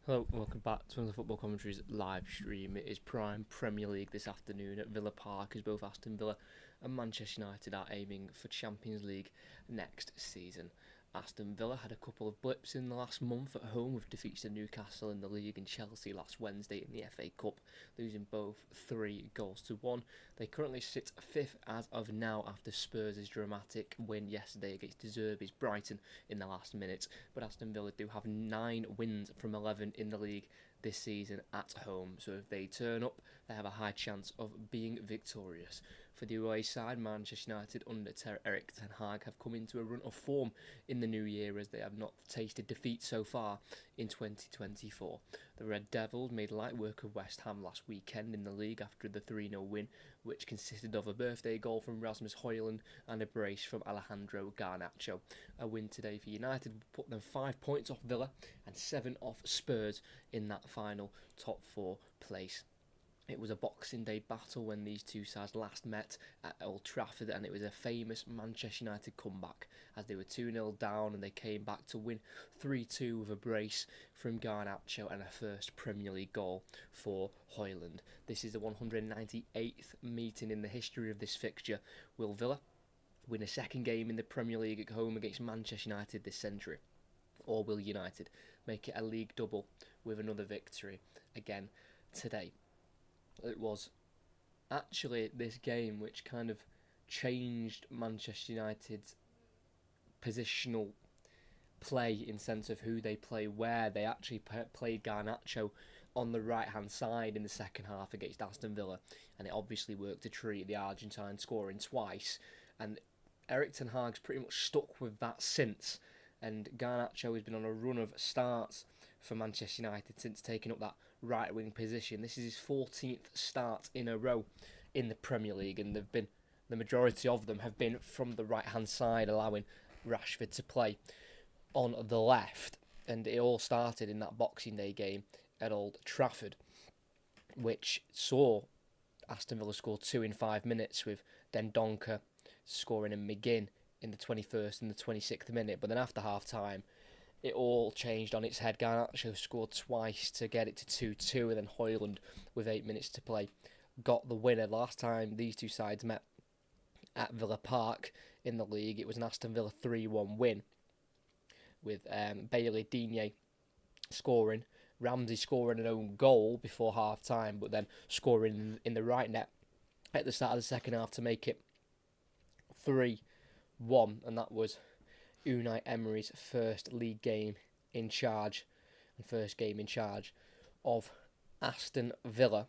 Hello, welcome back to another Football Commentaries live stream. It is Prime Premier League this afternoon at Villa Park as both Aston Villa and Manchester United are aiming for Champions League next season. Aston Villa had a couple of blips in the last month at home with defeats to Newcastle in the league and Chelsea last Wednesday in the FA Cup, losing both 3-1. They currently sit 5th as of now after Spurs' dramatic win yesterday against De Zerbi's Brighton in the last minute, but Aston Villa do have 9 wins from 11 in the league this season at home, so if they turn up, they have a high chance of being victorious. For the away side, Manchester United under Erik ten Hag have come into a run of form in the new year as they have not tasted defeat so far in 2024. The Red Devils made light work of West Ham last weekend in the league after the 3-0 win, which consisted of a birthday goal from Rasmus Højlund and a brace from Alejandro Garnacho. A win today for United would put them 5 points off Villa and 7 off Spurs in that final top 4 place. It was a Boxing Day battle when these two sides last met at Old Trafford, and it was a famous Manchester United comeback as they were 2-0 down and they came back to win 3-2 with a brace from Garnacho and a first Premier League goal for Højlund. This is the 198th meeting in the history of this fixture. Will Villa win a second game in the Premier League at home against Manchester United this century? Or will United make it a league double with another victory again today? It was actually this game which kind of changed Manchester United's positional play in sense of who they play where. They actually played Garnacho on the right hand side in the second half against Aston Villa, and it obviously worked a treat, the Argentine scoring twice, and Erik ten Hag's pretty much stuck with that since, and Garnacho has been on a run of starts for Manchester United since taking up that right wing position. This is his 14th start in a row in the Premier League, and the majority of them have been from the right hand side, allowing Rashford to play on the left. And it all started in that Boxing Day game at Old Trafford, which saw Aston Villa score 2 in 5 minutes, with Dendoncker scoring and McGinn in the 21st and the 26th minute. But then after half time, it all changed on its head. Garnacho scored twice to get it to 2-2, and then Højlund, with 8 minutes to play, got the winner. The last time these two sides met at Villa Park in the league, it was an Aston Villa 3-1 win, with Bailey Digne scoring, Ramsey scoring an own goal before half-time, but then scoring in the right net at the start of the second half to make it 3-1, and that was Unai Emery's first league game in charge and first game in charge of Aston Villa.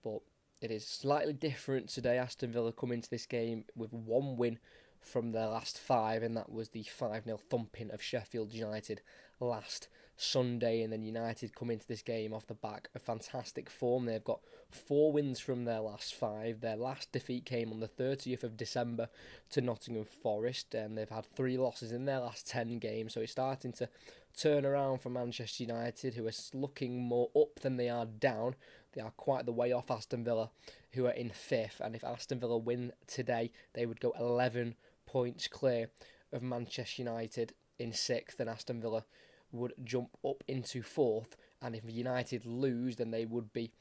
But it is slightly different today. Aston Villa come into this game with 1 win from their last 5, and that was the 5-0 thumping of Sheffield United last Sunday. And then United come into this game off the back of fantastic form. They've got 4 wins from their last 5. Their last defeat came on the 30th of December to Nottingham Forest, and they've had 3 losses in their last 10 games. So it's starting to turn around for Manchester United, who are looking more up than they are down. They are quite the way off Aston Villa, who are in 5th. And if Aston Villa win today, they would go 11 points clear of Manchester United in 6th, and Aston Villa would jump up into 4th. And if United lose, then they would be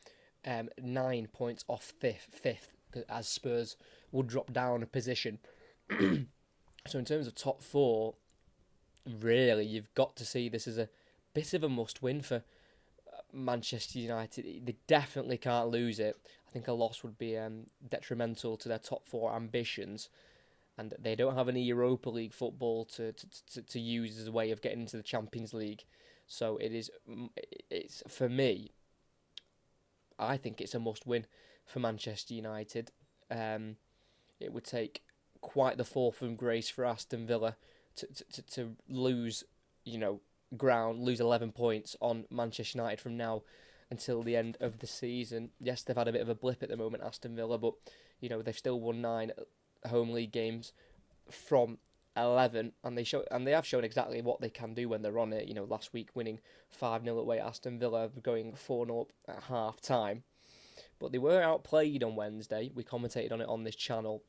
9 points off 5th, as Spurs would drop down a position. So in terms of top 4, really, you've got to see this as a bit of a must-win for Manchester United. They definitely can't lose it. I think a loss would be detrimental to their top 4 ambitions, and they don't have any Europa League football to use as a way of getting into the Champions League. So it's for me, I think it's a must-win for Manchester United. It would take quite the fall from grace for Aston Villa to lose, ground, lose 11 points on Manchester United from now until the end of the season. Yes, they've had a bit of a blip at the moment, Aston Villa, but they've still won 9 home league games from 11, and they have shown exactly what they can do when they're on it. Last week winning 5-0 away at Aston Villa, going 4-0 at half time. But they were outplayed on Wednesday. We commentated on it on this channel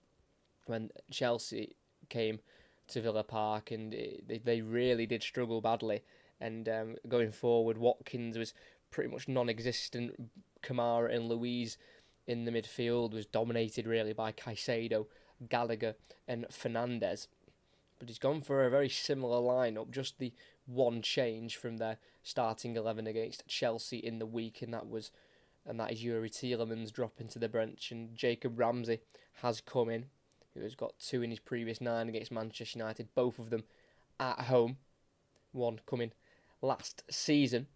when Chelsea came to Villa Park, and they really did struggle badly And going forward, Watkins was pretty much non-existent. Kamara and Louise in the midfield was dominated really by Caicedo, Gallagher and Fernandes. But he's gone for a very similar lineup, just the one change from their starting 11 against Chelsea in the week, and that is Yuri Tielemans dropping to the bench, and Jacob Ramsey has come in, who has got 2 in his previous 9 against Manchester United, both of them at home, one coming last season.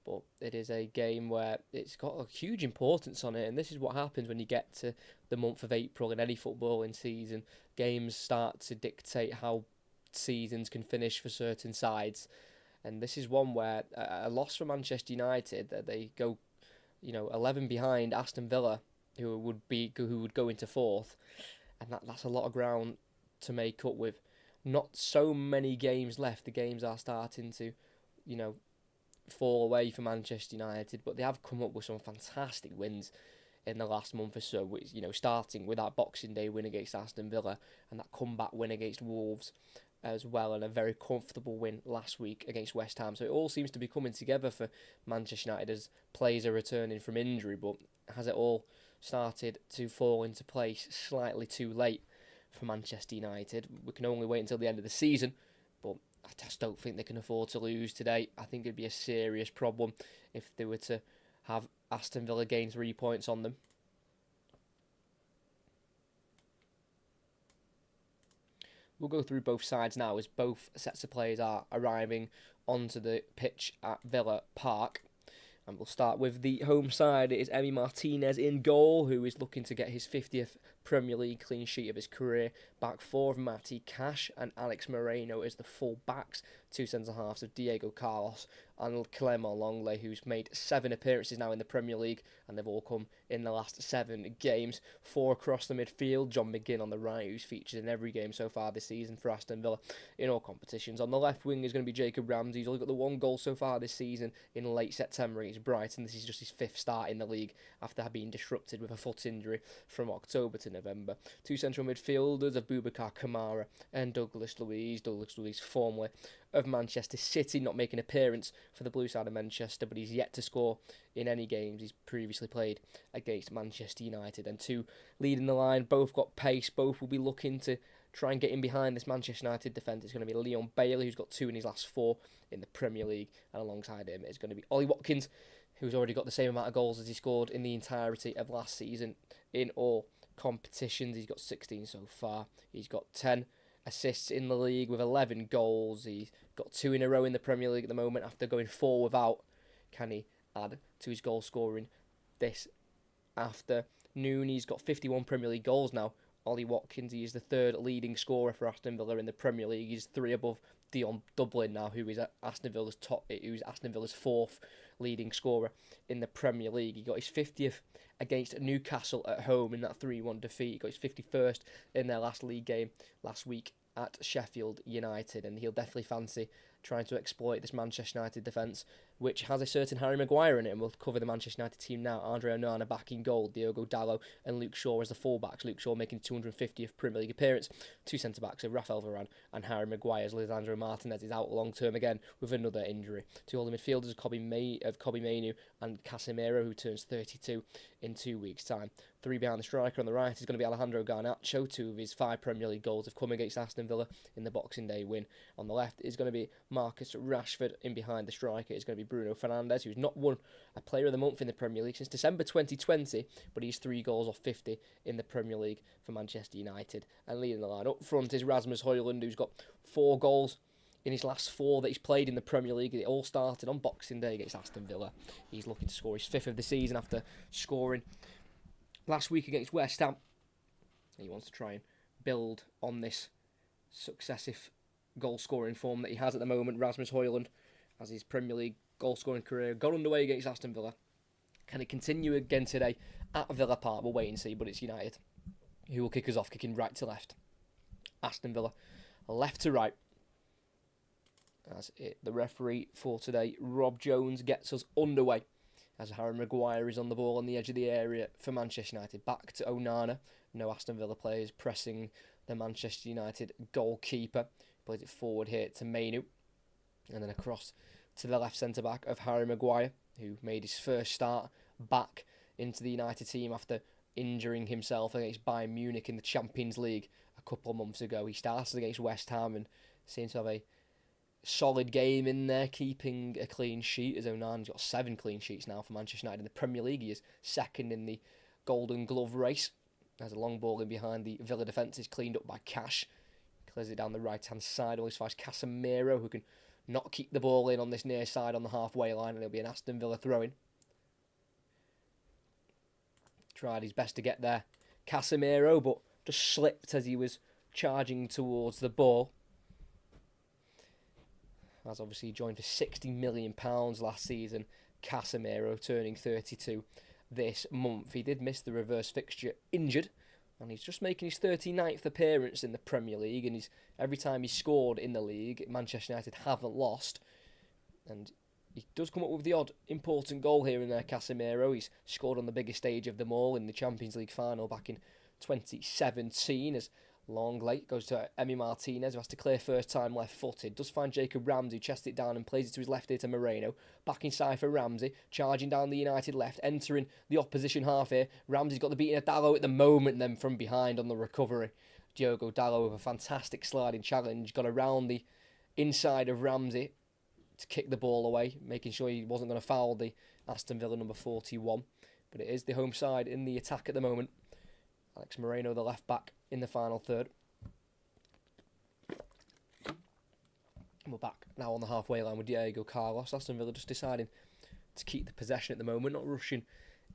But it is a game where it's got a huge importance on it, and this is what happens when you get to the month of April in any footballing season. Games start to dictate how seasons can finish for certain sides, and this is one where a loss for Manchester United, that they go, 11 behind Aston Villa, who would go into 4th, and that's a lot of ground to make up with. Not so many games left. The games are starting to, fall away for Manchester United, but they have come up with some fantastic wins in the last month or so, which, starting with that Boxing Day win against Aston Villa and that comeback win against Wolves as well, and a very comfortable win last week against West Ham. So it all seems to be coming together for Manchester United as players are returning from injury, but has it all started to fall into place slightly too late for Manchester United? We can only wait until the end of the season, but I just don't think they can afford to lose today. I think it'd be a serious problem if they were to have Aston Villa gain 3 points on them. We'll go through both sides now as both sets of players are arriving onto the pitch at Villa Park. And we'll start with the home side. It is Emi Martinez in goal, who is looking to get his 50th Premier League clean sheet of his career. Back 4 of Matty Cash and Alex Moreno as the full backs. 2 centre-halves of Diego Carlos and Clement Longley, who's made 7 appearances now in the Premier League, and they've all come in the last 7 games. 4 across the midfield. John McGinn on the right, who's featured in every game so far this season for Aston Villa in all competitions. On the left wing is going to be Jacob Ramsey. He's only got the 1 goal so far this season in late September against Brighton. This is just his 5th start in the league after being disrupted with a foot injury from October to November. 2 central midfielders of Boubacar Kamara and Douglas Luiz. Douglas Luiz formerly of Manchester City, not making an appearance for the blue side of Manchester, but he's yet to score in any games he's previously played against Manchester United. And 2 leading the line, both got pace, both will be looking to try and get in behind this Manchester United defence. It's going to be Leon Bailey, who's got 2 in his last 4 in the Premier League, and alongside him is going to be Ollie Watkins, who's already got the same amount of goals as he scored in the entirety of last season in all competitions. He's got 16 so far. He's got 10 assists in the league with 11 goals. He's got 2 in a row in the Premier League at the moment after going 4 without. Can he add to his goal scoring this afternoon? He's got 51 Premier League goals now. Ollie Watkins, he is the 3rd leading scorer for Aston Villa in the Premier League. He's 3 above Dion Dublin now, who's Aston Villa's 4th leading scorer in the Premier League. He got his 50th against Newcastle at home in that 3-1 defeat. He got his 51st in their last league game last week at Sheffield United, and he'll definitely fancy trying to exploit this Manchester United defence, which has a certain Harry Maguire in it, and we'll cover the Manchester United team now. Andre Onana back in goal, Diogo Dalot and Luke Shaw as the fullbacks. Luke Shaw making 250th Premier League appearance. 2 centre-backs of Rafael Varane and Harry Maguire, as Lisandro Martinez is out long-term again with another injury. 2 holding midfielders of Kobbie Mainoo and Casemiro, who turns 32 in 2 weeks' time. 3 behind the striker on the right is going to be Alejandro Garnacho. 2 of his 5 Premier League goals have come against Aston Villa in the Boxing Day win. On the left is going to be Marcus Rashford. In behind the striker is going to be Bruno Fernandes, who's not won a Player of the Month in the Premier League since December 2020, but he's 3 goals off 50 in the Premier League for Manchester United. And leading the line up front is Rasmus Højlund, who's got 4 goals in his last 4 that he's played in the Premier League. It all started on Boxing Day against Aston Villa. He's looking to score his 5th of the season after scoring last week against West Ham. He wants to try and build on this successive goal-scoring form that he has at the moment. Rasmus Højlund has his Premier League goal-scoring career got underway against Aston Villa. Can it continue again today at Villa Park? We'll wait and see, but it's United who will kick us off, kicking right to left. Aston Villa left to right. That's it. The referee for today, Rob Jones, gets us underway as Harry Maguire is on the ball on the edge of the area for Manchester United. Back to Onana. No Aston Villa players pressing the Manchester United goalkeeper, Plays it forward here to Mainu. And then across to the left centre-back of Harry Maguire, who made his first start back into the United team after injuring himself against Bayern Munich in the Champions League a couple of months ago. He started against West Ham and seems to have a solid game in there, keeping a clean sheet, as Onana's got 7 clean sheets now for Manchester United in the Premier League. He is second in the Golden Glove race. There's a long ball in behind the Villa defence, is cleaned up by Cash. Clears it down the right-hand side, always finds Casemiro, who can not keep the ball in on this near side on the halfway line, and it'll be an Aston Villa throw-in. Tried his best to get there, Casemiro, but just slipped as he was charging towards the ball. As obviously he joined for £60 million last season, Casemiro turning 32 this month. He did miss the reverse fixture injured, and he's just making his 39th appearance in the Premier League, and every time he's scored in the league, Manchester United haven't lost. And he does come up with the odd important goal here and there, Casemiro. He's scored on the biggest stage of them all in the Champions League final back in 2017 as long late goes to Emi Martinez, who has to clear first time left-footed. Does find Jacob Ramsey, chests it down and plays it to his left here to Moreno. Back inside for Ramsey, charging down the United left, entering the opposition half here. Ramsey's got the beating of Dalot at the moment, and then from behind on the recovery, Diogo Dalot with a fantastic sliding challenge, got around the inside of Ramsey to kick the ball away, making sure he wasn't going to foul the Aston Villa number 41. But it is the home side in the attack at the moment. Alex Moreno, the left back, in the final third. We're back now on the halfway line with Diego Carlos. Aston Villa just deciding to keep the possession at the moment, not rushing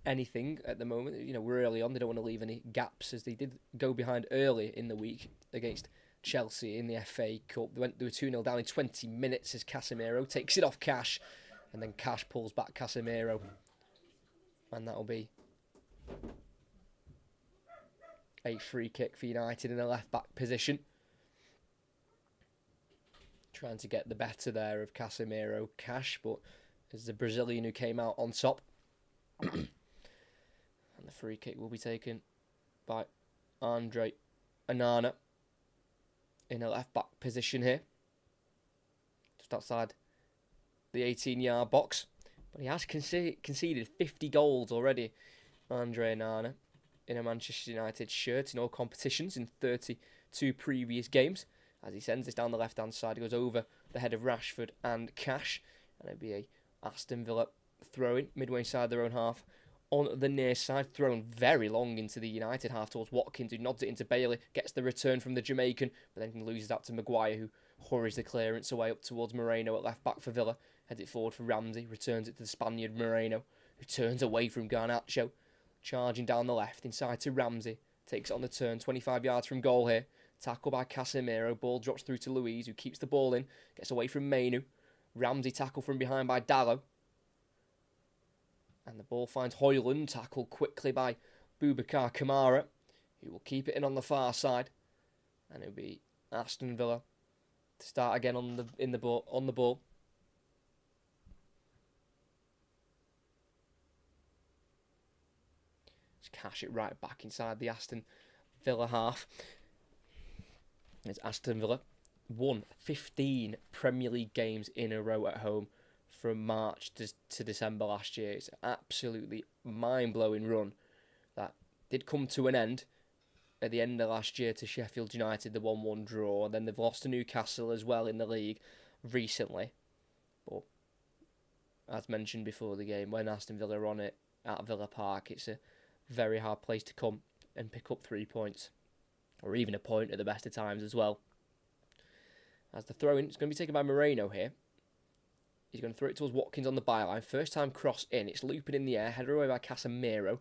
anything at the moment. You know, we're early on, they don't want to leave any gaps, as they did go behind early in the week against Chelsea in the FA Cup. They were 2-0 down in 20 minutes as Casemiro takes it off Cash, and then Cash pulls back Casemiro, and that'll be a free kick for United in a left-back position. Trying to get the better there of Casemiro, Cash, but it's the Brazilian who came out on top. And the free kick will be taken by Andre Onana in a left-back position here. Just outside the 18-yard box. But he has conceded 50 goals already, Andre Onana, in a Manchester United shirt in all competitions in 32 previous games. As he sends this down the left-hand side, it goes over the head of Rashford and Cash. And it'll be a Aston Villa throw-in, midway inside their own half. On the near side, thrown very long into the United half towards Watkins, who nods it into Bailey, gets the return from the Jamaican, but then loses that to Maguire, who hurries the clearance away up towards Moreno at left-back for Villa. Heads it forward for Ramsey, returns it to the Spaniard Moreno, who turns away from Garnacho. Charging down the left, inside to Ramsey. Takes it on the turn, 25 yards from goal here. Tackle by Casemiro. Ball drops through to Luiz, who keeps the ball in. Gets away from Mainu. Ramsey tackle from behind by Dalot. And the ball finds Højlund. Tackle quickly by Boubacar Kamara, who will keep it in on the far side. And it'll be Aston Villa to start again on the ball. Cash it right back inside the Aston Villa half. It's Aston Villa won 15 Premier League games in a row at home from March to December last year. It's an absolutely mind-blowing run that did come to an end at the end of last year to Sheffield United, the 1-1 draw. And then they've lost to Newcastle as well in the league recently. But as mentioned before the game, when Aston Villa are on it at Villa Park, it's a very hard place to come and pick up 3 points, or even a point at the best of times as well. As the throw-in, it's going to be taken by Moreno here. He's going to throw it towards Watkins on the byline. First time cross in, it's looping in the air, headed away by Casemiro.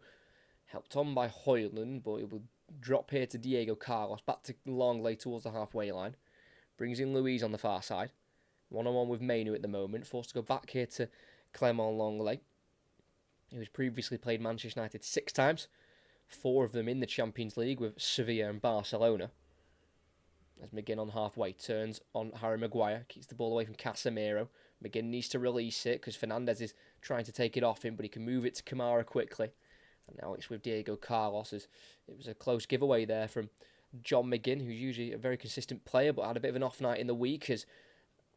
Helped on by Højlund, but it will drop here to Diego Carlos, back to Longley towards the halfway line. Brings in Luiz on the far side. One-on-one with Mainu at the moment, forced to go back here to Clement Longley, who has previously played Manchester United 6 times, 4 of them in the Champions League with Sevilla and Barcelona. As McGinn on halfway turns on Harry Maguire, keeps the ball away from Casemiro. McGinn needs to release it because Fernandes is trying to take it off him, but he can move it to Kamara quickly. And now it's with Diego Carlos, as it was a close giveaway there from John McGinn, who's usually a very consistent player, but had a bit of an off night in the week as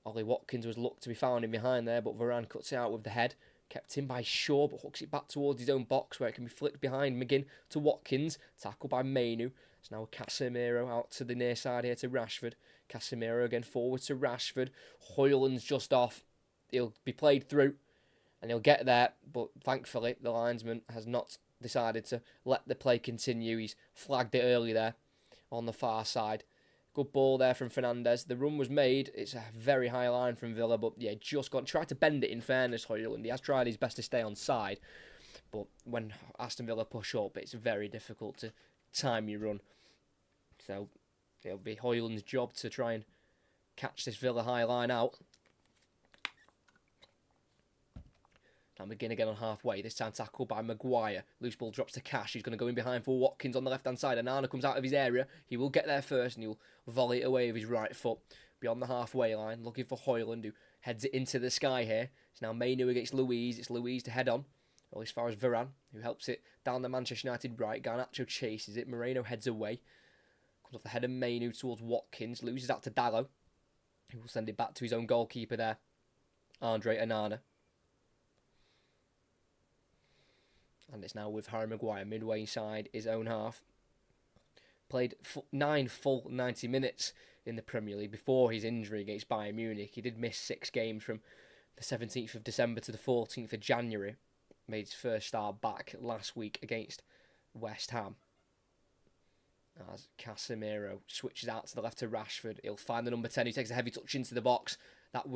Ollie Watkins was looked to be found in behind there, but Varane cuts it out with the head. Kept in by Shaw, but hooks it back towards his own box where it can be flicked behind McGinn to Watkins. Tackled by Mainu. It's now Casemiro out to the near side here to Rashford. Casemiro again forward to Rashford. Højlund's just off. He'll be played through and he'll get there, but thankfully the linesman has not decided to let the play continue. He's flagged it early there on the far side. Good ball there from Fernandes. The run was made. It's a very high line from Villa, but yeah, just tried to bend it in fairness, Højlund. He has tried his best to stay on side, but when Aston Villa push up, it's very difficult to time your run. So it'll be Højlund's job to try and catch this Villa high line out. Now McGinn again on halfway, this time tackled by Maguire. Loose ball drops to Cash, he's going to go in behind for Watkins on the left-hand side. Anana comes out of his area, he will get there first and he'll volley it away with his right foot. Beyond the halfway line, looking for Højlund, who heads it into the sky here. It's now Mainu against Louise, it's Louise to head on. Well, as far as Varane, who helps it down the Manchester United right. Garnacho chases it, Moreno heads away. Comes off the head of Mainu towards Watkins, loses out to Dallo, who will send it back to his own goalkeeper there, Andre Onana. And it's now with Harry Maguire midway inside his own half. Played 9 full 90 minutes in the Premier League before his injury against Bayern Munich. He did miss 6 games from the 17th of December to the 14th of January. Made his first start back last week against West Ham. As Casemiro switches out to the left to Rashford. He'll find the number 10 who takes a heavy touch into the box. That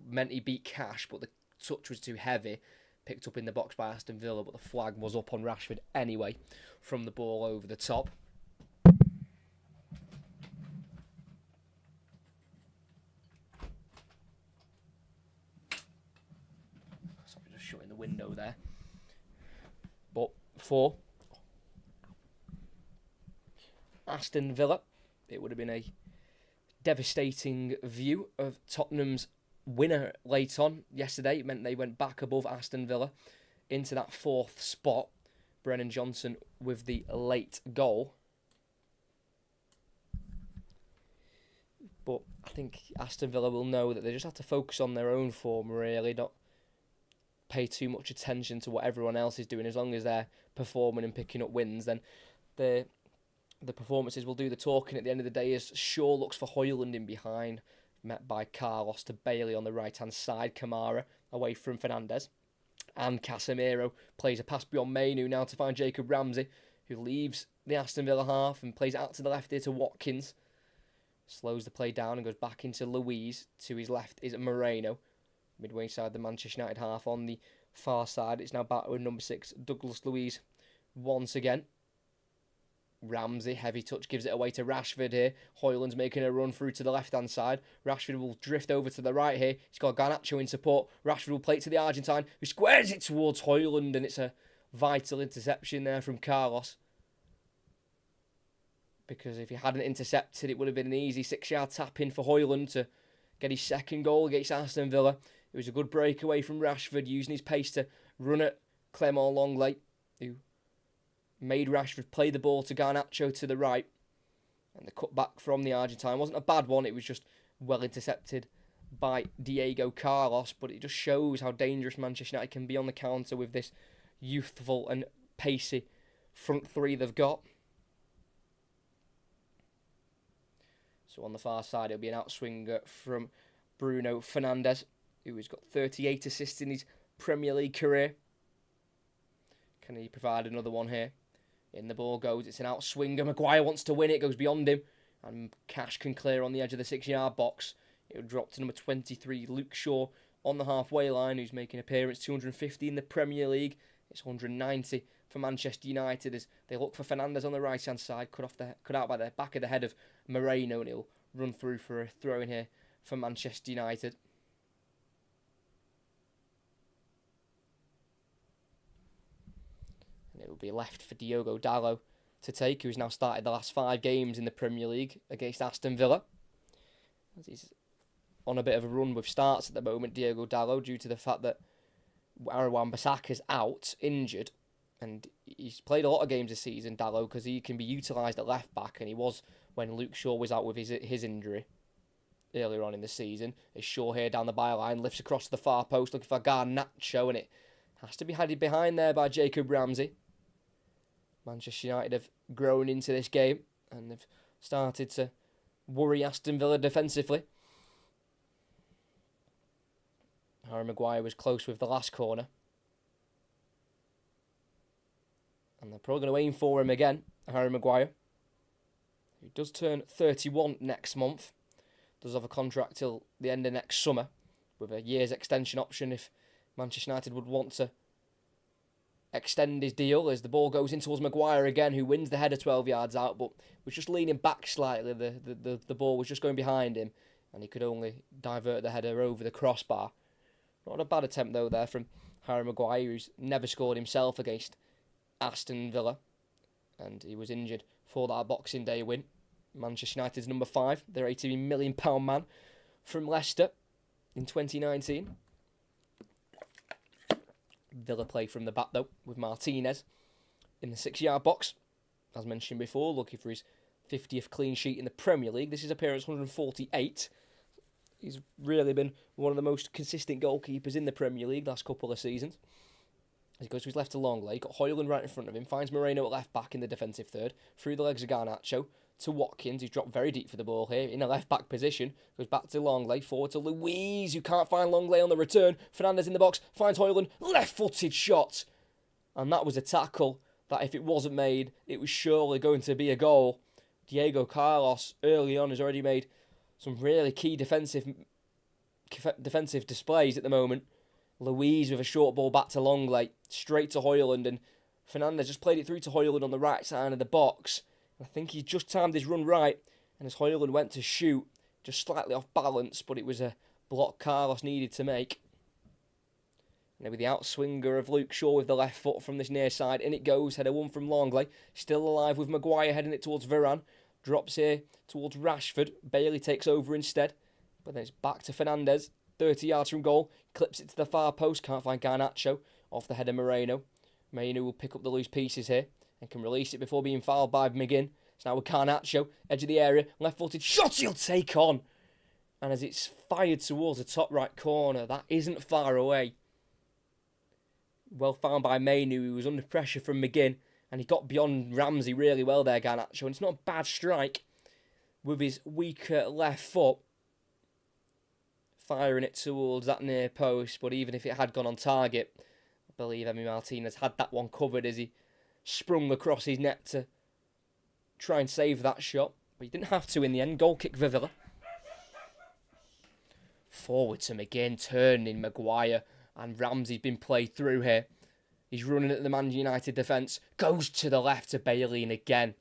meant he beat Cash, but the touch was too heavy. Picked up in the box by Aston Villa, but the flag was up on Rashford anyway from the ball over the top. Sorry, just shutting the window there. But for Aston Villa, it would have been a devastating view of Tottenham's winner late on yesterday. It meant they went back above Aston Villa into that 4th spot. Brennan Johnson with the late goal. But I think Aston Villa will know that they just have to focus on their own form, really, not pay too much attention to what everyone else is doing. As long as they're performing and picking up wins, then the performances will do the talking at the end of the day. As Shaw looks for Højlund in behind, met by Carlos to Bailey on the right-hand side. Kamara away from Fernandes. And Casemiro plays a pass beyond Mainu now to find Jacob Ramsey, who leaves the Aston Villa half and plays out to the left here to Watkins. Slows the play down and goes back into Louise. To his left is Moreno. Midway inside the Manchester United half on the far side. It's now back with number 6, Douglas Luiz, once again. Ramsey, heavy touch, gives it away to Rashford here. Højlund's making a run through to the left-hand side. Rashford will drift over to the right here. He's got Garnacho in support. Rashford will play it to the Argentine, who squares it towards Højlund, and it's a vital interception there from Carlos. Because if he hadn't intercepted, it would have been an easy 6-yard tap-in for Højlund to get his second goal against Aston Villa. It was a good breakaway from Rashford, using his pace to run at Clement Lenglet, who made Rashford play the ball to Garnacho to the right. And the cutback from the Argentine wasn't a bad one. It was just well intercepted by Diego Carlos. But it just shows how dangerous Manchester United can be on the counter with this youthful and pacey front three they've got. So on the far side, it'll be an outswinger from Bruno Fernandes, who has got 38 assists in his Premier League career. Can he provide another one here? In the ball goes, it's an outswinger. Maguire wants to win it, goes beyond him. And Cash can clear on the edge of the 6-yard box. It'll drop to number 23, Luke Shaw, on the halfway line, who's making an appearance. 250 in the Premier League. It's 190 for Manchester United as they look for Fernandes on the right-hand side, cut out by the back of the head of Moreno, and he'll run through for a throw in here for Manchester United. And it will be left for Diogo Dallo to take, who's now started the last 5 games in the Premier League against Aston Villa. As he's on a bit of a run with starts at the moment, Diogo Dallo, due to the fact that Aaron Wan-Bissaka's out, injured. And he's played a lot of games this season, Dallow, because he can be utilised at left back, and he was when Luke Shaw was out with his injury earlier on in the season. As Shaw here down the byline, lifts across to the far post looking for Garnacho, and it has to be headed behind there by Jacob Ramsey. Manchester United have grown into this game, and they've started to worry Aston Villa defensively. Harry Maguire was close with the last corner. And they're probably going to aim for him again, Harry Maguire, who does turn 31 next month. Does have a contract till the end of next summer, with a year's extension option if Manchester United would want to extend his deal, as the ball goes in towards Maguire again, who wins the header 12 yards out, but was just leaning back slightly. The ball was just going behind him, and he could only divert the header over the crossbar. Not a bad attempt, though, there from Harry Maguire, who's never scored himself against Aston Villa, and he was injured for that Boxing Day win. Manchester United's number 5, their £80 million man from Leicester in 2019. Villa play from the back, though, with Martinez in the 6-yard box. As mentioned before, looking for his 50th clean sheet in the Premier League. This is appearance 148. He's really been one of the most consistent goalkeepers in the Premier League last couple of seasons. He goes to his left to Longley, got Højlund right in front of him, finds Moreno at left back in the defensive third, through the legs of Garnacho to Watkins, who's dropped very deep for the ball here, in a left back position, goes back to Longley, forward to Luiz, who can't find Longley on the return, Fernandes in the box, finds Højlund, left-footed shot, and that was a tackle that if it wasn't made, it was surely going to be a goal. Diego Carlos early on has already made some really key defensive displays at the moment. Luiz with a short ball back to Longley, straight to Højlund, and Fernandes just played it through to Højlund on the right side of the box. I think he just timed his run right, and as Højlund went to shoot, just slightly off balance, but it was a block Carlos needed to make. And with the outswinger of Luke Shaw with the left foot from this near side, in it goes, header 1 from Longley, still alive with Maguire heading it towards Varane, drops here towards Rashford, Bailey takes over instead, but then it's back to Fernandes, 30 yards from goal, clips it to the far post, can't find Garnacho, off the head of Moreno. Moreno will pick up the loose pieces here, and can release it before being fouled by McGinn. It's now with Garnacho, edge of the area, left-footed shot he'll take on. And as it's fired towards the top right corner, that isn't far away. Well found by Mainu, who was under pressure from McGinn, and he got beyond Ramsey really well there, Garnacho. And it's not a bad strike with his weaker left foot, firing it towards that near post. But even if it had gone on target, I believe Emi Martinez had that one covered as he sprung across his net to try and save that shot. But he didn't have to in the end. Goal kick for Villa. Forward to McGinn, turning Maguire, and Ramsey's been played through here. He's running at the Man United defence, goes to the left to Bailey, and again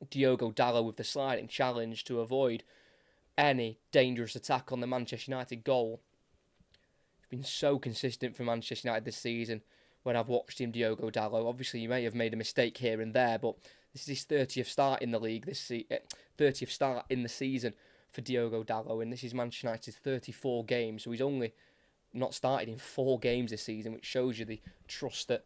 Diogo Dalot with the sliding challenge to avoid any dangerous attack on the Manchester United goal. He's been so consistent for Manchester United this season when I've watched him, Diogo Dalot. Obviously, you may have made a mistake here and there, but this is his 30th start in the league, 30th start in the season for Diogo Dalot, and this is Manchester United's 34 games, so he's only not started in 4 games this season, which shows you the trust that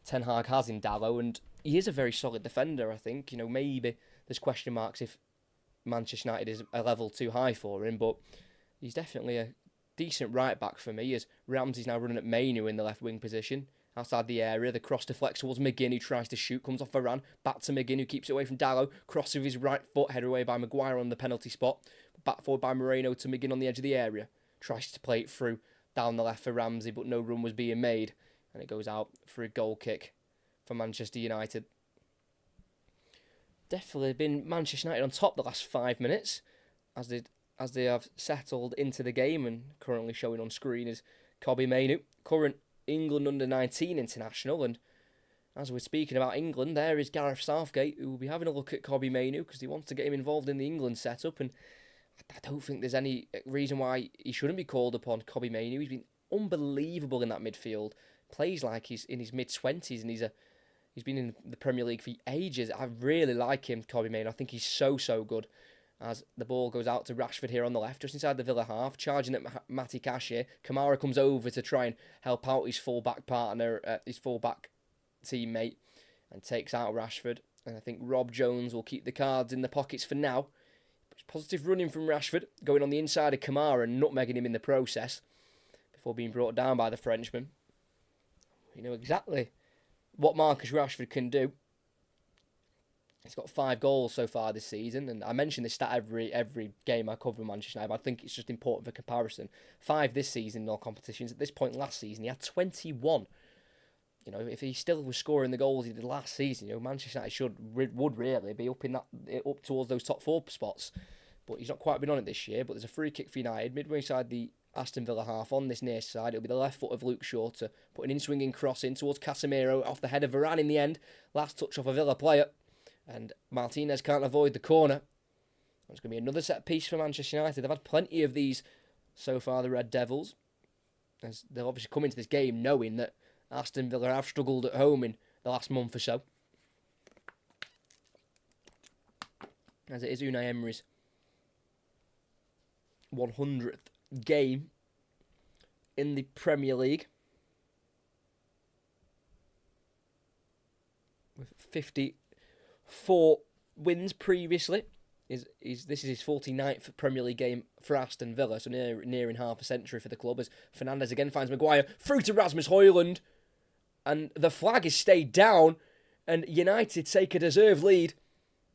Ten Hag has in Dalot, and he is a very solid defender, I think. You know, maybe there's question marks if Manchester United is a level too high for him, but he's definitely a decent right back for me, as Ramsey's now running at Mainu in the left wing position, outside the area. The cross deflects towards McGinn, who tries to shoot, comes off Varane, back to McGinn, who keeps it away from Dalot, cross with his right foot, headed away by Maguire on the penalty spot, back forward by Moreno to McGinn on the edge of the area, tries to play it through down the left for Ramsey, but no run was being made, and it goes out for a goal kick for Manchester United. Definitely been Manchester United on top the last 5 minutes, as they have settled into the game, and currently showing on screen is Kobbie Mainoo, current England under-19 international. And as we're speaking about England, there is Gareth Southgate, who will be having a look at Kobbie Mainoo because he wants to get him involved in the England setup, and I don't think there's any reason why he shouldn't be called upon. Kobbie Mainoo, he's been unbelievable in that midfield, plays like he's in his mid-20s, and he's been in the Premier League for ages. I really like him, Kobbie Mainoo. I think he's so good. As the ball goes out to Rashford here on the left, just inside the Villa half, charging at Matty Cash here. Kamara comes over to try and help out his full-back partner, his full-back teammate and takes out Rashford. And I think Rob Jones will keep the cards in the pockets for now. It's positive running from Rashford, going on the inside of Kamara and nutmegging him in the process before being brought down by the Frenchman. You know exactly what Marcus Rashford can do. He's got 5 goals so far this season, and I mention this stat every game I cover Manchester United, but I think it's just important for comparison. 5 this season in all competitions. At this point last season, he had 21. You know, if he still was scoring the goals he did last season, you know, Manchester United would really be up towards those top 4 spots. But he's not quite been on it this year. But there's a free kick for United midway side the Aston Villa half on this near side. It'll be the left foot of Luke Shaw to put an in-swinging cross in towards Casemiro off the head of Varane in the end. Last touch off a Villa player. And Martinez can't avoid the corner. It's going to be another set piece for Manchester United. They've had plenty of these so far, the Red Devils. As they'll obviously come into this game knowing that Aston Villa have struggled at home in the last month or so. As it is Unai Emery's 100th game in the Premier League. With 54 wins previously. This is his 49th Premier League game for Aston Villa, so nearing half a century for the club, as Fernandes again finds Maguire through to Rasmus Højlund, and the flag has stayed down, and United take a deserved lead.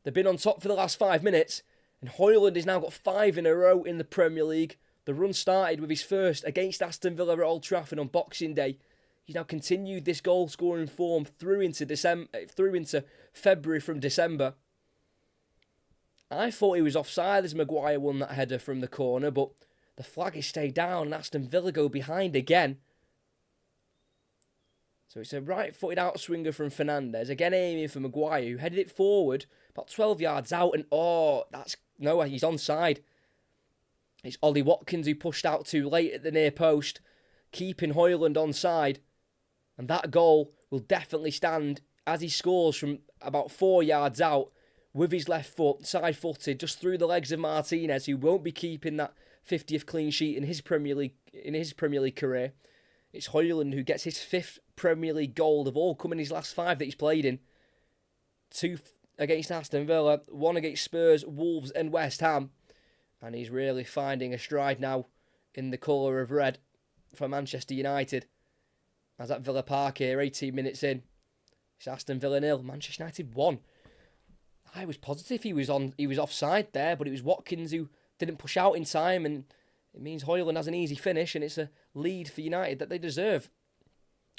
They've been on top for the last 5 minutes, and Højlund has now got 5 in a row in the Premier League. The run started with his first against Aston Villa at Old Trafford on Boxing Day. He's now continued this goal-scoring form through into February from December. I thought he was offside as Maguire won that header from the corner, but the flag has stayed down and Aston Villa go behind again. So it's a right-footed outswinger from Fernandes, again aiming for Maguire, who headed it forward about 12 yards out, and he's onside. It's Ollie Watkins who pushed out too late at the near post, keeping Højlund onside. And that goal will definitely stand as he scores from about 4 yards out with his left foot, side-footed, just through the legs of Martinez, who won't be keeping that 50th clean sheet in his Premier League career. It's Højlund who gets his 5th Premier League goal of all coming in his last 5 that he's played in. 2 against Aston Villa, 1 against Spurs, Wolves and West Ham. And he's really finding a stride now in the colour of red for Manchester United. As at Villa Park here, 18 minutes in. It's Aston Villa 0, Manchester United 1. I was positive he was offside there, but it was Watkins who didn't push out in time, and it means Højlund has an easy finish, and it's a lead for United that they deserve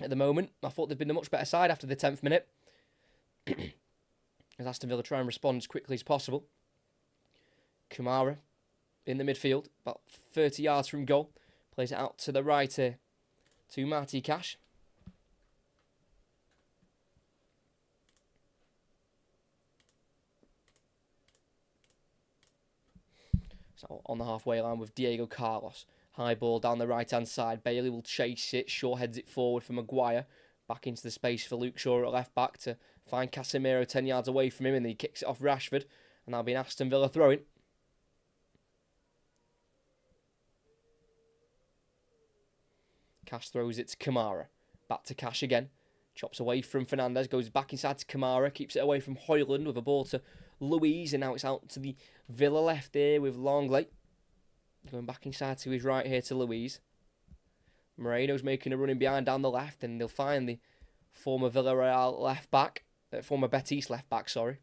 at the moment. I thought they'd been a much better side after the 10th minute. As Aston Villa try and respond as quickly as possible. Kamara in the midfield, about 30 yards from goal. Plays it out to the right here to Marty Cash. So on the halfway line with Diego Carlos. High ball down the right-hand side. Bailey will chase it. Shaw heads it forward for Maguire. Back into the space for Luke Shaw at left back to find Casemiro 10 yards away from him, and he kicks it off Rashford. And that'll be an Aston Villa throw-in. Cash throws it to Kamara. Back to Cash again. Chops away from Fernandes. Goes back inside to Kamara. Keeps it away from Højlund with a ball to Louise. And now it's out to the Villa left here with Longley. Going back inside to his right here to Louise. Moreno's making a running behind down the left. And they'll find the former Villarreal left back. Former Betis left back, sorry.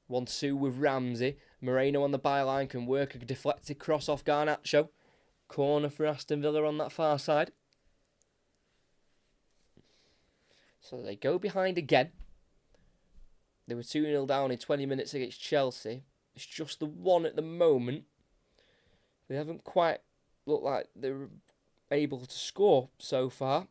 1-2 with Ramsey. Moreno on the byline can work a deflected cross off Garnacho. Corner for Aston Villa on that far side. So they go behind again. They were 2-0 down in 20 minutes against Chelsea. It's just the one at the moment. They haven't quite looked like they're able to score so far.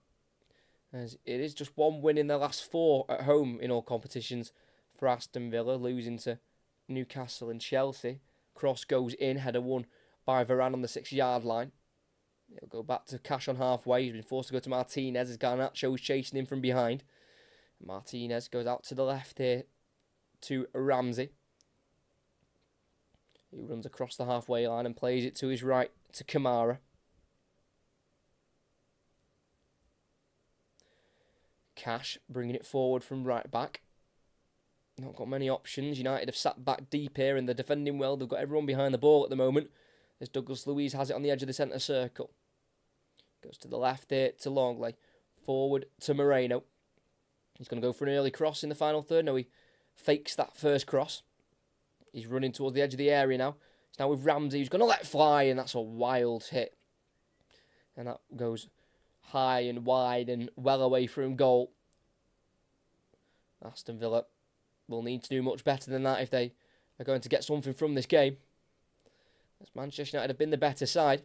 As it is just 1 win in their last 4 at home in all competitions for Aston Villa, losing to Newcastle and Chelsea. Cross goes in, header won by Varane on the 6-yard line. It'll go back to Cash on halfway. He's been forced to go to Martinez as Garnacho is chasing him from behind. Martinez goes out to the left here to Ramsey. He runs across the halfway line and plays it to his right to Kamara. Cash bringing it forward from right back. Not got many options. United have sat back deep here and they're defending well. They've got everyone behind the ball at the moment. As Douglas Luiz has it on the edge of the centre circle. Goes to the left here to Longley. Forward to Moreno. He's going to go for an early cross in the final third. No, he fakes that first cross. He's running towards the edge of the area now. It's now with Ramsey, who's going to let fly, and that's a wild hit. And that goes high and wide and well away from goal. Aston Villa will need to do much better than that if they are going to get something from this game. As Manchester United have been the better side.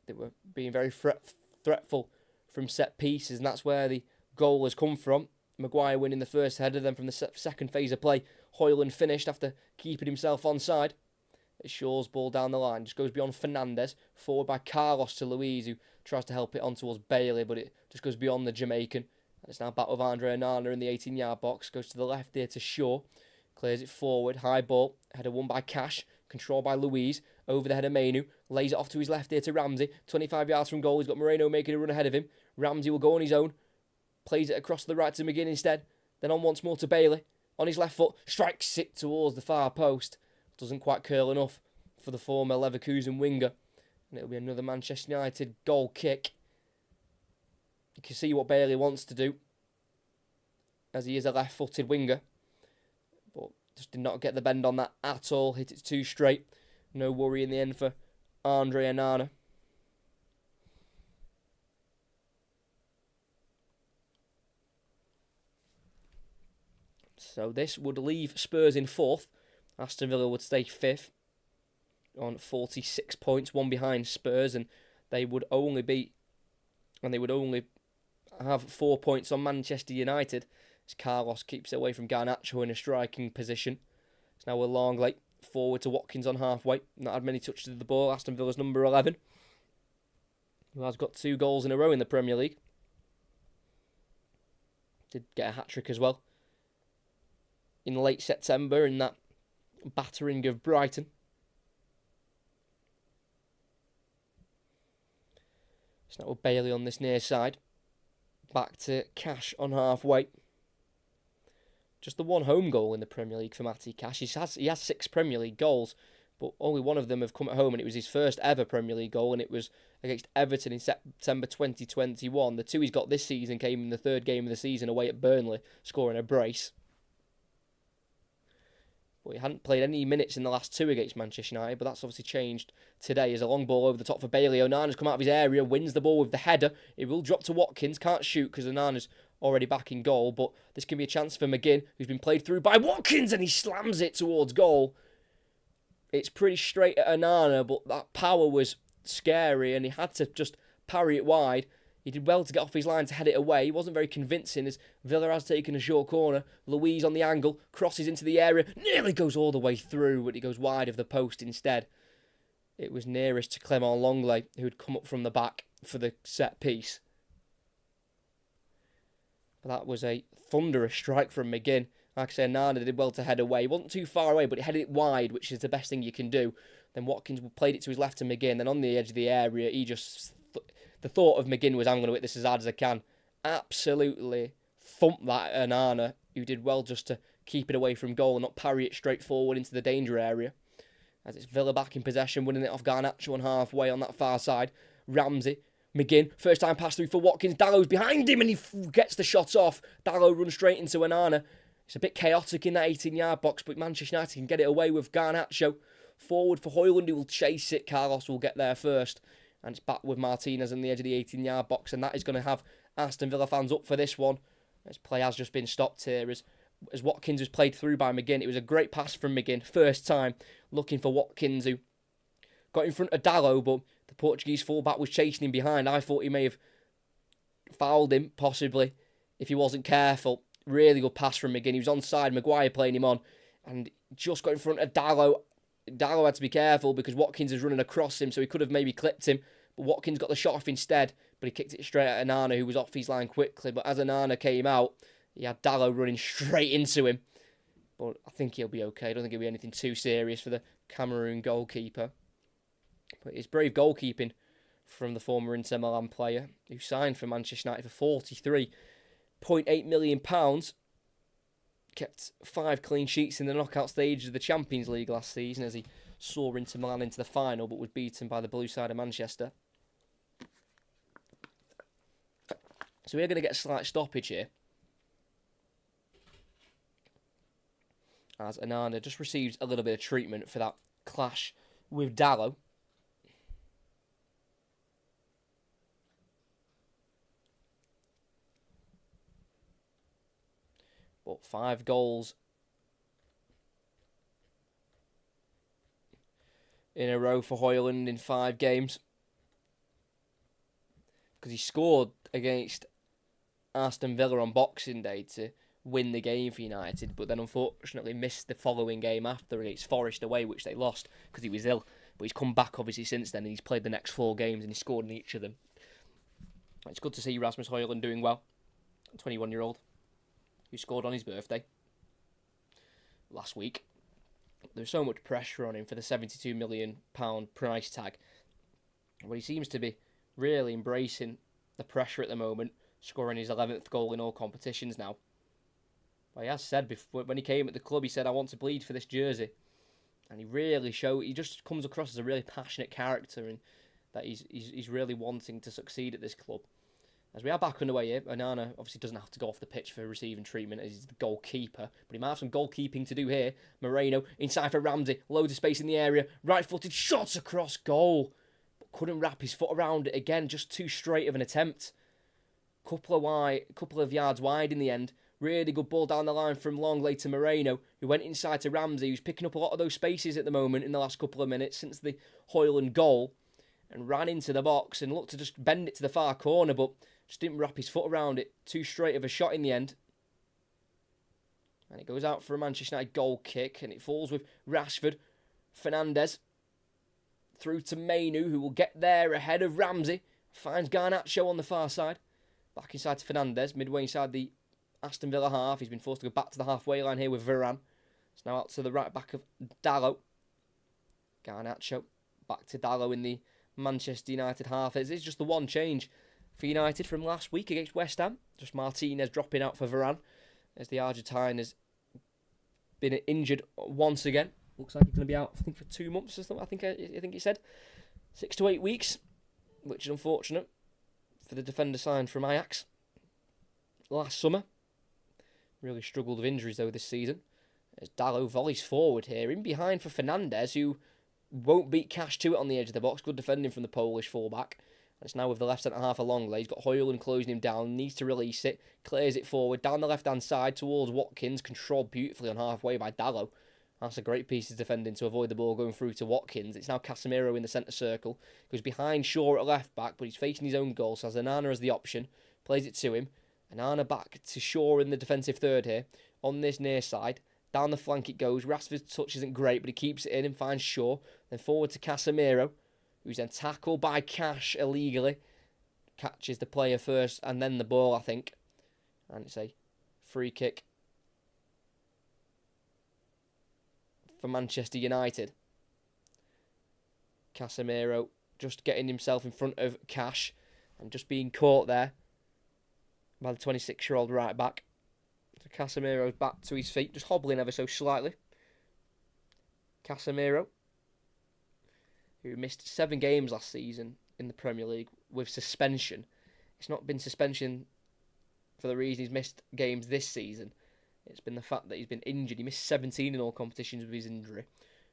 They were being very threatful from set pieces, and that's where the goal has come from. Maguire winning the first header, then from the second phase of play, Højlund finished after keeping himself onside. It's Shaw's ball down the line, just goes beyond Fernandes, forward by Carlos to Luiz, who tries to help it on towards Bailey, but it just goes beyond the Jamaican. And it's now back with Andre Onana in the 18-yard box, goes to the left here to Shaw, clears it forward, high ball, header won by Cash, controlled by Luiz, over the head of Mainu, lays it off to his left here to Ramsey, 25 yards from goal, he's got Moreno making a run ahead of him, Ramsey will go on his own, plays it across to the right to McGinn instead, then on once more to Bailey, on his left foot, strikes it towards the far post, doesn't quite curl enough for the former Leverkusen winger, and it'll be another Manchester United goal kick. You can see what Bailey wants to do, as he is a left-footed winger, but just did not get the bend on that at all, hit it too straight, no worry in the end for Andre Onana. So this would leave Spurs in 4th. Aston Villa would stay 5th on 46 points, one behind Spurs, and they would only have 4 points on Manchester United as Carlos keeps it away from Garnacho in a striking position. It's now with Longley forward to Watkins on halfway. Not had many touches of the ball. Aston Villa's number 11, who has got 2 goals in a row in the Premier League. Did get a hat-trick as well in late September in that battering of Brighton. It's now with Bailey on this near side. Back to Cash on halfway. Just the one home goal in the Premier League for Matty Cash. He has 6 Premier League goals, but only one of them have come at home, and it was his first ever Premier League goal, and it was against Everton in September 2021. The 2 he's got this season came in the 3rd game of the season away at Burnley, scoring a brace. But he hadn't played any minutes in the last 2 against Manchester United, but that's obviously changed today as a long ball over the top for Bailey. Onana's come out of his area, wins the ball with the header. It will drop to Watkins, can't shoot because Onana's already back in goal, but this can be a chance for McGinn, who's been played through by Watkins, and he slams it towards goal. It's pretty straight at Onana, but that power was scary, and he had to just parry it wide. He did well to get off his line to head it away. He wasn't very convincing as Villa has taken a short corner. Luiz on the angle, crosses into the area, nearly goes all the way through, but he goes wide of the post instead. It was nearest to Clement Longley, who had come up from the back for the set piece. But that was a thunderous strike from McGinn. Like I said, Nana did well to head away. He wasn't too far away, but he headed it wide, which is the best thing you can do. Then Watkins played it to his left to McGinn. Then on the edge of the area, he just... The thought of McGinn was, I'm going to hit this as hard as I can. Absolutely thumped that Onana, who did well just to keep it away from goal and not parry it straight forward into the danger area. As it's Villa back in possession, winning it off Garnacho on halfway on that far side. Ramsey, McGinn, first time pass through for Watkins. Dallow's behind him and he gets the shot off. Dallow runs straight into Onana. It's a bit chaotic in that 18-yard box, but Manchester United can get it away with Garnacho. Forward for Højlund, who will chase it. Carlos will get there first. And it's back with Martinez on the edge of the 18-yard box. And that is going to have Aston Villa fans up for this one. This play has just been stopped here as Watkins was played through by McGinn. It was a great pass from McGinn. First time looking for Watkins, who got in front of Dallow, but the Portuguese fullback was chasing him behind. I thought he may have fouled him, possibly, if he wasn't careful. Really good pass from McGinn. He was onside, Maguire playing him on, and just got in front of Dallow. Dallow had to be careful because Watkins was running across him, so he could have maybe clipped him. But Watkins got the shot off instead, but he kicked it straight at Onana, who was off his line quickly. But as Onana came out, he had Dallow running straight into him. But I think he'll be okay. I don't think it'll be anything too serious for the Cameroon goalkeeper. But it's brave goalkeeping from the former Inter Milan player, who signed for Manchester United for 43 £0.8 million. Kept 5 clean sheets in the knockout stage of the Champions League last season as he saw Inter Milan into the final, but was beaten by the blue side of Manchester. So we're going to get a slight stoppage here, as Onana just received a little bit of treatment for that clash with Dalot. But 5 goals in a row for Højlund in 5 games, because he scored against Aston Villa on Boxing Day to win the game for United, but then unfortunately missed the following game after against Forest away, which they lost because he was ill. But he's come back obviously since then, and he's played the next 4 games and he's scored in each of them. It's good to see Rasmus Højlund doing well. 21-year-old who scored on his birthday last week. There's so much pressure on him for the £72 million price tag, but he seems to be really embracing the pressure at the moment, scoring his 11th goal in all competitions now. But he has said before, when he came at the club, he said, "I want to bleed for this jersey." And he just comes across as a really passionate character, and that he's really wanting to succeed at this club. As we are back underway here, Onana obviously doesn't have to go off the pitch for receiving treatment as he's the goalkeeper, but he might have some goalkeeping to do here. Moreno inside for Ramsey, loads of space in the area, right-footed shots across goal, but couldn't wrap his foot around it again, just too straight of an attempt. Couple of yards wide in the end. Really good ball down the line from Longley to Moreno, who went inside to Ramsey, who's picking up a lot of those spaces at the moment in the last couple of minutes since the Højlund goal, and ran into the box and looked to just bend it to the far corner, but just didn't wrap his foot around it. Too straight of a shot in the end. And it goes out for a Manchester United goal kick, and it falls with Rashford. Fernandes through to Mainu, who will get there ahead of Ramsey. Finds Garnacho on the far side. Back inside to Fernandes, midway inside the Aston Villa half. He's been forced to go back to the halfway line here with Varane. It's now out to the right back of Dalot. Garnacho back to Dalot in the Manchester United half. It's just the one change for United from last week against West Ham. Just Martinez dropping out for Varane, as the Argentine has been injured once again. Looks like he's going to be out, I think, for 2 months or something. I think he said 6 to 8 weeks, which is unfortunate for the defender signed from Ajax last summer. Really struggled with injuries though this season. As Dalot volleys forward here, in behind for Fernandes, who won't beat Cash to it on the edge of the box. Good defending from the Polish fullback. It's now with the left centre half along. He's got Højlund closing him down. Needs to release it. Clears it forward. Down the left-hand side towards Watkins. Controlled beautifully on halfway by Dalot. That's a great piece of defending to avoid the ball going through to Watkins. It's now Casemiro in the centre circle. Goes behind Shaw at left-back, but he's facing his own goal. So has Onana as the option. Plays it to him. Onana back to Shaw in the defensive third here. On this near side. Down the flank it goes. Rashford's touch isn't great, but he keeps it in and finds Shaw. Then forward to Casemiro, who's then tackled by Cash illegally. Catches the player first and then the ball, I think. And it's a free kick for Manchester United. Casemiro just getting himself in front of Cash and just being caught there by the 26-year-old right back. So Casemiro's back to his feet, just hobbling ever so slightly. Casemiro, who missed 7 games last season in the Premier League with suspension. It's not been suspension for the reason he's missed games this season. It's been the fact that he's been injured. He missed 17 in all competitions with his injury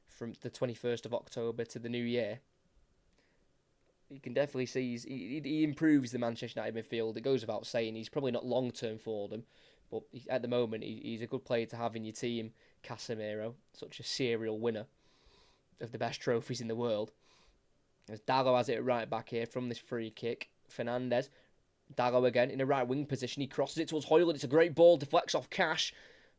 from the 21st of October to the new year. You can definitely see he improves the Manchester United midfield. It goes without saying. He's probably not long-term for them, but at the moment he's a good player to have in your team, Casemiro, such a serial winner of the best trophies in the world. As Dalot has it right back here from this free kick. Fernandes. Dalot again in a right wing position. He crosses it towards Højlund. It's a great ball. Deflects off Cash.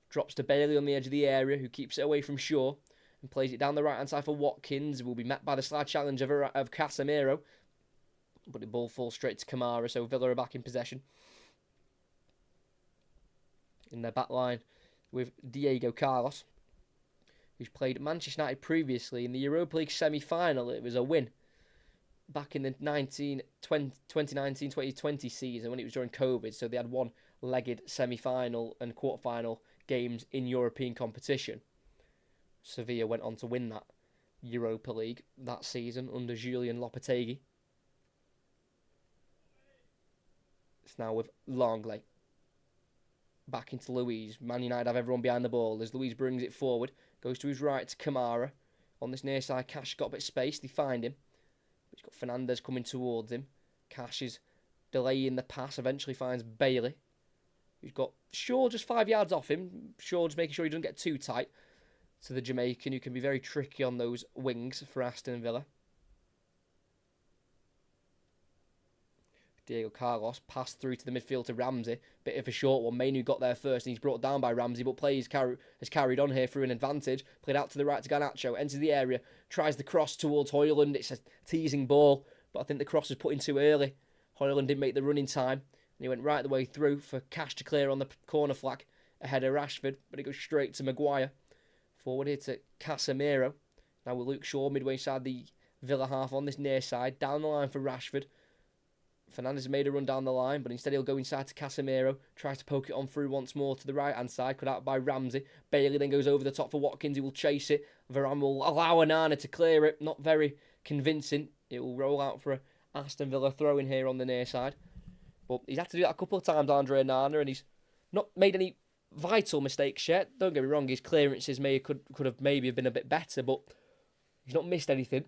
Drops to Bailey on the edge of the area, who keeps it away from Shaw. And plays it down the right-hand side for Watkins. Will be met by the slide challenge of Casemiro. But the ball falls straight to Kamara, so Villa are back in possession. In their back line with Diego Carlos, who's played Manchester United previously in the Europa League semi-final. It was a win back in the 2019-2020 season when it was during COVID, so they had one legged semi-final and quarter-final games in European competition. Sevilla went on to win that Europa League that season under Julian Lopetegui. It's now with Longley. Back into Luiz. Man United have everyone behind the ball as Luiz brings it forward. Goes to his right to Kamara. On this near side, Cash got a bit of space. They find him. But he's got Fernandez coming towards him. Cash is delaying the pass. Eventually finds Bailey. He's got Shaw just 5 yards off him. Shaw just making sure he doesn't get too tight to the Jamaican, who can be very tricky on those wings for Aston Villa. Diego Carlos passed through to the midfield to Ramsey. Bit of a short one. Mainu got there first and he's brought down by Ramsey, but play has carried on here through an advantage. Played out to the right to Garnacho. Enters the area. Tries the cross towards Højlund. It's a teasing ball, but I think the cross was put in too early. Højlund didn't make the running time. And he went right the way through for Cash to clear on the corner flag ahead of Rashford, but it goes straight to Maguire. Forward here to Casemiro. Now with Luke Shaw midway inside the Villa half on this near side. Down the line for Rashford. Fernandez made a run down the line, but instead he'll go inside to Casemiro. Tries to poke it on through once more to the right-hand side. Cut out by Ramsey. Bailey then goes over the top for Watkins, who will chase it. Varane will allow Onana to clear it. Not very convincing. It will roll out for a Aston Villa throw-in here on the near side. But he's had to do that a couple of times, Andre Onana, and he's not made any vital mistakes yet. Don't get me wrong, his clearances could have maybe been a bit better, but he's not missed anything.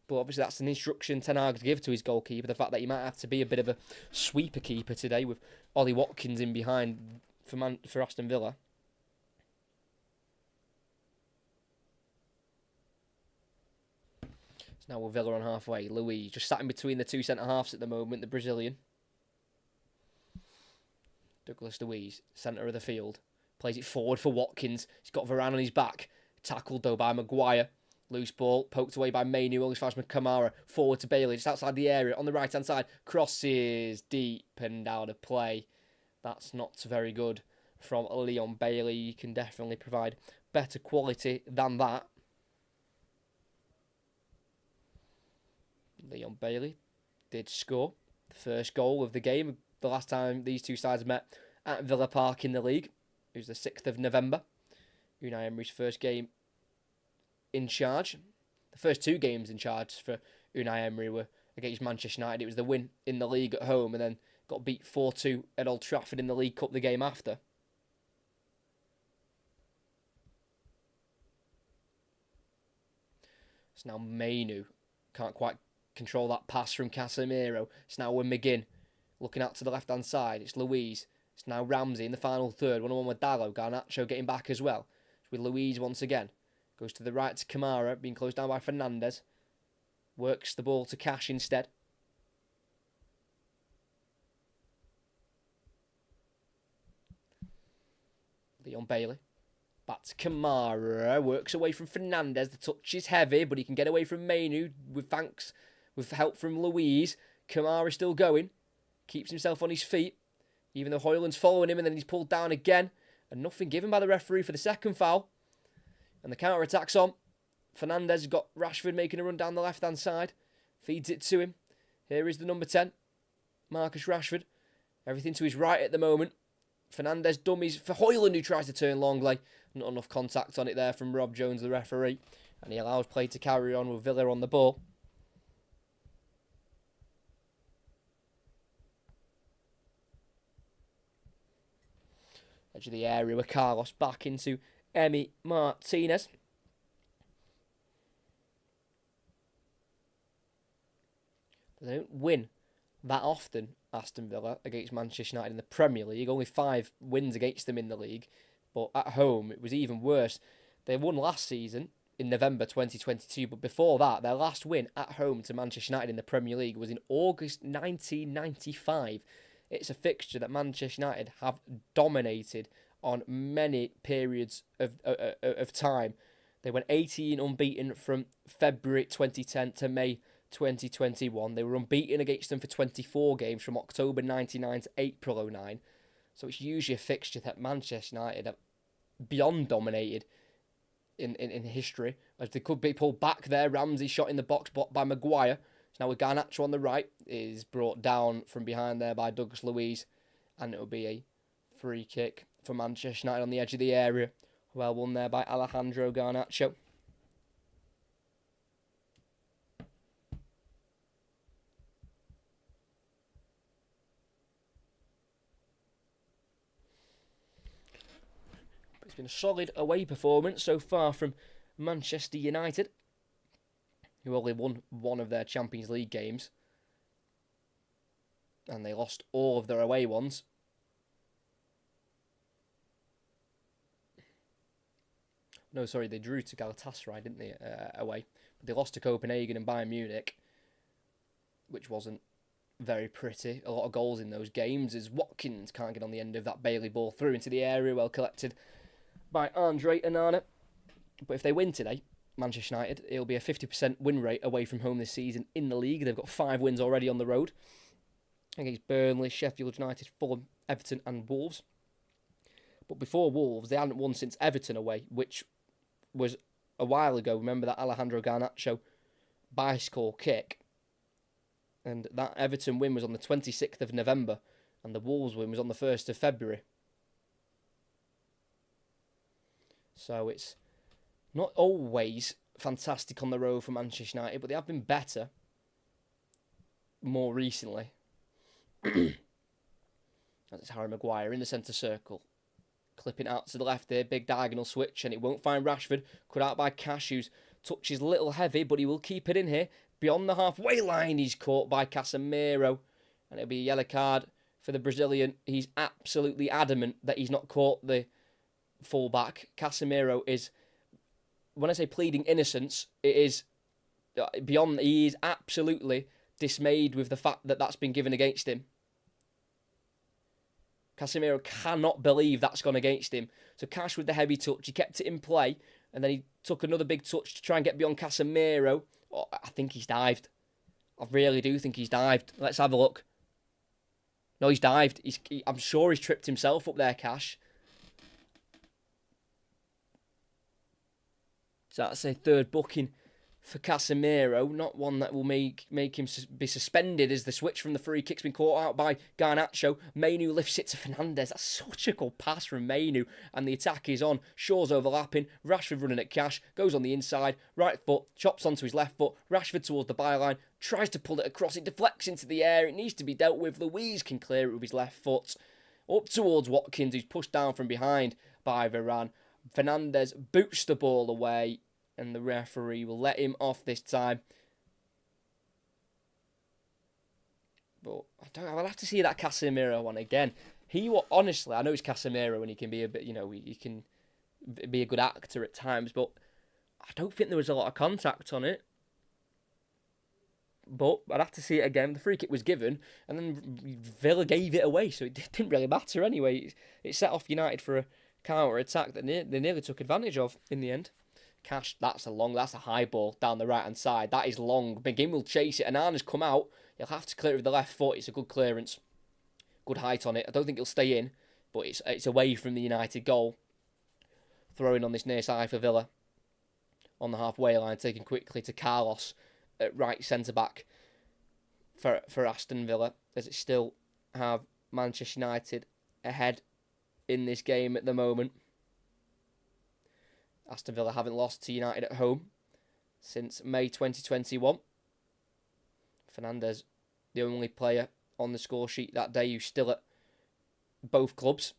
But obviously that's an instruction Ten Hag to give to his goalkeeper, the fact that he might have to be a bit of a sweeper keeper today with Ollie Watkins in behind for Aston Villa. So now we're Villa on halfway. Luiz just sat in between the two centre-halves at the moment, the Brazilian. Douglas Luiz, centre of the field. Plays it forward for Watkins. He's got Varane on his back. Tackled though by Maguire. Loose ball, poked away by Mainu, only fast from Kamara. Forward to Bailey, just outside the area, on the right-hand side. Crosses deep and out of play. That's not very good from Leon Bailey. You can definitely provide better quality than that. Leon Bailey did score the first goal of the game. The last time these two sides met at Villa Park in the league. It was the 6th of November. Unai Emery's first game in charge. The first two games in charge for Unai Emery were against Manchester United. It was the win in the league at home and then got beat 4-2 at Old Trafford in the League Cup the game after. It's now Mainu. Can't quite control that pass from Casemiro. It's now with McGinn. Looking out to the left-hand side. It's Luiz. It's now Ramsey in the final third. 1-on-1 with Dallo. Garnacho getting back as well. It's with Luiz once again. Goes to the right to Kamara, being closed down by Fernandez. Works the ball to Cash instead. Leon Bailey. Back to Kamara. Works away from Fernandez. The touch is heavy, but he can get away from Mainu with help from Luiz. Kamara still going. Keeps himself on his feet. Even though Højlund's following him and then he's pulled down again. And nothing given by the referee for the second foul. And the counter-attack's on. Fernandez has got Rashford making a run down the left-hand side. Feeds it to him. Here is the number 10. Marcus Rashford. Everything to his right at the moment. Fernandez dummies for Højlund, who tries to turn Longley. Not enough contact on it there from Rob Jones, the referee. And he allows play to carry on with Villa on the ball. Edge of the area with Carlos back into Emi Martinez. They don't win that often, Aston Villa, against Manchester United in the Premier League. Only 5 wins against them in the league. But at home, it was even worse. They won last season in November 2022. But before that, their last win at home to Manchester United in the Premier League was in August 1995. It's a fixture that Manchester United have dominated on many periods of time. They went 18 unbeaten from February 2010 to May 2021. They were unbeaten against them for 24 games from October 99 to April 09. So it's usually a fixture that Manchester United have beyond dominated in history. As they could be pulled back there. Ramsey shot in the box by Maguire. So now with Garnacho on the right, is brought down from behind there by Douglas Luiz. and it'll be a free kick for Manchester United on the edge of the area. Well won there by Alejandro Garnacho. It's been a solid away performance so far from Manchester United, who only won one of their Champions League games, and they lost all of their away ones. No, sorry, they drew to Galatasaray, didn't they, away? But they lost to Copenhagen and Bayern Munich, which wasn't very pretty. A lot of goals in those games as Watkins can't get on the end of that Bailey ball through into the area, well collected by Andre Onana. But if they win today, Manchester United, it'll be a 50% win rate away from home this season in the league. They've got 5 wins already on the road against Burnley, Sheffield United, Fulham, Everton and Wolves. But before Wolves, they hadn't won since Everton away, which was a while ago. Remember that Alejandro Garnacho bicycle kick? And that Everton win was on the 26th of November, and the Wolves win was on the 1st of February. So it's not always fantastic on the road for Manchester United, but they have been better more recently. That's Harry Maguire in the centre circle. Clipping out to the left there, big diagonal switch, and it won't find Rashford. Cut out by Cash, whose touch is a little heavy, but he will keep it in here. Beyond the halfway line, he's caught by Casemiro, and it'll be a yellow card for the Brazilian. He's absolutely adamant that he's not caught the fullback. Casemiro is, when I say pleading innocence, it is beyond. He is absolutely dismayed with the fact that that's been given against him. Casemiro cannot believe that's gone against him. So Cash with the heavy touch, he kept it in play, and then he took another big touch to try and get beyond Casemiro. Oh, I think he's dived. I really do think he's dived. Let's have a look. No, he's dived. I'm sure he's tripped himself up there, Cash. So that's a third booking for Casemiro. Not one that will make him be suspended, as the switch from the free kick's been caught out by Garnacho. Mainu lifts it to Fernandes. That's such a good pass from Mainu. And the attack is on. Shaw's overlapping. Rashford running at Cash. Goes on the inside. Right foot. Chops onto his left foot. Rashford towards the byline. Tries to pull it across. It deflects into the air. It needs to be dealt with. Louise can clear it with his left foot. Up towards Watkins, who's pushed down from behind by Varane. Fernandes boots the ball away, and the referee will let him off this time. But I'll have to see that Casemiro one again. Honestly, I know it's Casemiro and he can be a bit, he can be a good actor at times, but I don't think there was a lot of contact on it. But I'd have to see it again. The free kick was given, and then Villa gave it away, so it didn't really matter anyway. It set off United for a counter-attack that they nearly took advantage of in the end. Cash, that's a high ball down the right-hand side. That is long. McGinn will chase it, and Arna's come out. He'll have to clear it with the left foot. It's a good clearance. Good height on it. I don't think he'll stay in, but it's away from the United goal. Throwing on this near side for Villa. On the halfway line, taken quickly to Carlos at right centre-back for Aston Villa, as it still have Manchester United ahead in this game at the moment. Aston Villa haven't lost to United at home since May 2021. Fernandes, the only player on the score sheet that day who's still at both clubs,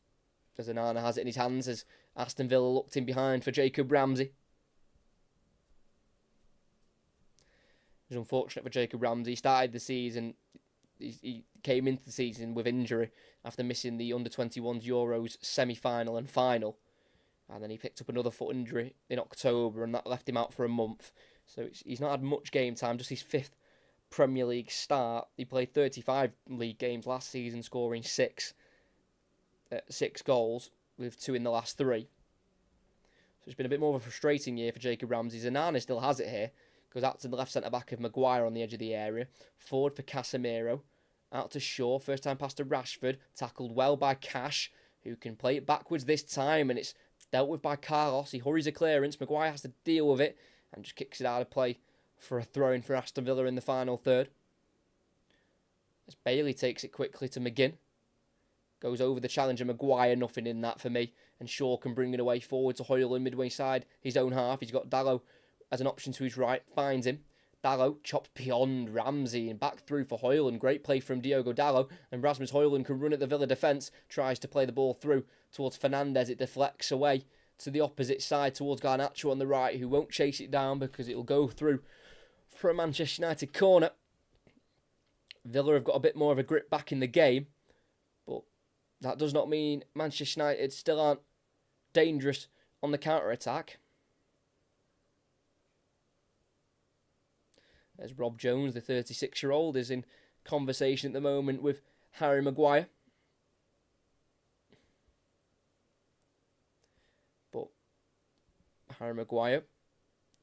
as Onana has it in his hands, as Aston Villa looked in behind for Jacob Ramsey. It was unfortunate for Jacob Ramsey. He started the season, he came into the season with injury after missing the Under-21s Euros semi-final and final. And then he picked up another foot injury in October, and that left him out for a month. So he's not had much game time, just his 5th Premier League start. He played 35 league games last season, scoring 6 goals, with 2 in the last 3. So it's been a bit more of a frustrating year for Jacob Ramsey. Zanana still has it here. Goes out to the left centre-back of Maguire on the edge of the area. Forward for Casemiro. Out to Shaw. First time pass to Rashford. Tackled well by Cash, who can play it backwards this time, and it's dealt with by Carlos. He hurries a clearance. Maguire has to deal with it and just kicks it out of play for a throw-in for Aston Villa in the final third. As Bailey takes it quickly to McGinn. Goes over the challenger, Maguire, nothing in that for me. And Shaw can bring it away forward to Hoyland, midway side, his own half. He's got Dallo as an option to his right, finds him. Dallo chopped beyond Ramsey and back through for Hoyland. Great play from Diogo Dallo. And Rasmus Hoyland can run at the Villa defence, tries to play the ball through towards Fernandes. It deflects away to the opposite side towards Garnacho on the right, who won't chase it down because it'll go through for a Manchester United corner. Villa have got a bit more of a grip back in the game, but that does not mean Manchester United still aren't dangerous on the counter-attack. As Rob Jones, the 36-year-old, is in conversation at the moment with Harry Maguire. But Harry Maguire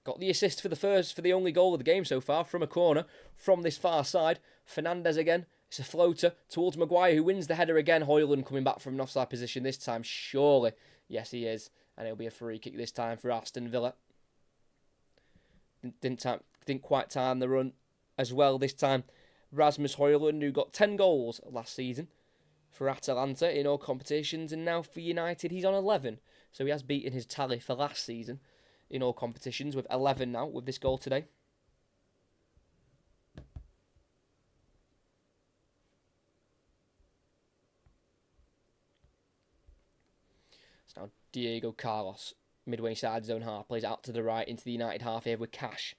got the assist for the only goal of the game so far from a corner from this far side. Fernandes again. It's a floater towards Maguire, who wins the header again. Hoyland coming back from an offside position this time, surely. Yes, he is. And it'll be a free kick this time for Aston Villa. Didn't quite time the run as well this time. Rasmus Hoyland, who got 10 goals last season for Atalanta in all competitions, and now for United he's on 11. So he has beaten his tally for last season in all competitions with 11 now with this goal today. It's now Diego Carlos, midway side zone half, plays out to the right into the United half here with Cash.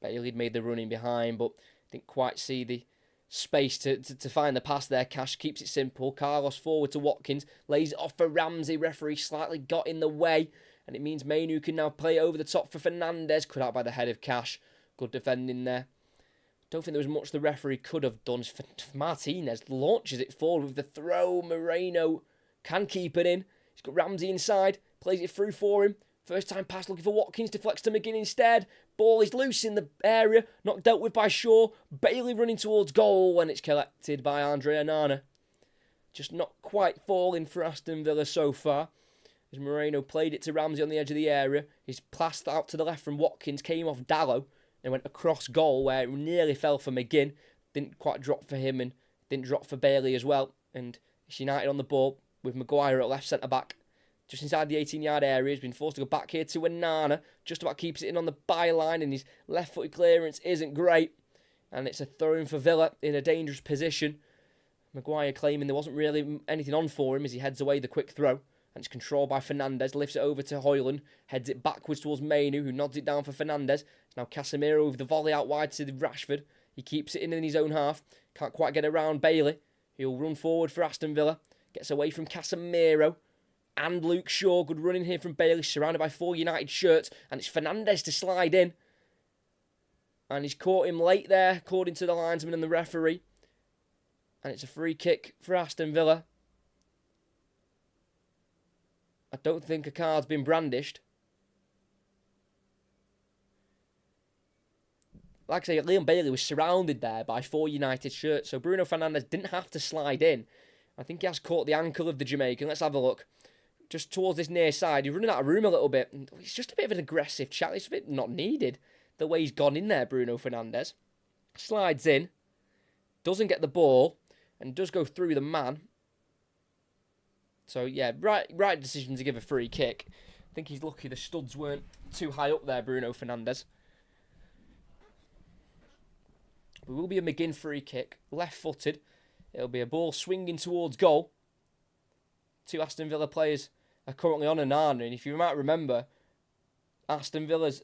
Bailey made the running behind, but didn't quite see the space to find the pass there. Cash keeps it simple. Carlos forward to Watkins, lays it off for Ramsey. Referee slightly got in the way, and it means Mainu can now play over the top for Fernandes. Cut out by the head of Cash. Good defending there. Don't think there was much the referee could have done. Martinez launches it forward with the throw. Moreno can keep it in. He's got Ramsey inside, plays it through for him. First time pass looking for Watkins, deflects to McGinn instead. Ball is loose in the area, not dealt with by Shaw. Bailey running towards goal, and it's collected by Andre Onana. Just not quite falling for Aston Villa so far. As Moreno played it to Ramsey on the edge of the area. He's passed out to the left from Watkins, came off Dallo, and went across goal where it nearly fell for McGinn. Didn't quite drop for him, and didn't drop for Bailey as well. And it's United on the ball with Maguire at left centre-back. Just inside the 18-yard area, he's been forced to go back here to Onana. Just about keeps it in on the byline, and his left-footed clearance isn't great. And it's a throw-in for Villa in a dangerous position. Maguire claiming there wasn't really anything on for him as he heads away the quick throw. And it's controlled by Fernandes, lifts it over to Hoyland, heads it backwards towards Mainu, who nods it down for Fernandes. Now Casemiro with the volley out wide to Rashford. He keeps it in his own half. Can't quite get around Bailey. He'll run forward for Aston Villa. Gets away from Casemiro. And Luke Shaw, good running here from Bailey, surrounded by 4 United shirts. And it's Fernandes to slide in. And he's caught him late there, according to the linesman and the referee. And it's a free kick for Aston Villa. I don't think a card's been brandished. Like I say, Leon Bailey was surrounded there by 4 United shirts. So Bruno Fernandes didn't have to slide in. I think he has caught the ankle of the Jamaican. Let's have a look. Just towards this near side. He's running out of room a little bit. He's just a bit of an aggressive chat. It's a bit not needed. The way he's gone in there, Bruno Fernandes. Slides in. Doesn't get the ball. And does go through the man. So, yeah, right decision to give a free kick. I think he's lucky the studs weren't too high up there, Bruno Fernandes. It will be a McGinn free kick. Left-footed. It'll be a ball swinging towards goal. 2 Aston Villa players are currently on Onana. And if you might remember, Aston Villa's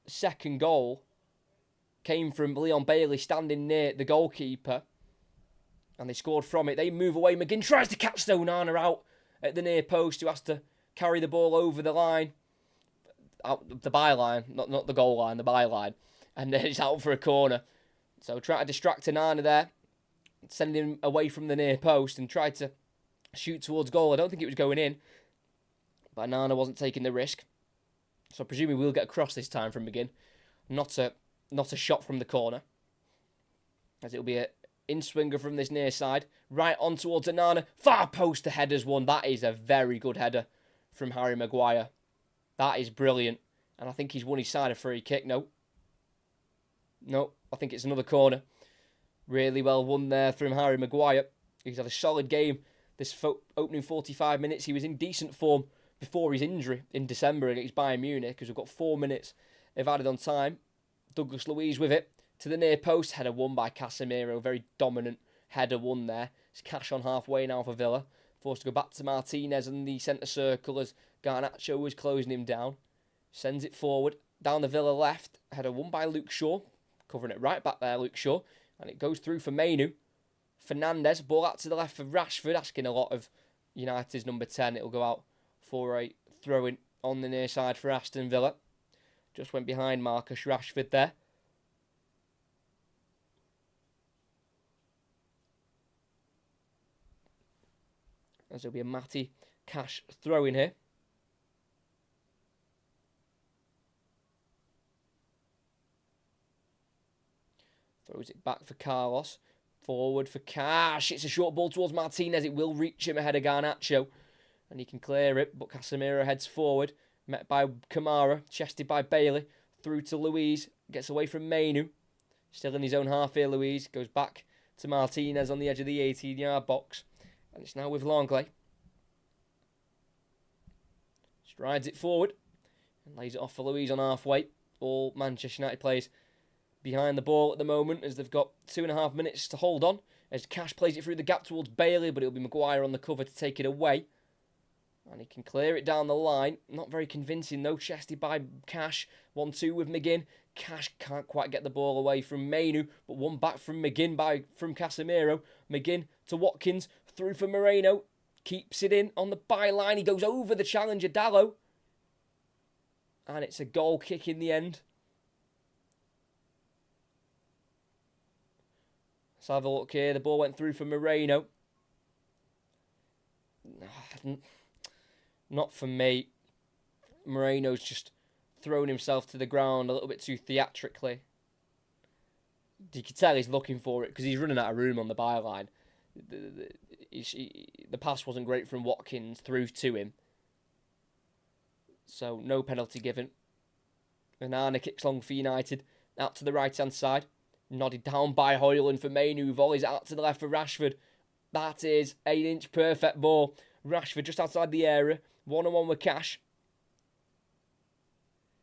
second goal came from Leon Bailey standing near the goalkeeper. And they scored from it. They move away. McGinn tries to catch Onana out at the near post, who has to carry the ball over the line. Out the byline, not the goal line, the byline. And then it's out for a corner. So try to distract Onana there. Send him away from the near post and tried to shoot towards goal. I don't think it was going in. But Onana wasn't taking the risk. So I presume we'll get a cross this time from McGinn. Not a shot from the corner. As it'll be a in-swinger from this near side. Right on towards Onana. Far post, the header's won. That is a very good header from Harry Maguire. That is brilliant. And I think he's won his side a free kick. No, I think it's another corner. Really well won there from Harry Maguire, He's had a solid game this opening 45 minutes. He was in decent form before his injury in December against Bayern Munich, because we've got 4 minutes of added on time. Douglas Luiz with it to the near post. Header won by Casemiro. Very dominant header won there. It's Cash on halfway now for Villa. Forced to go back to Martinez in the centre circle as Garnacho was closing him down. Sends it forward. Down the Villa left. Header won by Luke Shaw. Covering it right back there, Luke Shaw. And it goes through for Mainu. Fernandes. Ball out to the left for Rashford. Asking a lot of United's number 10. It'll go out for a throw-in on the near side for Aston Villa. Just went behind Marcus Rashford there. As there'll be a Matty Cash throw-in here. Throws it back for Carlos. Forward for Cash. It's a short ball towards Martinez. It will reach him ahead of Garnacho. And he can clear it, but Casemiro heads forward. Met by Kamara. Chested by Bailey. Through to Luiz. Gets away from Mainu. Still in his own half here, Luiz. Goes back to Martinez on the edge of the 18-yard box. And it's now with Longley. Strides it forward. And lays it off for Luiz on halfway. All Manchester United players behind the ball at the moment, as they've got 2.5 minutes to hold on. As Cash plays it through the gap towards Bailey, but it'll be Maguire on the cover to take it away. And he can clear it down the line. Not very convincing though. Chested by Cash. 1-2 with McGinn. Cash can't quite get the ball away from Mainu, but one back from McGinn from Casemiro. McGinn to Watkins. Through for Moreno. Keeps it in on the byline. He goes over the challenger, Dallo. And it's a goal kick in the end. Let's have a look here. The ball went through for Moreno. Not for me. Moreno's just thrown himself to the ground a little bit too theatrically. You can tell he's looking for it because he's running out of room on the byline. The pass wasn't great from Watkins through to him. So no penalty given. Onana kicks long for United. Out to the right-hand side. Nodded down by Højlund for Mainu. Volleys out to the left for Rashford. That is 8-inch perfect ball. Rashford just outside the area. 1-on-1 with Cash.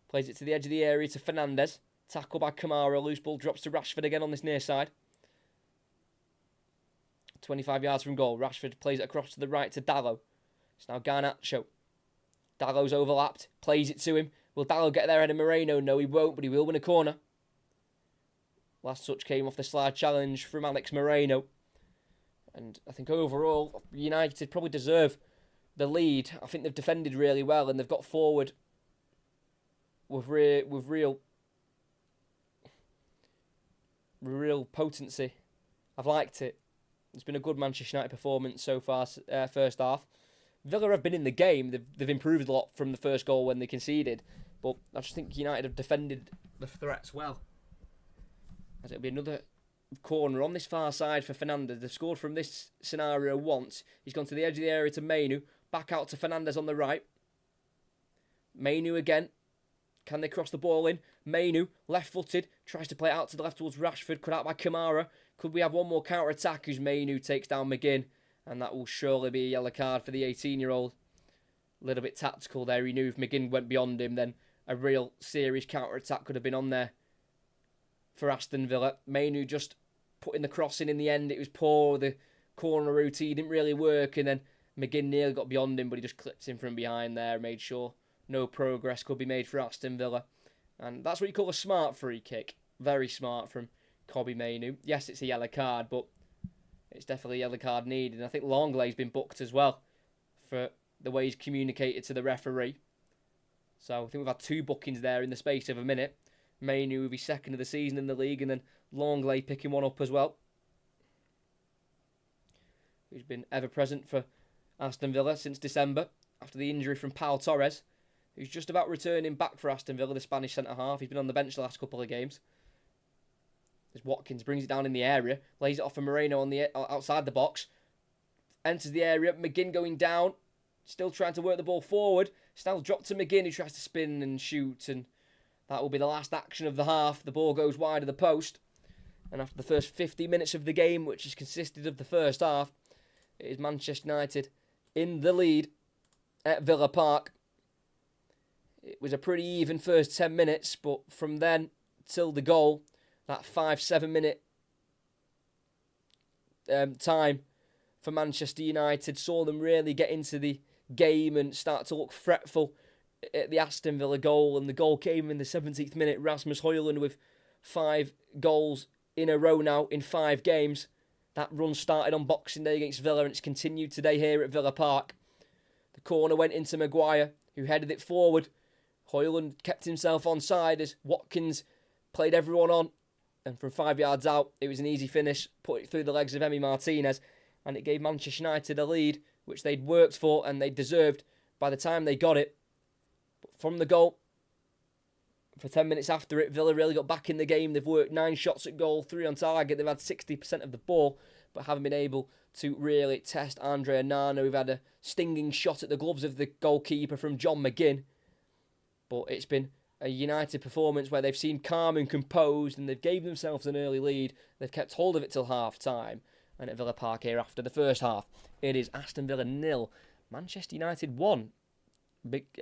Plays it to the edge of the area to Fernandes. Tackle by Kamara. Loose ball drops to Rashford again on this near side. 25 yards from goal. Rashford plays it across to the right to Dallo. It's now Garnacho. Dallo's overlapped. Plays it to him. Will Dallo get there ahead of Moreno? No, he won't, but he will win a corner. Last touch came off the slide challenge from Alex Moreno. And I think overall, United probably deserve the lead. I think they've defended really well and they've got forward with real potency. I've liked it. It's been a good Manchester United performance so far, first half. Villa have been in the game. They've improved a lot from the first goal when they conceded. But I just think United have defended the threats well. As it'll be another corner on this far side for Fernandes. They've scored from this scenario once. He's gone to the edge of the area to Mainu. Back out to Fernandes on the right. Mainu again. Can they cross the ball in? Mainu, left-footed, tries to play it out to the left towards Rashford. Cut out by Kamara. Could we have one more counter-attack as Mainu takes down McGinn? And that will surely be a yellow card for the 18-year-old. A little bit tactical there. He knew if McGinn went beyond him, then a real serious counter-attack could have been on there for Aston Villa. Mainu just putting the crossing in the end. It was poor. The corner routine didn't really work. And then McGinn nearly got beyond him, but he just clipped him from behind there. Made sure no progress could be made for Aston Villa. And that's what you call a smart free kick. Very smart from Kobbie Mainu. Yes, it's a yellow card, but it's definitely a yellow card needed. And I think Longley's been booked as well for the way he's communicated to the referee. So I think we've had 2 bookings there in the space of a minute. Mainu will be second of the season in the league, and then Longley picking one up as well. Who's been ever present for Aston Villa since December after the injury from Pau Torres, who's just about returning back for Aston Villa, the Spanish centre-half. He's been on the bench the last couple of games. As Watkins brings it down in the area, lays it off for Moreno on the outside the box. Enters the area, McGinn going down, still trying to work the ball forward. Still dropped to McGinn, who tries to spin and shoot, and that will be the last action of the half. The ball goes wide of the post. And after the first 50 minutes of the game, which has consisted of the first half, It is Manchester United in the lead at Villa Park. It was a pretty even first 10 minutes, but from then till the goal, that 5-7 minute time for Manchester United saw them really get into the game and start to look fretful at the Aston Villa goal. And the goal came in the 17th minute. Rasmus Højlund with 5 goals in a row now in 5 games. That run started on Boxing Day against Villa and it's continued today here at Villa Park. The corner went into Maguire, who headed it forward. Højlund kept himself onside as Watkins played everyone on. And from 5 yards out, it was an easy finish, put it through the legs of Emi Martinez. And it gave Manchester United a lead, which they'd worked for and they deserved by the time they got it. But from the goal, for 10 minutes after it, Villa really got back in the game. They've worked 9 shots at goal, 3 on target. They've had 60% of the ball, but haven't been able to really test Andre Onana. We've had a stinging shot at the gloves of the goalkeeper from John McGinn. But it's been a United performance where they've seemed calm and composed and they've gave themselves an early lead. They've kept hold of it till half-time. And at Villa Park here after the first half, it is Aston Villa 0, Manchester United 1.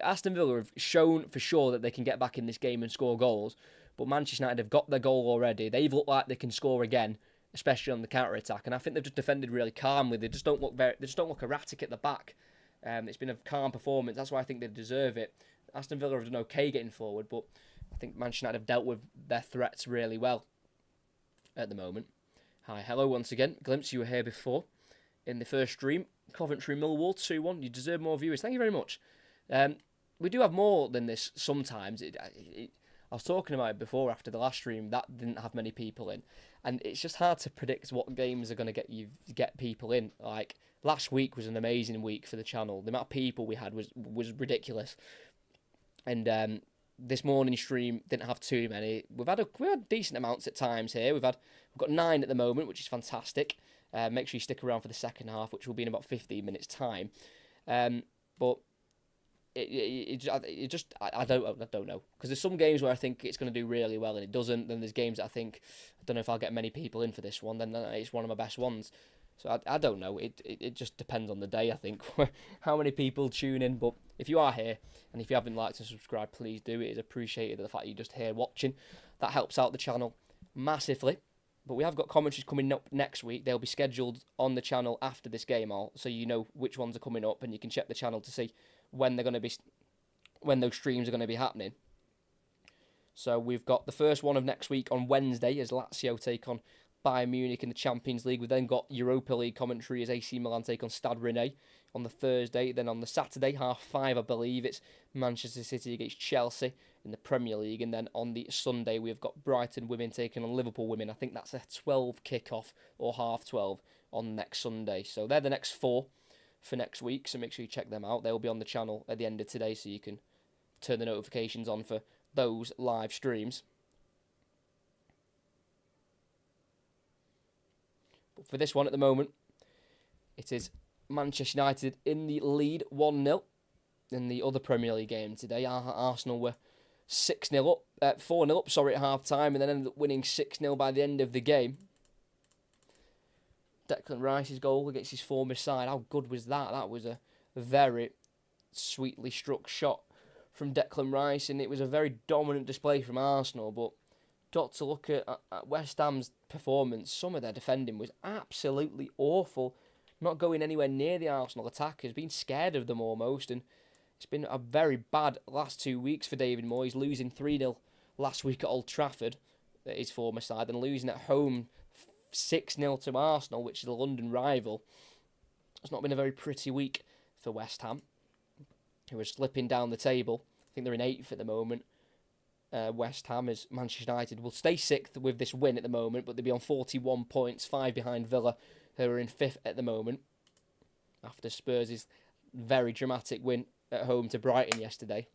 Aston Villa have shown for sure that they can get back in this game and score goals, but Manchester United have got their goal already. They've looked like they can score again, especially on the counter-attack, and I think they've just defended really calmly. They just don't look erratic at the back. It's been a calm performance. That's why I think they deserve it. Aston Villa have done okay getting forward, but I think Manchester United have dealt with their threats really well at the moment. Hi, hello once again. Glimpse, you were here before in the first stream. Coventry Millwall 2-1. You deserve more viewers. Thank you very much. We do have more than this sometimes. I was talking about it before after the last stream. That didn't have many people in. And it's just hard to predict what games are going to get people in. Like, last week was an amazing week for the channel. The amount of people we had was ridiculous. And this morning stream didn't have too many. We've had decent amounts at times here. We've got 9 at the moment, which is fantastic. Make sure you stick around for the second half, which will be in about 15 minutes' time. But I don't know, because there's some games where I think it's going to do really well and it doesn't. Then there's games that I think I don't know if I'll get many people in for this one. Then it's one of my best ones. So I don't know. It just depends on the day, I think, how many people tune in. But if you are here and if you haven't liked and subscribed, please do. It is appreciated, the fact you're just here watching. That helps out the channel massively. But we have got commentaries coming up next week. They'll be scheduled on the channel after this game, so you know which ones are coming up, and you can check the channel to see when those streams are going to be happening. So we've got the first one of next week on Wednesday as Lazio take on Bayern Munich in the Champions League. We've then got Europa League commentary as AC Milan take on Stade Rennais on the Thursday. Then on the Saturday, 5:30, I believe, it's Manchester City against Chelsea in the Premier League. And then on the Sunday, we've got Brighton women taking on Liverpool women. I think that's a 12 kickoff or 12:30 on next Sunday. So they're the next 4 for next week. So make sure you check them out. They'll be on the channel at the end of today, so you can turn the notifications on for those live streams. But for this one at the moment, it is Manchester United in the lead 1-0. In the other Premier League game today, Arsenal were 4-0 up, at half-time, and then ended up winning 6-0 by the end of the game. Declan Rice's goal against his former side, how good was that? That was a very sweetly struck shot from Declan Rice, and it was a very dominant display from Arsenal, but got to look at West Ham's performance. Some of their defending was absolutely awful. Not going anywhere near the Arsenal attackers, being scared of them almost. And it's been a very bad last 2 weeks for David Moyes, losing 3-0 last week at Old Trafford, at his former side, and losing at home 6-0 to Arsenal, which is a London rival. It's not been a very pretty week for West Ham, who are slipping down the table. I think they're in 8th at the moment. West Ham, as Manchester United will stay 6th with this win at the moment, but they'll be on 41 points, 5 behind Villa, who are in 5th at the moment, after Spurs' very dramatic win at home to Brighton yesterday.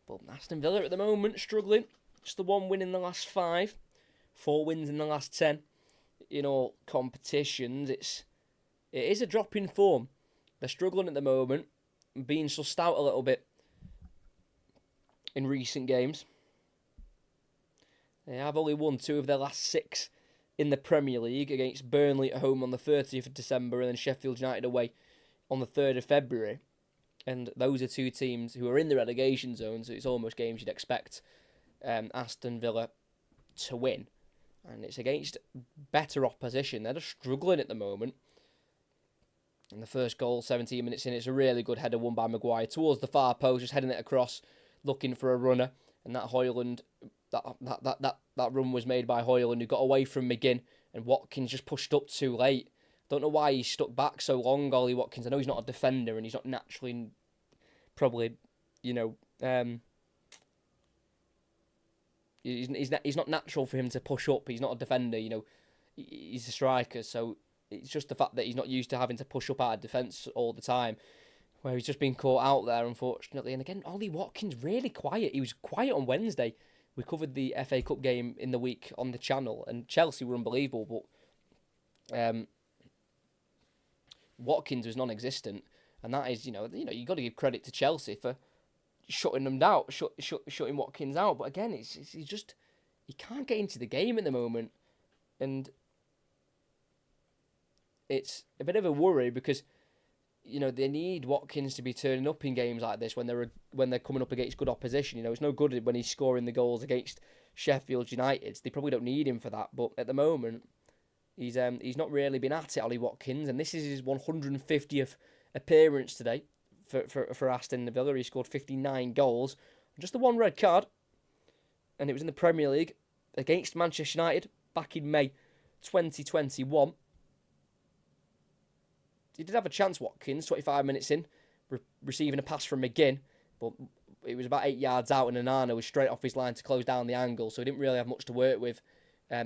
But Aston Villa at the moment struggling. Just the 1 win in the last 5, 4 wins in the last 10. In all competitions, it is a drop in form. They're struggling at the moment, being sussed out a little bit in recent games. They have only won 2 of their last 6 in the Premier League, against Burnley at home on the 30th of December and then Sheffield United away on the 3rd of February. And those are 2 teams who are in the relegation zone, so it's almost games you'd expect Aston Villa to win. And it's against better opposition. They're just struggling at the moment. And the first goal, 17 minutes in, it's a really good header won by Maguire towards the far post, just heading it across, looking for a runner. And that Højlund, that run was made by Højlund, who got away from McGinn, and Watkins just pushed up too late. Don't know why he's stuck back so long, Ollie Watkins. I know he's not a defender, and he's not naturally, probably, he's not natural for him to push up. He's not a defender, he's a striker, so it's just the fact that he's not used to having to push up out of defence all the time, where he's just been caught out there, unfortunately. And again, Ollie Watkins, really quiet. He was quiet on Wednesday. We covered the FA Cup game in the week on the channel, and Chelsea were unbelievable, but Watkins was non-existent, and that is, you got to give credit to Chelsea for shutting them down, shutting Watkins out. But again, he can't get into the game at the moment, and it's a bit of a worry because, they need Watkins to be turning up in games like this when they're coming up against good opposition. It's no good when he's scoring the goals against Sheffield United. They probably don't need him for that, but at the moment, he's not really been at it, Ollie Watkins, and this is his 150th appearance today for Aston Villa. He scored 59 goals, just the 1 red card, and it was in the Premier League against Manchester United back in May 2021. He did have a chance, Watkins, 25 minutes in, receiving a pass from McGinn, but it was about 8 yards out, and Onana was straight off his line to close down the angle, so he didn't really have much to work with.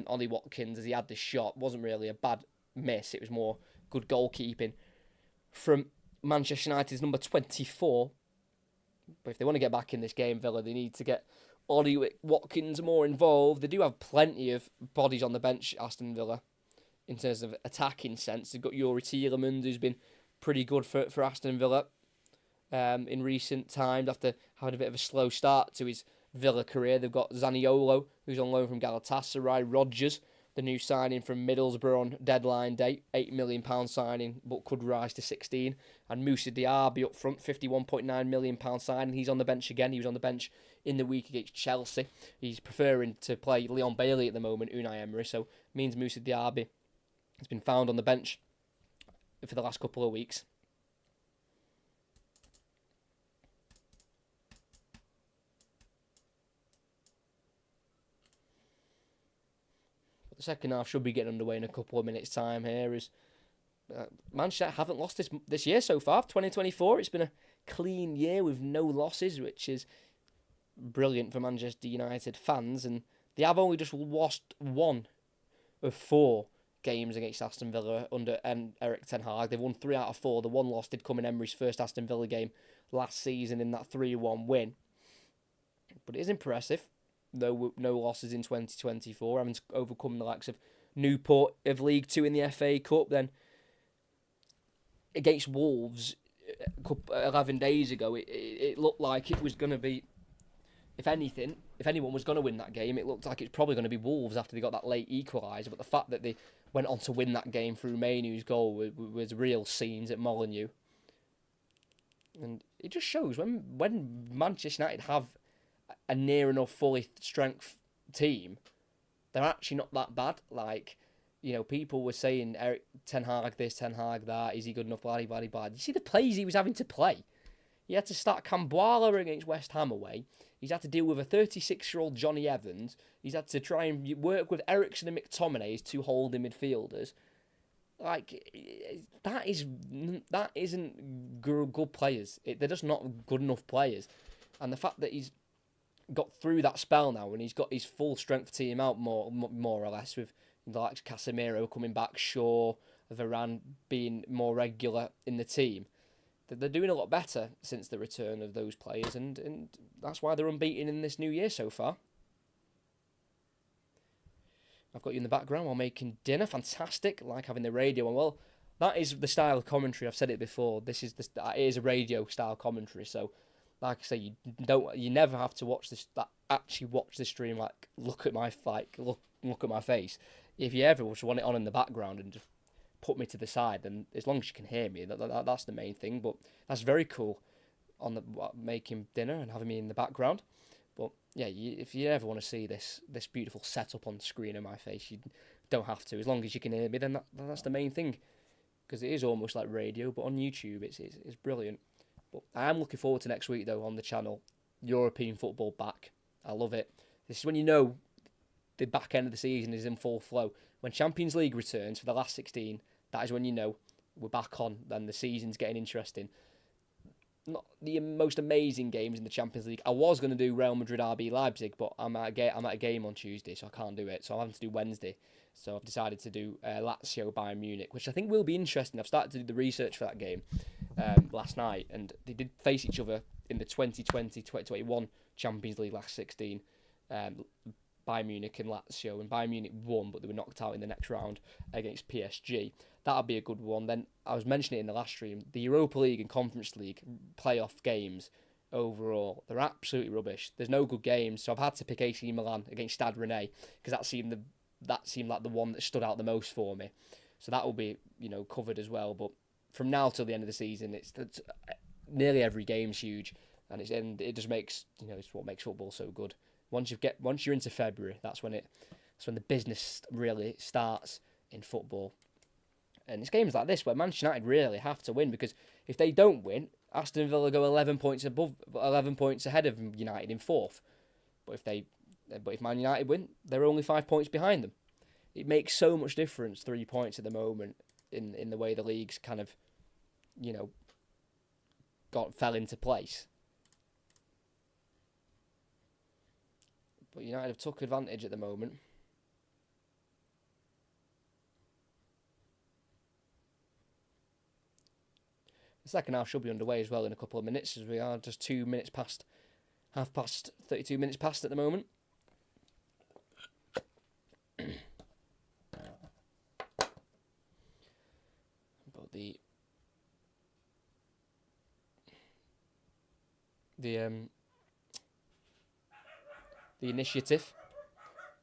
Ollie Watkins, as he had this shot, wasn't really a bad miss. It was more good goalkeeping from Manchester United's number 24. But if they want to get back in this game, Villa, they need to get Ollie Watkins more involved. They do have plenty of bodies on the bench, Aston Villa, in terms of attacking sense. They've got Yuri Tielemans, who's been pretty good for Aston Villa in recent times after having a bit of a slow start to his Villa career. They've got Zaniolo, who's on loan from Galatasaray. Rodgers, the new signing from Middlesbrough on deadline day, £8 million signing, but could rise to 16. And Moussa Diaby up front, £51.9 million signing. He's on the bench again. He was on the bench in the week against Chelsea. He's preferring to play Leon Bailey at the moment, Unai Emery, so means Moussa Diaby has been found on the bench for the last couple of weeks. The second half should be getting underway in a couple of minutes' time here, as Manchester haven't lost this year so far, 2024. It's been a clean year with no losses, which is brilliant for Manchester United fans, and they have only just lost 1 of 4 games against Aston Villa under Erik ten Hag. They've won 3 out of 4. The 1 loss did come in Emery's first Aston Villa game last season in that 3-1 win. But it is impressive, though no losses in 2024, having overcome the likes of Newport of League 2 in the FA Cup. Then against Wolves 11 days ago, it looked like it was going to be, if anyone was going to win that game, it looked like it's probably going to be Wolves after they got that late equaliser. But the fact that they went on to win that game through Mainoo's goal was real scenes at Molineux. And it just shows when Manchester United have a near enough fully strength team, they're actually not that bad. Like, people were saying Erik ten Hag this, ten Hag that, is he good enough, blah, blah, blah. You see the plays he was having to play. He had to start Camboire against West Ham away. He's had to deal with a 36-year-old Johnny Evans. He's had to try and work with Ericsson and McTominay as 2 holding midfielders. Like, that isn't good players. They're just not good enough players. And the fact that he's got through that spell now and he's got his full strength team out more or less, with the likes of Casemiro coming back, Shaw, Varane being more regular in the team, they're doing a lot better since the return of those players, and that's why they're unbeaten in this new year so far. I've got you in the background while making dinner. Fantastic. Like having the radio on. Well, that is the style of commentary. I've said it before. It is a radio style commentary, so like I say, you never have to watch this. Actually watch the stream. Like look at my look at my face. If you ever just want it on in the background and just put me to the side, then as long as you can hear me, that's the main thing. But that's very cool on the making dinner and having me in the background. But yeah, if you ever want to see this beautiful setup on the screen of my face, you don't have to. As long as you can hear me, then that's the main thing. Because it is almost like radio, but on YouTube, it's brilliant. But I am looking forward to next week, though, on the channel. European football back. I love it. This is when you know the back end of the season is in full flow. When Champions League returns for the last 16, that is when you know we're back on, then the season's getting interesting. Not the most amazing games in the Champions League. I was going to do Real Madrid RB Leipzig, but I'm at a game on Tuesday, so I can't do it. So I'm having to do Wednesday. So I've decided to do Lazio Bayern Munich, which I think will be interesting. I've started to do the research for that game last night, and they did face each other in the 2020-2021 Champions League last 16. Bayern Munich and Lazio, and Bayern Munich won, but they were knocked out in the next round against PSG. That'll be a good one. Then I was mentioning it in the last stream, the Europa League and Conference League playoff games overall, they're absolutely rubbish. There's no good games, so I've had to pick AC Milan against Stade Rennais because that seemed like the one that stood out the most for me. So that will be covered as well. But from now till the end of the season, it's nearly every game's huge, and it just makes it's what makes football so good. Once you're into February, that's when the business really starts in football. And it's games like this where Manchester United really have to win, because if they don't win, Aston Villa go 11 points ahead of United in fourth. But if Man United win, they're only 5 points behind them. It makes so much difference, 3 points at the moment, in the way the league's kind of, fell into place. But United have took advantage at the moment. The second half should be underway as well in a couple of minutes, as we are just 2 minutes past, 32 minutes past at the moment. But the initiative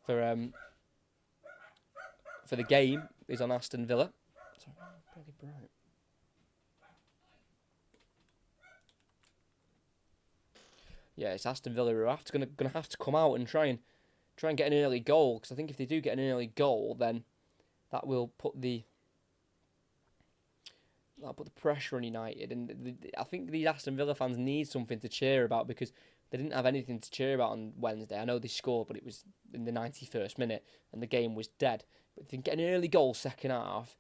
for the game is on Aston Villa. Sorry, pretty bright. Yeah, it's Aston Villa who are going to have to come out and try and get an early goal, because I think if they do get an early goal, then that will put the pressure on United, and I think these Aston Villa fans need something to cheer about, because they didn't have anything to cheer about on Wednesday. I know they scored, but it was in the 91st minute, and the game was dead. But if they can get an early goal second half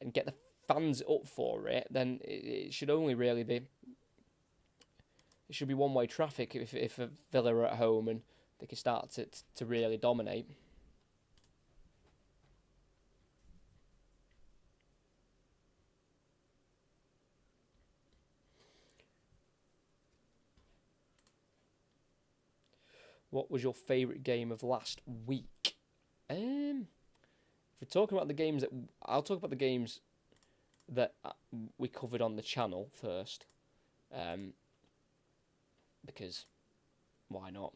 and get the fans up for it, then it should only really be... It should be one-way traffic if Villa are at home and they can start to really dominate. What was your favourite game of last week? If we're talking about the games I'll talk about the games that we covered on the channel first. Because why not?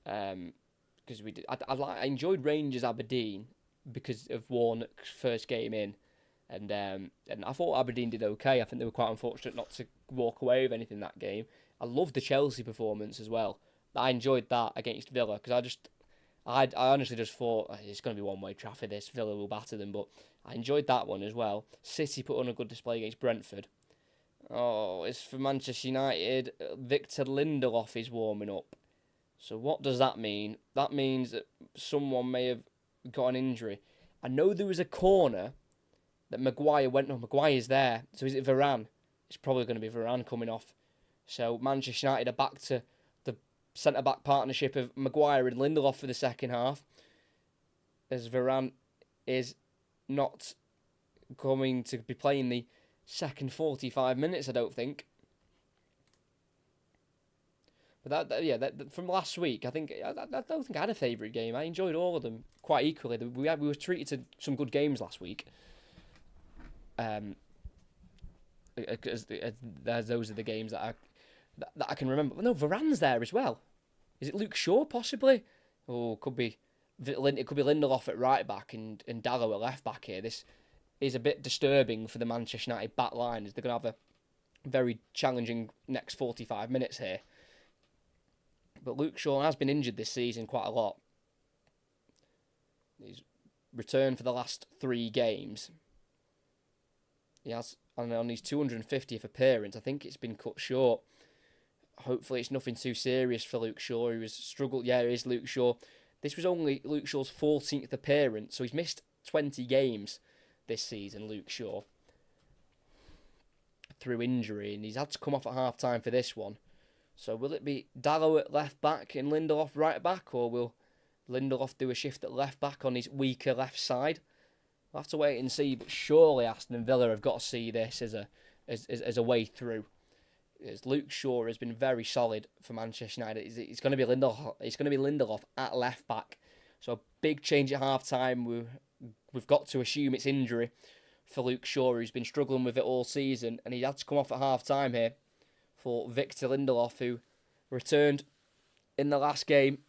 Because we did. I enjoyed Rangers Aberdeen because of Warnock's first game in, and I thought Aberdeen did okay. I think they were quite unfortunate not to walk away with anything that game. I loved the Chelsea performance as well. I enjoyed that against Villa, because I honestly just thought it's going to be one-way traffic. This Villa will batter them, but I enjoyed that one as well. City put on a good display against Brentford. Oh, it's for Manchester United. Victor Lindelof is warming up. So what does that mean? That means that someone may have got an injury. I know there was a corner that Maguire went on. Maguire's there. So is it Varane? It's probably going to be Varane coming off. So Manchester United are back to the centre-back partnership of Maguire and Lindelof for the second half, as Varane is not going to be playing the second 45 minutes, I don't think. But that from last week, I don't think I had a favourite game. I enjoyed all of them quite equally. We were treated to some good games last week. As those are the games that that I can remember. No, Varane's there as well. Is it Luke Shaw possibly? Oh, could be. It could be Lindelof at right back and Dallow at left back here. This is a bit disturbing for the Manchester United back line, as they're going to have a very challenging next 45 minutes here. But Luke Shaw has been injured this season quite a lot. He's returned for the last 3 games. He has, on his 250th appearance, I think it's been cut short. Hopefully it's nothing too serious for Luke Shaw. He was struggled. Yeah, it is Luke Shaw. This was only Luke Shaw's 14th appearance, so he's missed 20 games this season, Luke Shaw, through injury, and he's had to come off at half-time for this one. So will it be Dallow at left back and Lindelof right back, or will Lindelof do a shift at left back on his weaker left side? We'll have to wait and see, but surely Aston Villa have got to see this as a way through. As Luke Shaw has been very solid for Manchester United. It's going to be Lindelof. It's going to be Lindelof at left back. So a big change at half time. We've got to assume it's injury for Luke Shaw, who's been struggling with it all season, and he had to come off at half time here for Victor Lindelof, who returned in the last game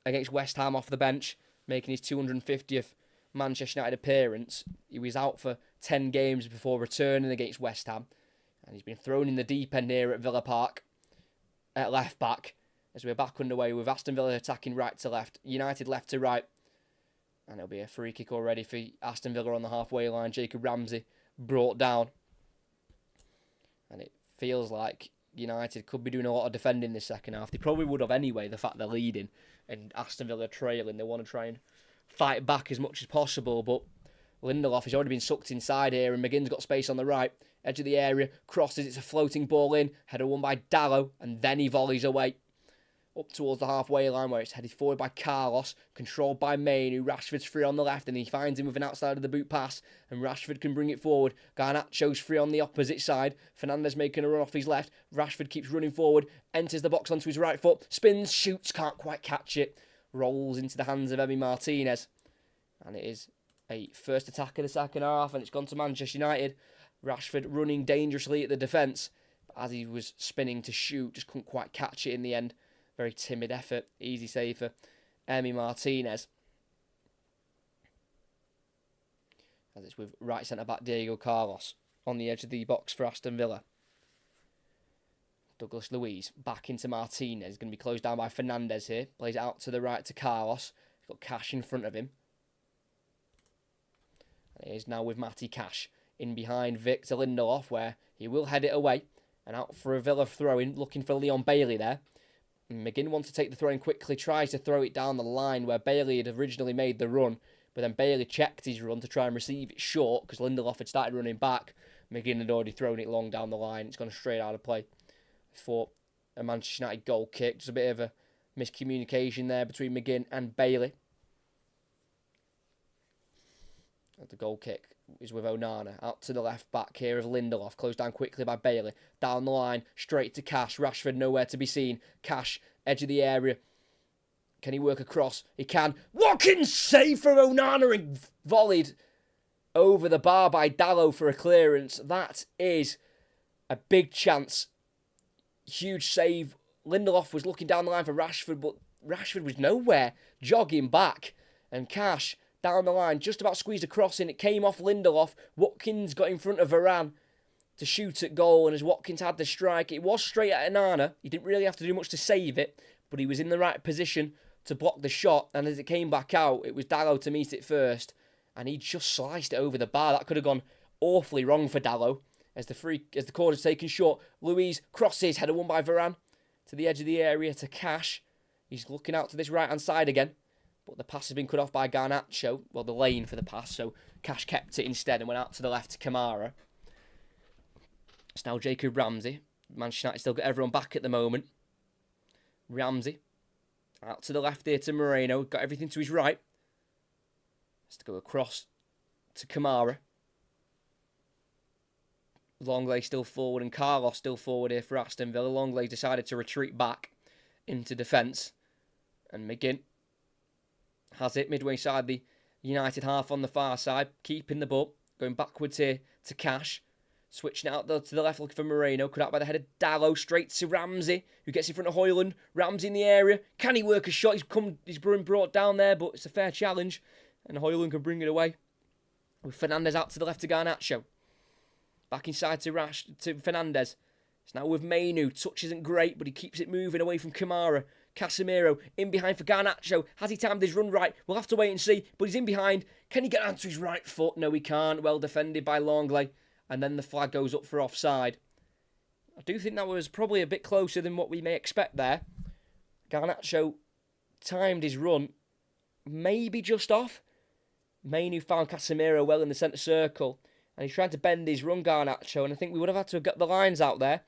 against West Ham off the bench, making his 250th Manchester United appearance. He was out for 10 games before returning against West Ham. And he's been thrown in the deep end here at Villa Park at left back as we're back underway with Aston Villa attacking right to left, United left to right. And it'll be a free kick already for Aston Villa on the halfway line. Jacob Ramsey brought down. And it feels like United could be doing a lot of defending this second half. They probably would have anyway, the fact they're leading and Aston Villa trailing. They want to try and fight back as much as possible, but Lindelof has already been sucked inside here, and McGinn's got space on the right, edge of the area, crosses, it's a floating ball in, header won by Dallow, and then he volleys away up towards the halfway line where it's headed forward by Carlos, controlled by Main, who Rashford's free on the left, and he finds him with an outside of the boot pass, and Rashford can bring it forward. Garnacho's free on the opposite side, Fernandes making a run off his left, Rashford keeps running forward, enters the box onto his right foot, spins, shoots, can't quite catch it, rolls into the hands of Emi Martinez, and it is a first attack of the second half, and it's gone to Manchester United. Rashford running dangerously at the defence, but as he was spinning to shoot, just couldn't quite catch it in the end. Very timid effort, easy save for Emi Martinez. As it's with right centre-back Diego Carlos on the edge of the box for Aston Villa. Douglas Luiz back into Martinez. He's going to be closed down by Fernandes here. Plays it out to the right to Carlos. He's got Cash in front of him. And it is now with Matty Cash in behind Victor Lindelof, where he will head it away. And out for a Villa throw-in, looking for Leon Bailey there. And McGinn wants to take the throw-in quickly, tries to throw it down the line where Bailey had originally made the run. But then Bailey checked his run to try and receive it short because Lindelof had started running back. McGinn had already thrown it long down the line. It's gone straight out of play for a Manchester United goal kick. Just a bit of a miscommunication there between McGinn and Bailey. The goal kick is with Onana. Out to the left back here of Lindelof. Closed down quickly by Bailey. Down the line, straight to Cash. Rashford nowhere to be seen. Cash, edge of the area. Can he work across? He can. Watkins save for Onana and volleyed over the bar by Dallow for a clearance. That is a big chance. Huge save. Lindelof was looking down the line for Rashford, but Rashford was nowhere. Jogging back. And Cash down the line, just about squeezed across in. It came off Lindelof. Watkins got in front of Varane to shoot at goal, and as Watkins had the strike, it was straight at Onana. He didn't really have to do much to save it, but he was in the right position to block the shot, and as it came back out, it was Dallow to meet it first, and he just sliced it over the bar. That could have gone awfully wrong for Dallow, as the corner's taken short. Luiz crosses, header won by Varane, to the edge of the area to Cash. He's looking out to this right-hand side again, but the pass has been cut off by Garnacho. Well, the lane for the pass, so Cash kept it instead and went out to the left to Kamara. It's now Jacob Ramsey. Manchester United still got everyone back at the moment. Ramsey out to the left here to Moreno. Got everything to his right. Has to go across to Kamara. Longley still forward and Carlos still forward here for Aston Villa. Longley decided to retreat back into defence. And McGinn has it midway side the United half on the far side. Keeping the ball. Going backwards here to Cash. Switching out to the left, looking for Moreno. Cut out by the head of Dallo. Straight to Ramsey, who gets in front of Hoyland. Ramsey in the area. Can he work a shot? He's been brought down there, but it's a fair challenge. And Hoyland can bring it away. With Fernandez out to the left to Garnacho. Back inside to Fernandez. It's now with Mainu. Touch isn't great, but he keeps it moving away from Kamara. Casemiro in behind for Garnacho. Has he timed his run right? We'll have to wait and see. But he's in behind. Can he get onto his right foot? No, he can't. Well defended by Longley. And then the flag goes up for offside. I do think that was probably a bit closer than what we may expect there. Garnacho timed his run maybe just off. Mainu found Casemiro well in the centre circle. And he's trying to bend his run, Garnacho. And I think we would have had to have got the lines out there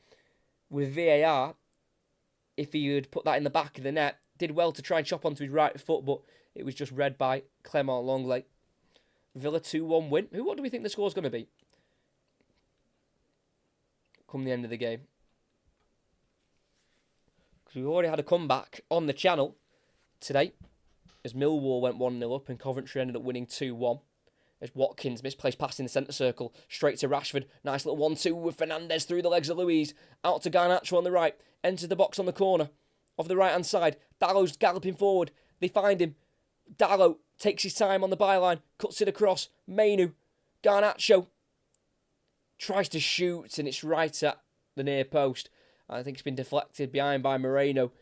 with VAR if he had put that in the back of the net. Did well to try and chop onto his right foot, but it was just read by Clement Longley. Villa 2-1 win. What do we think the score's going to be come the end of the game? Because we've already had a comeback on the channel today, as Millwall went 1-0 up and Coventry ended up winning 2-1. As Watkins, misplaced pass in the centre circle, straight to Rashford. Nice little 1-2 with Fernandez through the legs of Luiz. Out to Garnacho on the right. Enters the box on the corner of the right-hand side. Dallo's galloping forward. They find him. Dallo takes his time on the byline. Cuts it across. Mainu. Garnacho tries to shoot, and it's right at the near post. I think it's been deflected behind by Moreno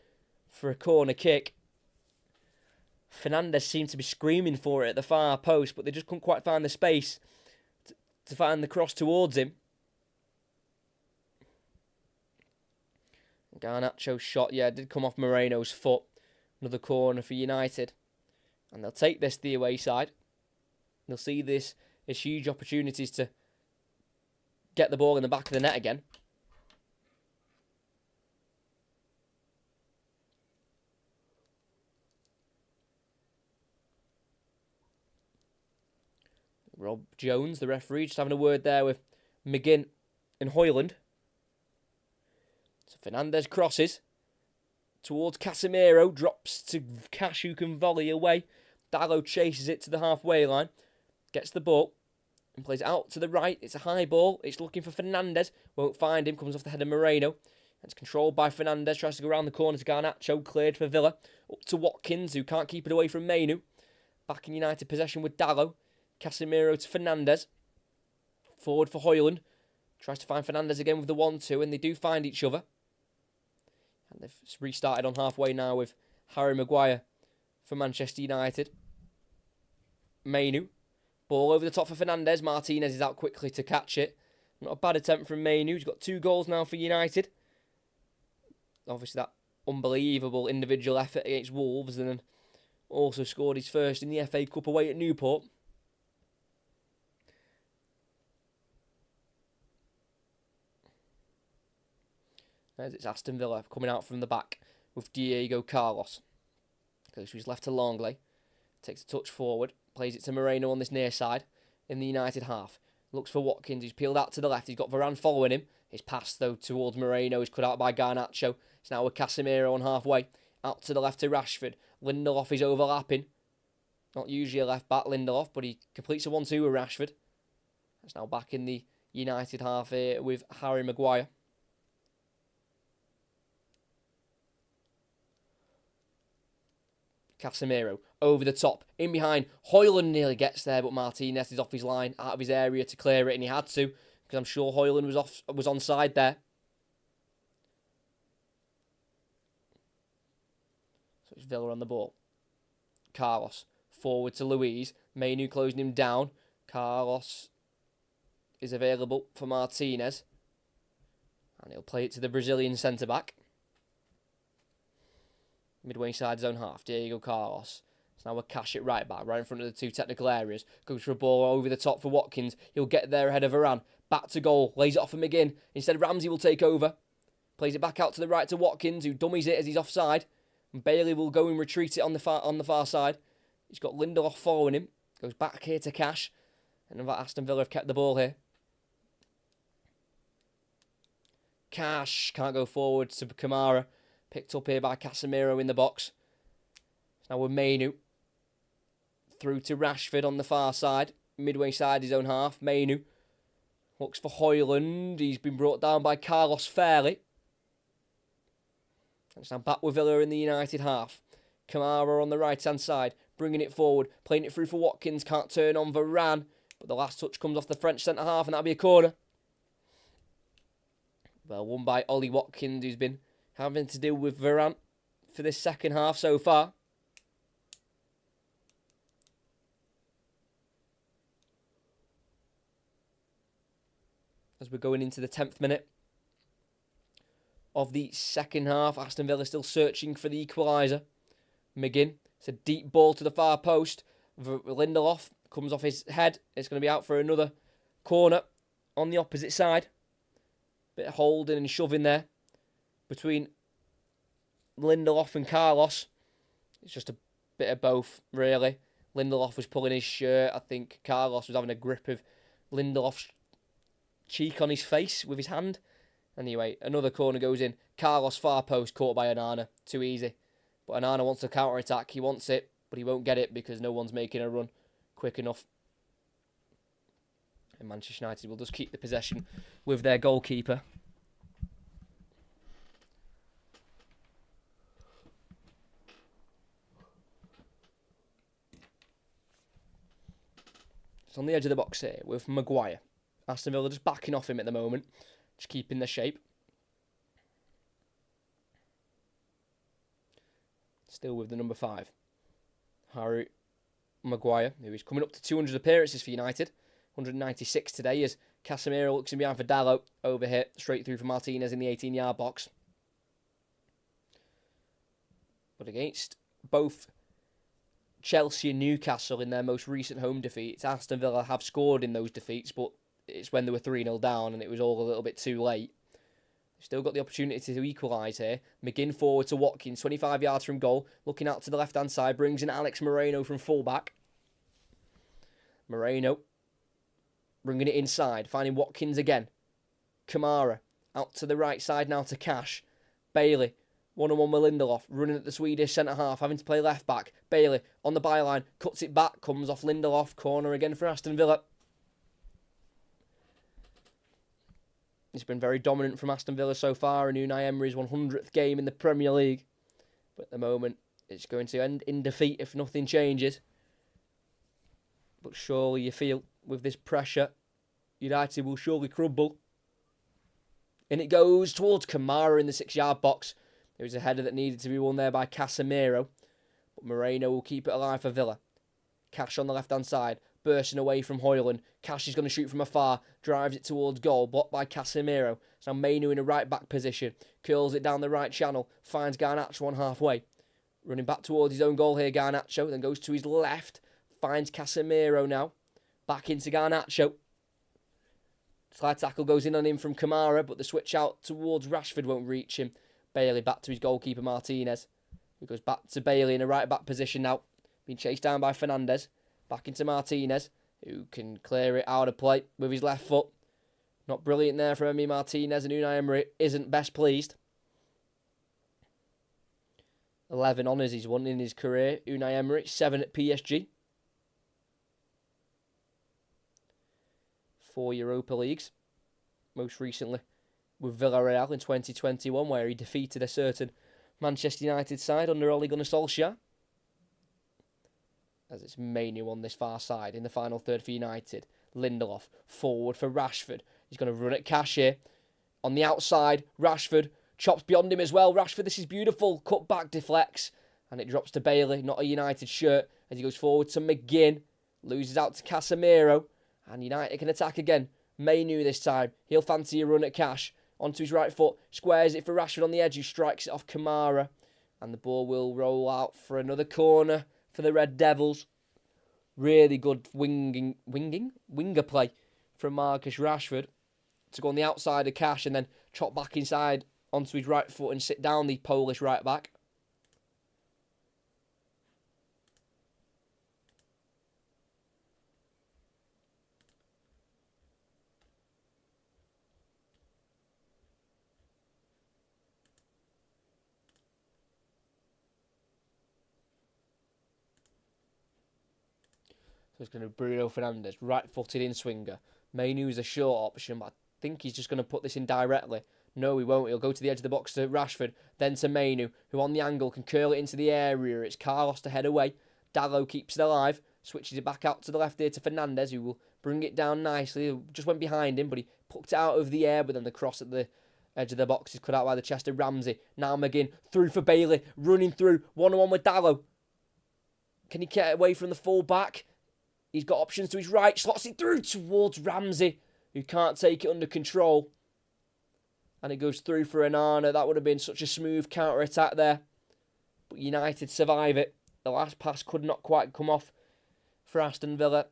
for a corner kick. Fernandez seemed to be screaming for it at the far post, but they just couldn't quite find the space to find the cross towards him. Garnacho's shot, did come off Moreno's foot. Another corner for United. And they'll take this the away side. They'll see this as huge opportunities to get the ball in the back of the net again. Rob Jones, the referee, just having a word there with McGinn and Hoyland. So Fernandez crosses towards Casemiro, drops to Cash, who can volley away. Dallo chases it to the halfway line, gets the ball and plays it out to the right. It's a high ball. It's looking for Fernandez. Won't find him. Comes off the head of Moreno. It's controlled by Fernandez. Tries to go around the corner to Garnacho. Cleared for Villa. Up to Watkins, who can't keep it away from Mainu. Back in United possession with Dallo. Casemiro to Fernandez. Forward for Hoyland. Tries to find Fernandez again with the 1-2, and they do find each other. And they've restarted on halfway now with Harry Maguire for Manchester United. Mainu. Ball over the top for Fernandez. Martinez is out quickly to catch it. Not a bad attempt from Mainu. He's got 2 goals now for United. Obviously that unbelievable individual effort against Wolves, and then also scored his first in the FA Cup away at Newport. As it's Aston Villa coming out from the back with Diego Carlos. Goes to his left to Longley. Takes a touch forward. Plays it to Moreno on this near side in the United half. Looks for Watkins. He's peeled out to the left. He's got Varane following him. His pass, though, towards Moreno is cut out by Garnacho. It's now with Casemiro on halfway. Out to the left to Rashford. Lindelof is overlapping. Not usually a left back, Lindelof, but he completes a 1-2 with Rashford. It's now back in the United half here with Harry Maguire. Casemiro over the top, in behind. Hoyland nearly gets there, but Martinez is off his line, out of his area to clear it, and he had to, because I'm sure Hoyland was onside there. So it's Villa on the ball. Carlos forward to Luiz. Mainu closing him down. Carlos is available for Martinez, and he'll play it to the Brazilian centre back. Midway inside his own half, Diego Carlos. So now we'll cash it right back, right in front of the 2 technical areas. Goes for a ball over the top for Watkins. He'll get there ahead of Varane. Back to goal, lays it off for McGinn. Instead, Ramsey will take over. Plays it back out to the right to Watkins, who dummies it as he's offside. And Bailey will go and retreat it on the far side. He's got Lindelof following him. Goes back here to Cash. And Aston Villa have kept the ball here. Cash can't go forward to Kamara. Picked up here by Casemiro in the box. Now with Mainu. Through to Rashford on the far side. Midway side his own half. Mainu Looks for Højlund. He's been brought down by Carlos Fairley. It's now back with Villa in the United half. Kamara on the right-hand side, bringing it forward, playing it through for Watkins. Can't turn on Varane, but the last touch comes off the French centre-half, and that'll be a corner. Well, won by Ollie Watkins, who's been having to deal with Varane for this second half so far. As we're going into the 10th minute of the second half, Aston Villa still searching for the equaliser. McGinn, it's a deep ball to the far post. Lindelof comes off his head. It's going to be out for another corner on the opposite side. Bit of holding and shoving there between Lindelof and Carlos. It's just a bit of both, really. Lindelof was pulling his shirt. I think Carlos was having a grip of Lindelof's cheek on his face with his hand. Anyway, another corner goes in. Carlos far post caught by Onana. Too easy. But Onana wants to counter-attack. He wants it, but he won't get it because no one's making a run quick enough. And Manchester United will just keep the possession with their goalkeeper. It's on the edge of the box here with Maguire. Aston Villa just backing off him at the moment. Just keeping the shape. Still with the number 5. Harry Maguire, who is coming up to 200 appearances for United. 196 today as Casemiro looks in behind for Dalot. Over here, straight through for Martinez in the 18-yard box. But against both Chelsea and Newcastle in their most recent home defeats, Aston Villa have scored in those defeats, but it's when they were 3-0 down and it was all a little bit too late. Still got the opportunity to equalise here. McGinn forward to Watkins, 25 yards from goal. Looking out to the left-hand side, brings in Alex Moreno from full-back. Moreno bringing it inside, finding Watkins again. Kamara out to the right side now to Cash. Bailey, one-on-one with Lindelof, running at the Swedish centre-half, having to play left-back. Bailey on the byline, cuts it back, comes off Lindelof. Corner again for Aston Villa. It's been very dominant from Aston Villa so far in Unai Emery's 100th game in the Premier League. But at the moment, it's going to end in defeat if nothing changes. But surely you feel, with this pressure, United will surely crumble. And it goes towards Kamara in the 6-yard box. There was a header that needed to be won there by Casemiro. But Moreno will keep it alive for Villa. Cash on the left-hand side. Bursting away from Højlund. Cash is going to shoot from afar. Drives it towards goal. Blocked by Casemiro. So Mainu in a right-back position. Curls it down the right channel. Finds Garnacho on halfway. Running back towards his own goal here, Garnacho. Then goes to his left. Finds Casemiro now. Back into Garnacho. Slide tackle goes in on him from Kamara. But the switch out towards Rashford won't reach him. Bailey back to his goalkeeper, Martinez. Who goes back to Bailey in a right-back position now. Being chased down by Fernandes. Back into Martinez, who can clear it out of play with his left foot. Not brilliant there from Emi Martinez, and Unai Emery isn't best pleased. 11 honours he's won in his career. Unai Emery, 7 at PSG. 4 Europa Leagues. Most recently with Villarreal in 2021, where he defeated a certain Manchester United side under Ole Gunnar Solskjaer. As it's Mainu on this far side in the final third for United. Lindelof forward for Rashford. He's going to run at Cash here. On the outside, Rashford chops beyond him as well. Rashford, this is beautiful. Cut back, deflects. And it drops to Bailey, not a United shirt. As he goes forward to McGinn. Loses out to Casemiro. And United can attack again. Mainu this time. He'll fancy a run at Cash. Onto his right foot. Squares it for Rashford on the edge, who strikes it off Kamara. And the ball will roll out for another corner for the Red Devils. Really good winger play from Marcus Rashford to go on the outside of Cash and then chop back inside onto his right foot and sit down the Polish right back. So it's going to be Bruno Fernandes, right-footed in swinger. Mainoo's a short option, but I think he's just going to put this in directly. No, he won't. He'll go to the edge of the box to Rashford, then to Mainoo, who on the angle can curl it into the area. It's Carlos to head away. Dalot keeps it alive, switches it back out to the left here to Fernandez, who will bring it down nicely. He just went behind him, but he poked it out over the air, but then the cross at the edge of the box is cut out by the chest of Ramsey. Now McGinn, through for Bailey, running through, 1-on-1 with Dalot. Can he get away from the full back? He's got options to his right, slots it through towards Ramsey, who can't take it under control. And it goes through for Onana. That would have been such a smooth counter-attack there. But United survive it. The last pass could not quite come off for Aston Villa,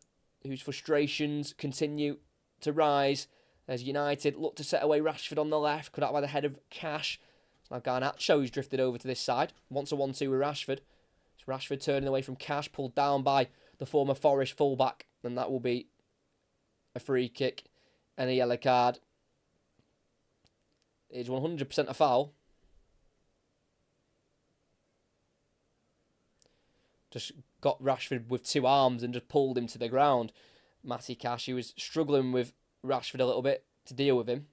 whose frustrations continue to rise as United look to set away Rashford on the left, cut out by the head of Cash. Now Garnacho, who's drifted over to this side, wants a 1-2 with Rashford. It's Rashford turning away from Cash, pulled down by the former Forest fullback, and that will be a free kick and a yellow card. It's 100% a foul. Just got Rashford with two arms and just pulled him to the ground. Matty Cash, he was struggling with Rashford a little bit to deal with him.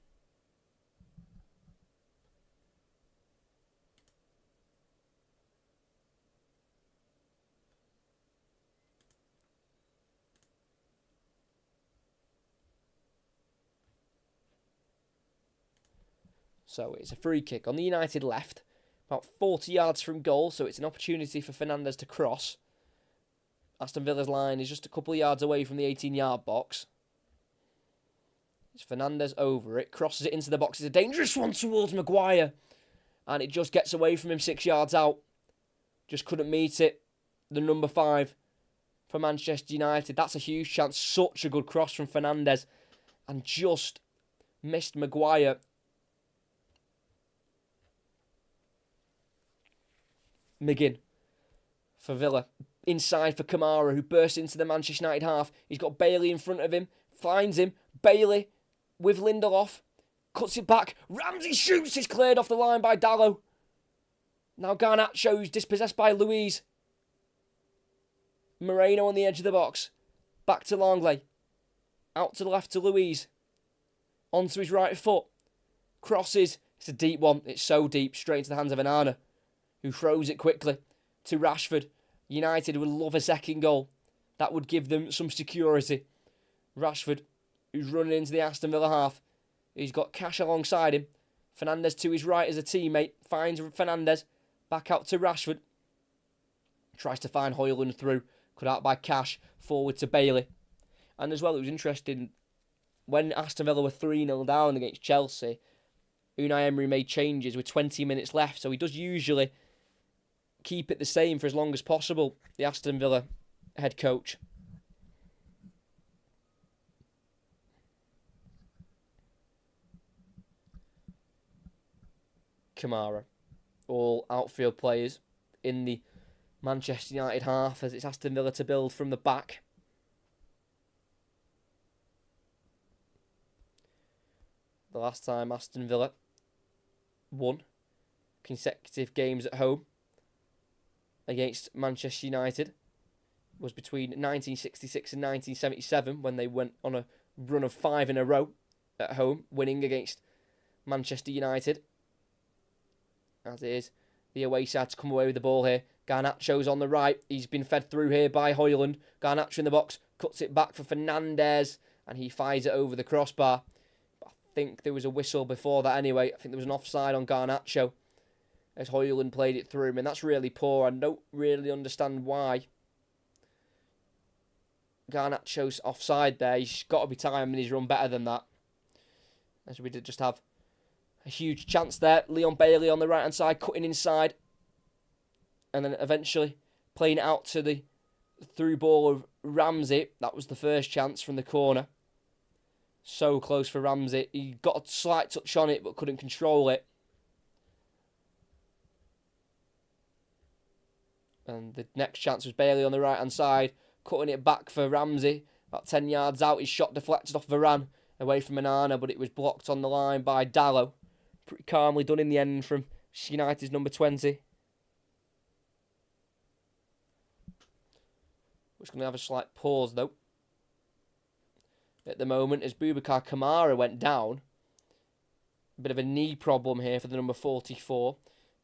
So it's a free kick on the United left, about 40 yards from goal, so it's an opportunity for Fernandez to cross. Aston Villa's line is just a couple of yards away from the 18-yard box. It's Fernandez over it, crosses it into the box. It's a dangerous one towards Maguire, and it just gets away from him 6 yards out. Just couldn't meet it. The number 5 for Manchester United. That's a huge chance. Such a good cross from Fernandez, and just missed Maguire. McGinn for Villa. Inside for Kamara, who bursts into the Manchester United half. He's got Bailey in front of him. Finds him. Bailey with Lindelof. Cuts it back. Ramsey shoots. It's cleared off the line by Dalot. Now Garnacho, who's dispossessed by Luiz. Moreno on the edge of the box. Back to Langley. Out to the left to Luiz. Onto his right foot. Crosses. It's a deep one. It's so deep. Straight into the hands of Onana, who throws it quickly to Rashford. United would love a second goal. That would give them some security. Rashford, who's running into the Aston Villa half. He's got Cash alongside him. Fernandez to his right as a teammate. Finds Fernandez. Back out to Rashford. Tries to find Højlund through. Cut out by Cash. Forward to Bailey. And as well, it was interesting, when Aston Villa were 3-0 down against Chelsea, Unai Emery made changes with 20 minutes left. So he does usually keep it the same for as long as possible, the Aston Villa head coach. Kamara. All outfield players in the Manchester United half as it's Aston Villa to build from the back. The last time Aston Villa won consecutive games at home against Manchester United was between 1966 and 1977, when they went on a run of 5 in a row at home, winning against Manchester United. As it is, the away side to come away with the ball here. Garnacho's on the right. He's been fed through here by Højlund. Garnacho in the box, cuts it back for Fernandez, and he fires it over the crossbar. But I think there was a whistle before that anyway. I think there was an offside on Garnacho as Højlund played it through him, and that's really poor. I don't really understand why Garnacho's offside there. He's got to be timing his run better than that, as we did just have a huge chance there. Leon Bailey on the right hand side, cutting inside, and then eventually playing it out to the through ball of Ramsey. That was the first chance from the corner. So close for Ramsey. He got a slight touch on it but couldn't control it. And the next chance was Bailey on the right-hand side, cutting it back for Ramsey. About 10 yards out, his shot deflected off Varane, away from Onana, but it was blocked on the line by Dalot. Pretty calmly done in the end from United's number 20. We're just going to have a slight pause, though. at the moment as Boubacar Kamara went down. A bit of a knee problem here for the number 44,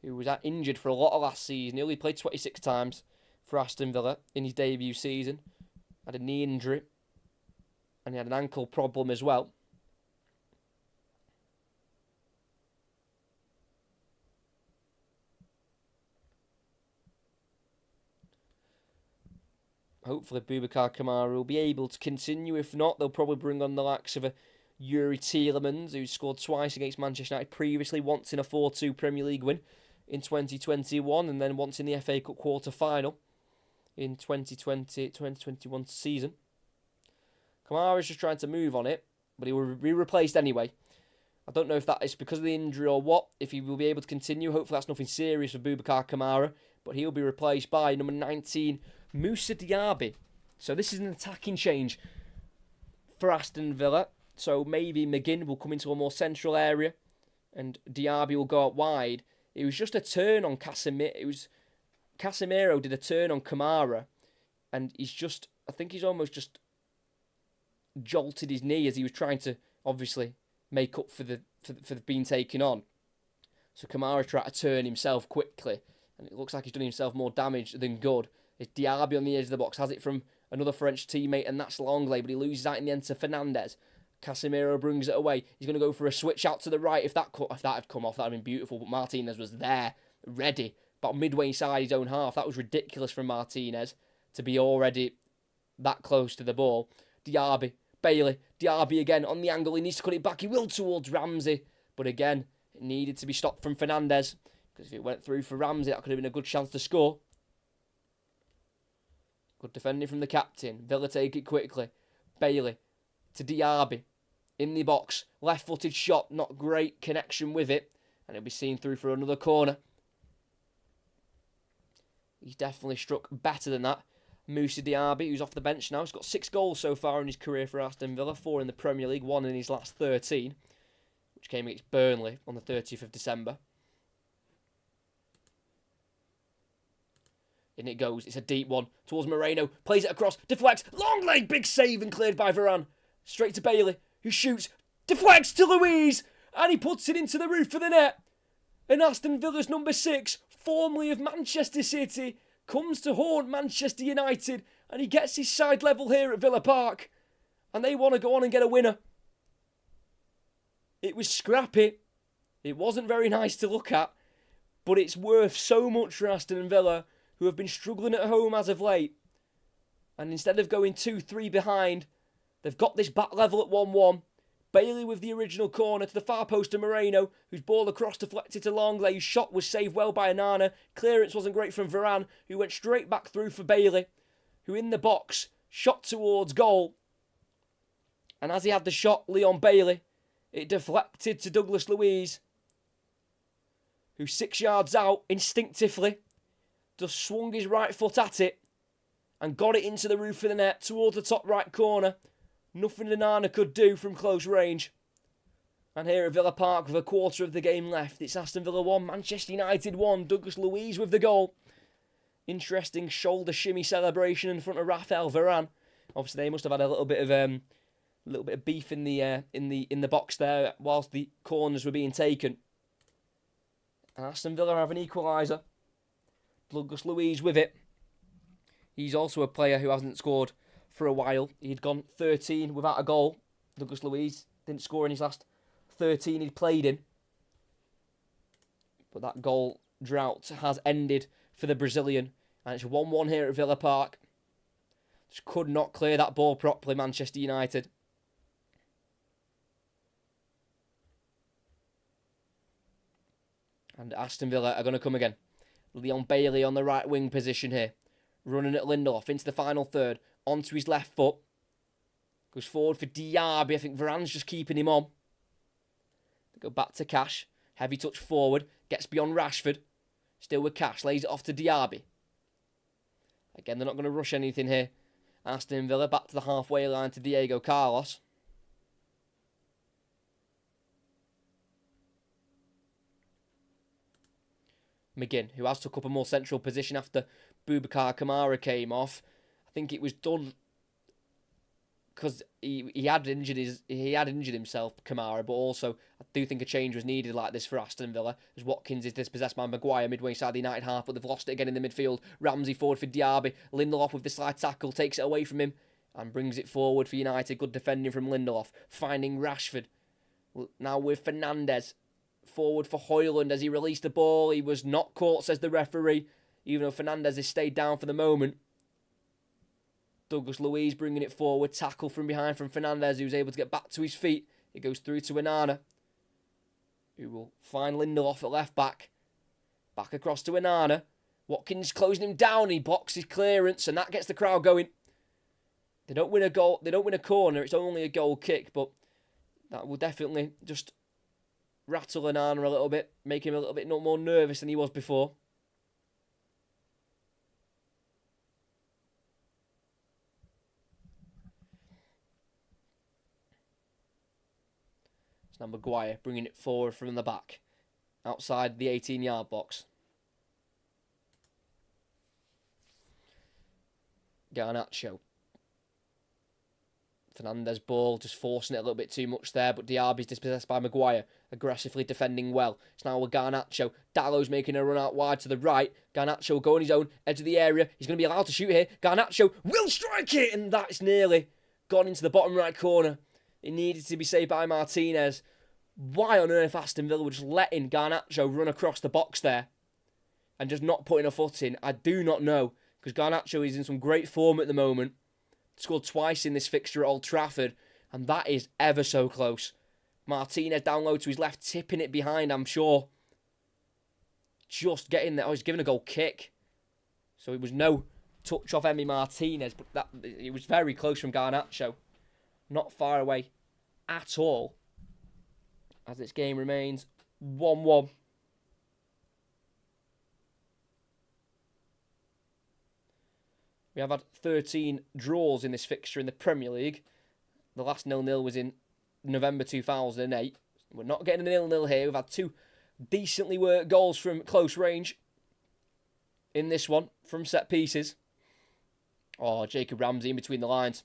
who was injured for a lot of last season. He only played 26 times for Aston Villa in his debut season. Had a knee injury, and he had an ankle problem as well. Hopefully Boubacar Kamara will be able to continue. If not, they'll probably bring on the likes of a Yuri Tielemans, who scored twice against Manchester United previously, once in a 4-2 Premier League win in 2021 and then once in the FA Cup quarter-final in 2020-2021 season. Kamara's just trying to move on it, but he will be replaced anyway. I don't know if that is because of the injury or what, if he will be able to continue. Hopefully that's nothing serious for Boubacar Kamara, but he'll be replaced by number 19, Moussa Diaby. So this is an attacking change for Aston Villa. So maybe McGinn will come into a more central area and Diaby will go out wide. It was just a turn on Casemiro. Casemiro did a turn on Kamara, and I think he's almost just jolted his knee as he was trying to obviously make up for the being taken on. So Kamara tried to turn himself quickly, and it looks like he's done himself more damage than good. It's Diaby on the edge of the box, has it from another French teammate, and that's Longley, but he loses that in the end to Fernandes. Casemiro brings it away. He's going to go for a switch out to the right. If that had come off, that would have been beautiful, but Martinez was there, ready, about midway inside his own half. That was ridiculous from Martinez to be already that close to the ball. Diaby, Bailey, Diaby again on the angle. He needs to cut it back. He will towards Ramsey, but again, it needed to be stopped from Fernandes, because if it went through for Ramsey, that could have been a good chance to score. Good defending from the captain. Villa take it quickly. Bailey to Diaby. In the box. Left-footed shot. Not great connection with it. And it'll be seen through for another corner. He's definitely struck better than that. Moussa Diaby, who's off the bench now. He's got 6 goals so far in his career for Aston Villa. 4 in the Premier League. 1 in his last 13. Which came against Burnley on the 30th of December. In it goes. It's a deep one towards Moreno. Plays it across. Deflects. Long leg. Big save and cleared by Varane. Straight to Bailey, who shoots. Deflects to Luiz. And he puts it into the roof of the net. And Aston Villa's number 6, formerly of Manchester City, comes to haunt Manchester United. And he gets his side level here at Villa Park. And they want to go on and get a winner. It was scrappy. It wasn't very nice to look at. But it's worth so much for Aston Villa, who have been struggling at home as of late. And instead of going 2-3 behind, they've got this back level at 1-1. Bailey with the original corner to the far post to Moreno, whose ball across deflected to Longley, whose shot was saved well by Onana. Clearance wasn't great from Varane, who went straight back through for Bailey, who in the box shot towards goal. And as he had the shot, Leon Bailey, it deflected to Douglas Luiz, who 6 yards out instinctively just swung his right foot at it and got it into the roof of the net towards the top right corner. Nothing Onana could do from close range. And here at Villa Park with a quarter of the game left, it's Aston Villa 1, Manchester United 1. Douglas Luiz with the goal. Interesting shoulder shimmy celebration in front of Raphael Varane. Obviously, they must have had a little bit of beef in the box there whilst the corners were being taken. And Aston Villa have an equaliser. Douglas Luiz with it. He's also a player who hasn't scored for a while. He'd gone 13 without a goal. Douglas Luiz didn't score in his last 13 he'd played in. But that goal drought has ended for the Brazilian. And it's 1-1 here at Villa Park. Just could not clear that ball properly, Manchester United. And Aston Villa are going to come again. Leon Bailey on the right wing position here. Running at Lindelof into the final third. Onto his left foot. Goes forward for Diaby. I think Varane's just keeping him on. They go back to Cash. Heavy touch forward. Gets beyond Rashford. Still with Cash. Lays it off to Diaby. Again, they're not going to rush anything here. Aston Villa back to the halfway line to Diego Carlos. McGinn, who has took up a more central position after Boubacar Kamara came off. I think it was done because he had injured himself, Kamara, but also I do think a change was needed like this for Aston Villa, as Watkins is dispossessed by Maguire midway side the United half, but they've lost it again in the midfield. Ramsey forward for Diaby. Lindelof with the slide tackle takes it away from him and brings it forward for United. Good defending from Lindelof, finding Rashford. Now with Fernandes forward for Højlund as he released the ball. He was not caught, says the referee, even though Fernandes has stayed down for the moment. Douglas Luiz bringing it forward. Tackle from behind from Fernandes, who's able to get back to his feet. It goes through to Onana, who will find Lindelof at left back. Back across to Onana. Watkins closing him down. He blocks his clearance, and that gets the crowd going. They don't win a goal. They don't win a corner. It's only a goal kick, but that will definitely just rattle Onana a little bit, make him a little bit more nervous than he was before. It's now Maguire bringing it forward from the back, outside the 18-yard box. Garnacho. Fernandes ball, just forcing it a little bit too much there, but Diaby's dispossessed by Maguire, aggressively defending well. It's now with Garnacho. Dallow's making a run out wide to the right. Garnacho will go on his own, edge of the area. He's going to be allowed to shoot here. Garnacho will strike it, and that's nearly gone into the bottom right corner. It needed to be saved by Martinez. Why on earth Aston Villa were just letting Garnacho run across the box there and just not putting a foot in, I do not know, because Garnacho is in some great form at the moment. Scored twice in this fixture at Old Trafford, and that is ever so close. Martinez down low to his left, tipping it behind, I'm sure. Just getting there. Oh, he's given a goal kick. So it was no touch off Emi Martinez, but it was very close from Garnacho. Not far away at all, as this game remains 1-1. We have had 13 draws in this fixture in the Premier League. The last 0-0 was in November 2008. We're not getting a 0-0 here. We've had two decently worked goals from close range in this one, from set pieces. Oh, Jacob Ramsey in between the lines.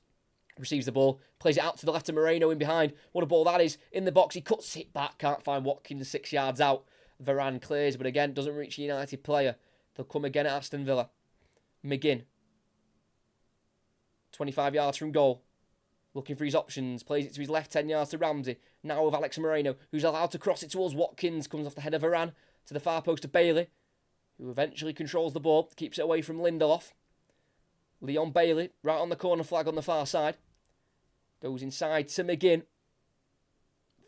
Receives the ball, plays it out to the left of Moreno in behind. What a ball that is. In the box, he cuts it back. Can't find Watkins 6 yards out. Varane clears, but again, doesn't reach a United player. They'll come again at Aston Villa. McGinn. 25 yards from goal. Looking for his options. Plays it to his left, 10 yards to Ramsey. Now with Alex Moreno, who's allowed to cross it towards Watkins. Comes off the head of Varane to the far post of Bailey, who eventually controls the ball. Keeps it away from Lindelof. Leon Bailey, right on the corner flag on the far side. Goes inside to McGinn.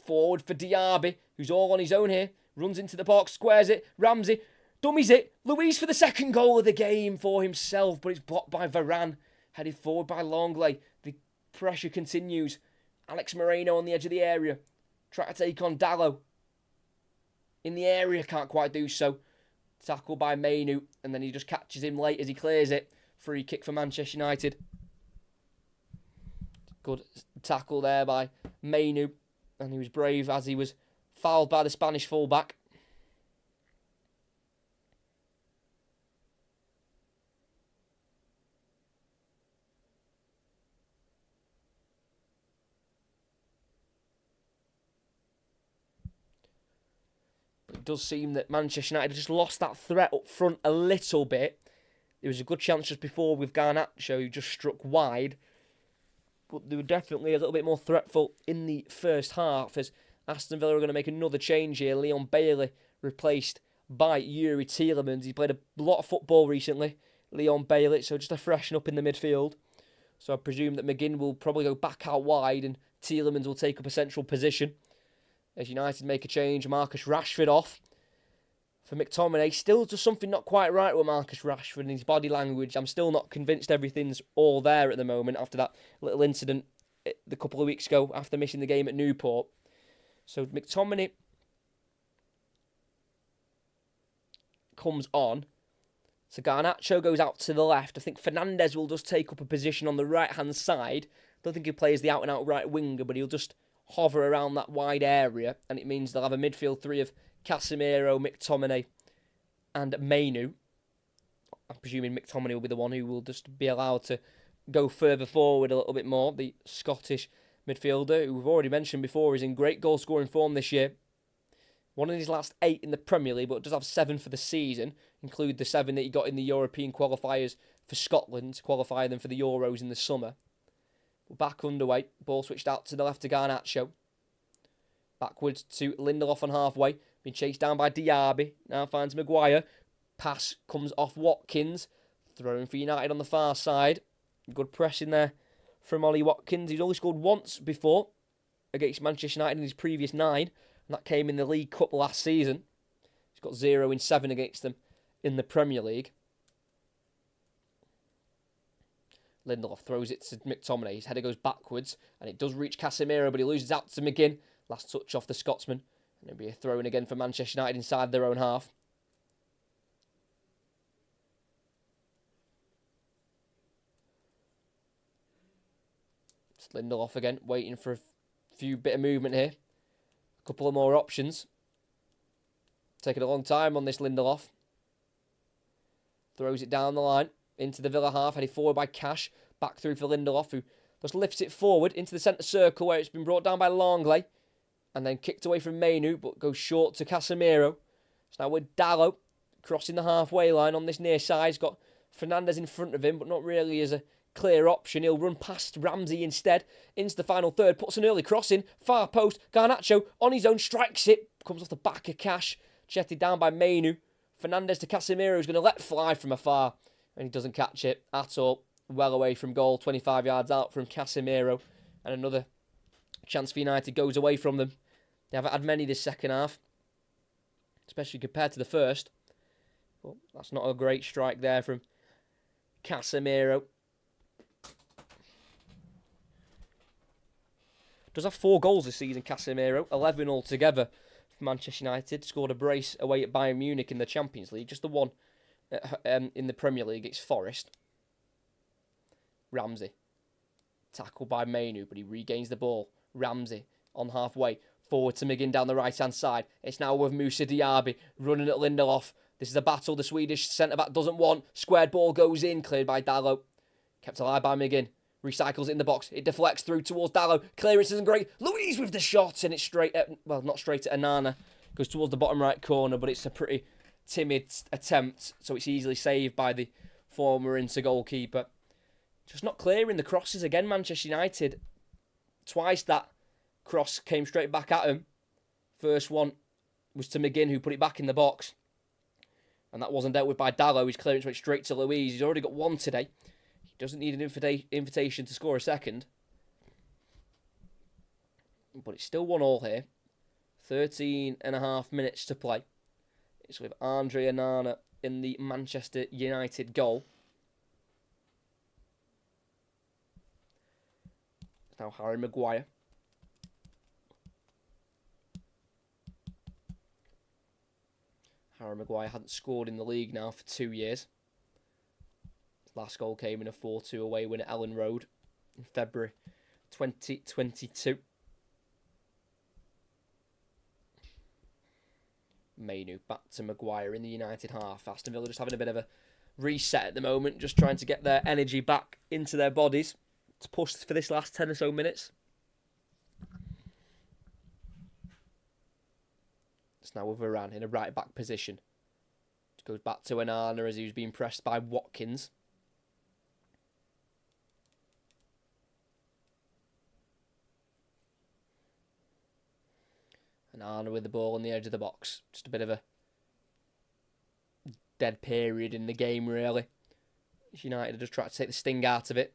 Forward for Diaby, who's all on his own here. Runs into the box, squares it. Ramsey dummies it. Luiz for the second goal of the game for himself, but it's blocked by Varane. Headed forward by Longley. The pressure continues. Alex Moreno on the edge of the area. Try to take on Dallo. In the area, can't quite do so. Tackled by Mainu, and then he just catches him late as he clears it. Free kick for Manchester United. Good tackle there by Mainu, and he was brave as he was fouled by the Spanish fullback. It does seem that Manchester United just lost that threat up front a little bit. There was a good chance just before with Garnacho, who just struck wide. But they were definitely a little bit more threatful in the first half, as Aston Villa are going to make another change here. Leon Bailey replaced by Yuri Tielemans. He's played a lot of football recently, Leon Bailey, so just to freshen up in the midfield. So I presume that McGinn will probably go back out wide and Tielemans will take up a central position. As United make a change, Marcus Rashford off for McTominay. Still just something not quite right with Marcus Rashford and his body language. I'm still not convinced everything's all there at the moment after that little incident a couple of weeks ago after missing the game at Newport. So McTominay comes on. So Garnacho goes out to the left. I think Fernandes will just take up a position on the right-hand side. Don't think he'll play as the out-and-out right winger, but he'll just hover around that wide area, and it means they'll have a midfield three of Casemiro, McTominay and Mainu. I'm presuming McTominay will be the one who will just be allowed to go further forward a little bit more. The Scottish midfielder, who we've already mentioned before, is in great goal-scoring form this year. Won in his last 8 in the Premier League, but does have 7 for the season, include the 7 that he got in the European qualifiers for Scotland, to qualify them for the Euros in the summer. But back underway, ball switched out to the left to Garnacho. Backwards to Lindelof on halfway, being chased down by Diaby, now finds Maguire. Pass comes off Watkins, throwing for United on the far side. Good pressing there from Ollie Watkins. He's only scored once before against Manchester United in his previous 9. And that came in the League Cup last season. He's got 0 in 7 against them in the Premier League. Lindelof throws it to McTominay. His header goes backwards, and it does reach Casemiro, but he loses out to McGinn. Last touch off the Scotsman. And it'll be a throw-in again for Manchester United inside their own half. It's Lindelof again, waiting for a few bit of movement here. A couple of more options. Taking a long time on this Lindelof. Throws it down the line into the Villa half, headed forward by Cash. Back through for Lindelof, who just lifts it forward into the centre circle where it's been brought down by Langley. And then kicked away from Mainu, but goes short to Casemiro. So now with Dalot crossing the halfway line on this near side. He's got Fernandes in front of him, but not really as a clear option. He'll run past Ramsey instead into the final third. Puts an early cross in. Far post. Garnacho on his own strikes it. Comes off the back of Cash. Jetted down by Mainu. Fernandes to Casemiro, who's going to let fly from afar. And he doesn't catch it at all. Well away from goal. 25 yards out from Casemiro. And another chance for United goes away from them. They haven't had many this second half. Especially compared to the first. But that's not a great strike there from Casemiro. Does have 4 goals this season, Casemiro. 11 altogether for Manchester United. Scored a brace away at Bayern Munich in the Champions League. Just the one in the Premier League. It's Forest. Ramsey. Tackled by Mainu, but he regains the ball. Ramsey on halfway. Forward to McGinn down the right-hand side. It's now with Moussa Diaby running at Lindelof. This is a battle the Swedish centre-back doesn't want. Squared ball goes in, cleared by Dalot. Kept alive by McGinn. Recycles it in the box. It deflects through towards Dalot. Clearance isn't great. Luiz with the shot, and it's straight at, well, not straight at Anana. Goes towards the bottom right corner, but it's a pretty timid attempt, so it's easily saved by the former Inter goalkeeper. Just not clearing the crosses again, Manchester United. Twice that cross came straight back at him. First one was to McGinn, who put it back in the box. And that wasn't dealt with by Dalot. His clearance went straight to Luiz. He's already got 1 today. He doesn't need an invitation to score a second. But it's still 1-1 here. 13.5 minutes to play. It's with Andre Onana in the Manchester United goal. Now Harry Maguire. Harry Maguire hadn't scored in the league now for 2 years. His last goal came in a 4-2 away win at Ellen Road in February 2022. Mainu back to Maguire in the United half. Aston Villa just having a bit of a reset at the moment, just trying to get their energy back into their bodies to push for this last 10 or so minutes. It's now with Varane in a right back position. It goes back to Onana as he was being pressed by Watkins. Onana with the ball on the edge of the box. Just a bit of a dead period in the game, really. United are just trying to take the sting out of it.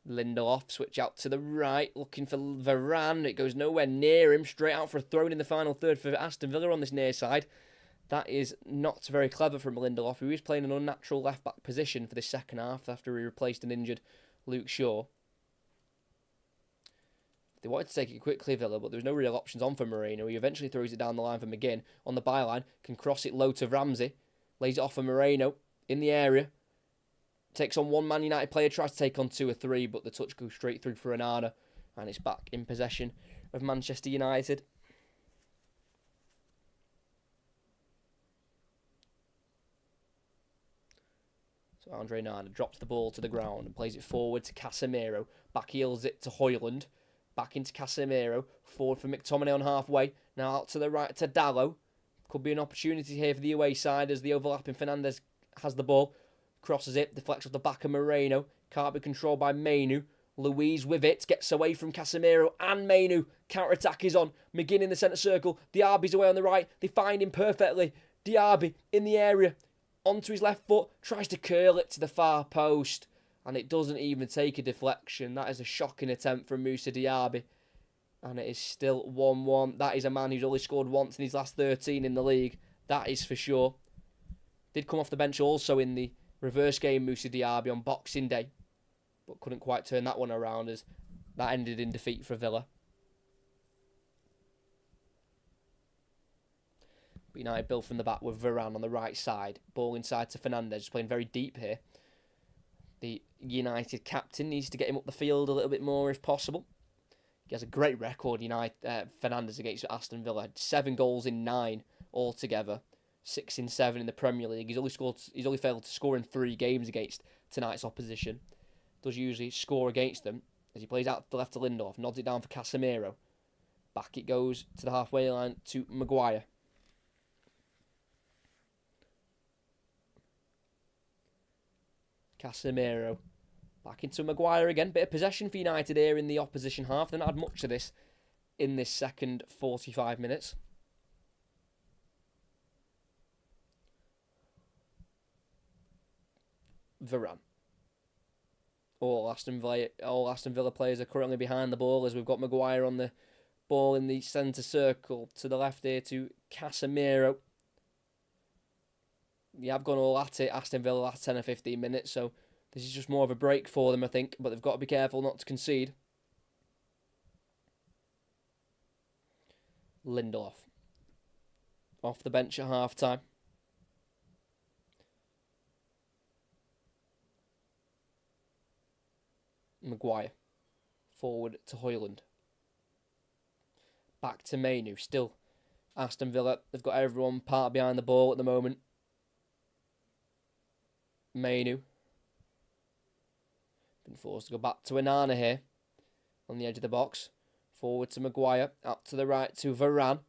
Lindelof, switch out to the right, looking for Varane. It goes nowhere near him. Straight out for a throw in the final third for Aston Villa on this near side. That is not very clever from Lindelof, who is playing an unnatural left-back position for this second half after he replaced an injured Luke Shaw. They wanted to take it quickly, Villa, but there was no real options on for Moreno. He eventually throws it down the line for McGinn. On the byline, can cross it low to Ramsey. Lays it off for Moreno in the area. Takes on one Man United player, tries to take on 2 or 3, but the touch goes straight through for Onana. And it's back in possession of Manchester United. So Andre Nana drops the ball to the ground and plays it forward to Casemiro. Back heels it to Højlund. Back into Casemiro. Forward for McTominay on halfway. Now out to the right to Dalot. Could be an opportunity here for the away side as the overlapping Fernandes has the ball. Crosses it. Deflects off the back of Moreno. Can't be controlled by Mainu. Luiz with it. Gets away from Casemiro and Mainu. Counter-attack is on. McGinn in the centre circle. Diaby's away on the right. They find him perfectly. Diaby in the area. Onto his left foot. Tries to curl it to the far post. And it doesn't even take a deflection. That is a shocking attempt from Moussa Diaby. And it is still 1-1. That is a man who's only scored once in his last 13 in the league. That is for sure. Did come off the bench also in the reverse game, Moussa Diaby, on Boxing Day. But couldn't quite turn that one around as that ended in defeat for Villa. But United built from the back with Varane on the right side. Ball inside to Fernandes, playing very deep here. The United captain needs to get him up the field a little bit more if possible. He has a great record, Fernandes, against Aston Villa. 7 goals in 9 altogether. 6 in 7 in the Premier League. He's only failed to score in 3 games against tonight's opposition. Does usually score against them as he plays out to the left to Lindelof. Nods it down for Casemiro. Back it goes to the halfway line to Maguire. Casemiro. Back into Maguire again. Bit of possession for United here in the opposition half. They've not had much of this in this second 45 minutes. Varane. All Aston Villa players are currently behind the ball as we've got Maguire on the ball in the centre circle. To the left here to Casemiro. They have gone all at it, Aston Villa, last 10 or 15 minutes, so this is just more of a break for them, I think, but they've got to be careful not to concede. Lindelof. Off the bench at half-time. Maguire. Forward to Højlund. Back to Mainu. Still Aston Villa. They've got everyone part behind the ball at the moment. Mainu. Been forced to go back to Onana here. On the edge of the box. Forward to Maguire. Out to the right to Varane.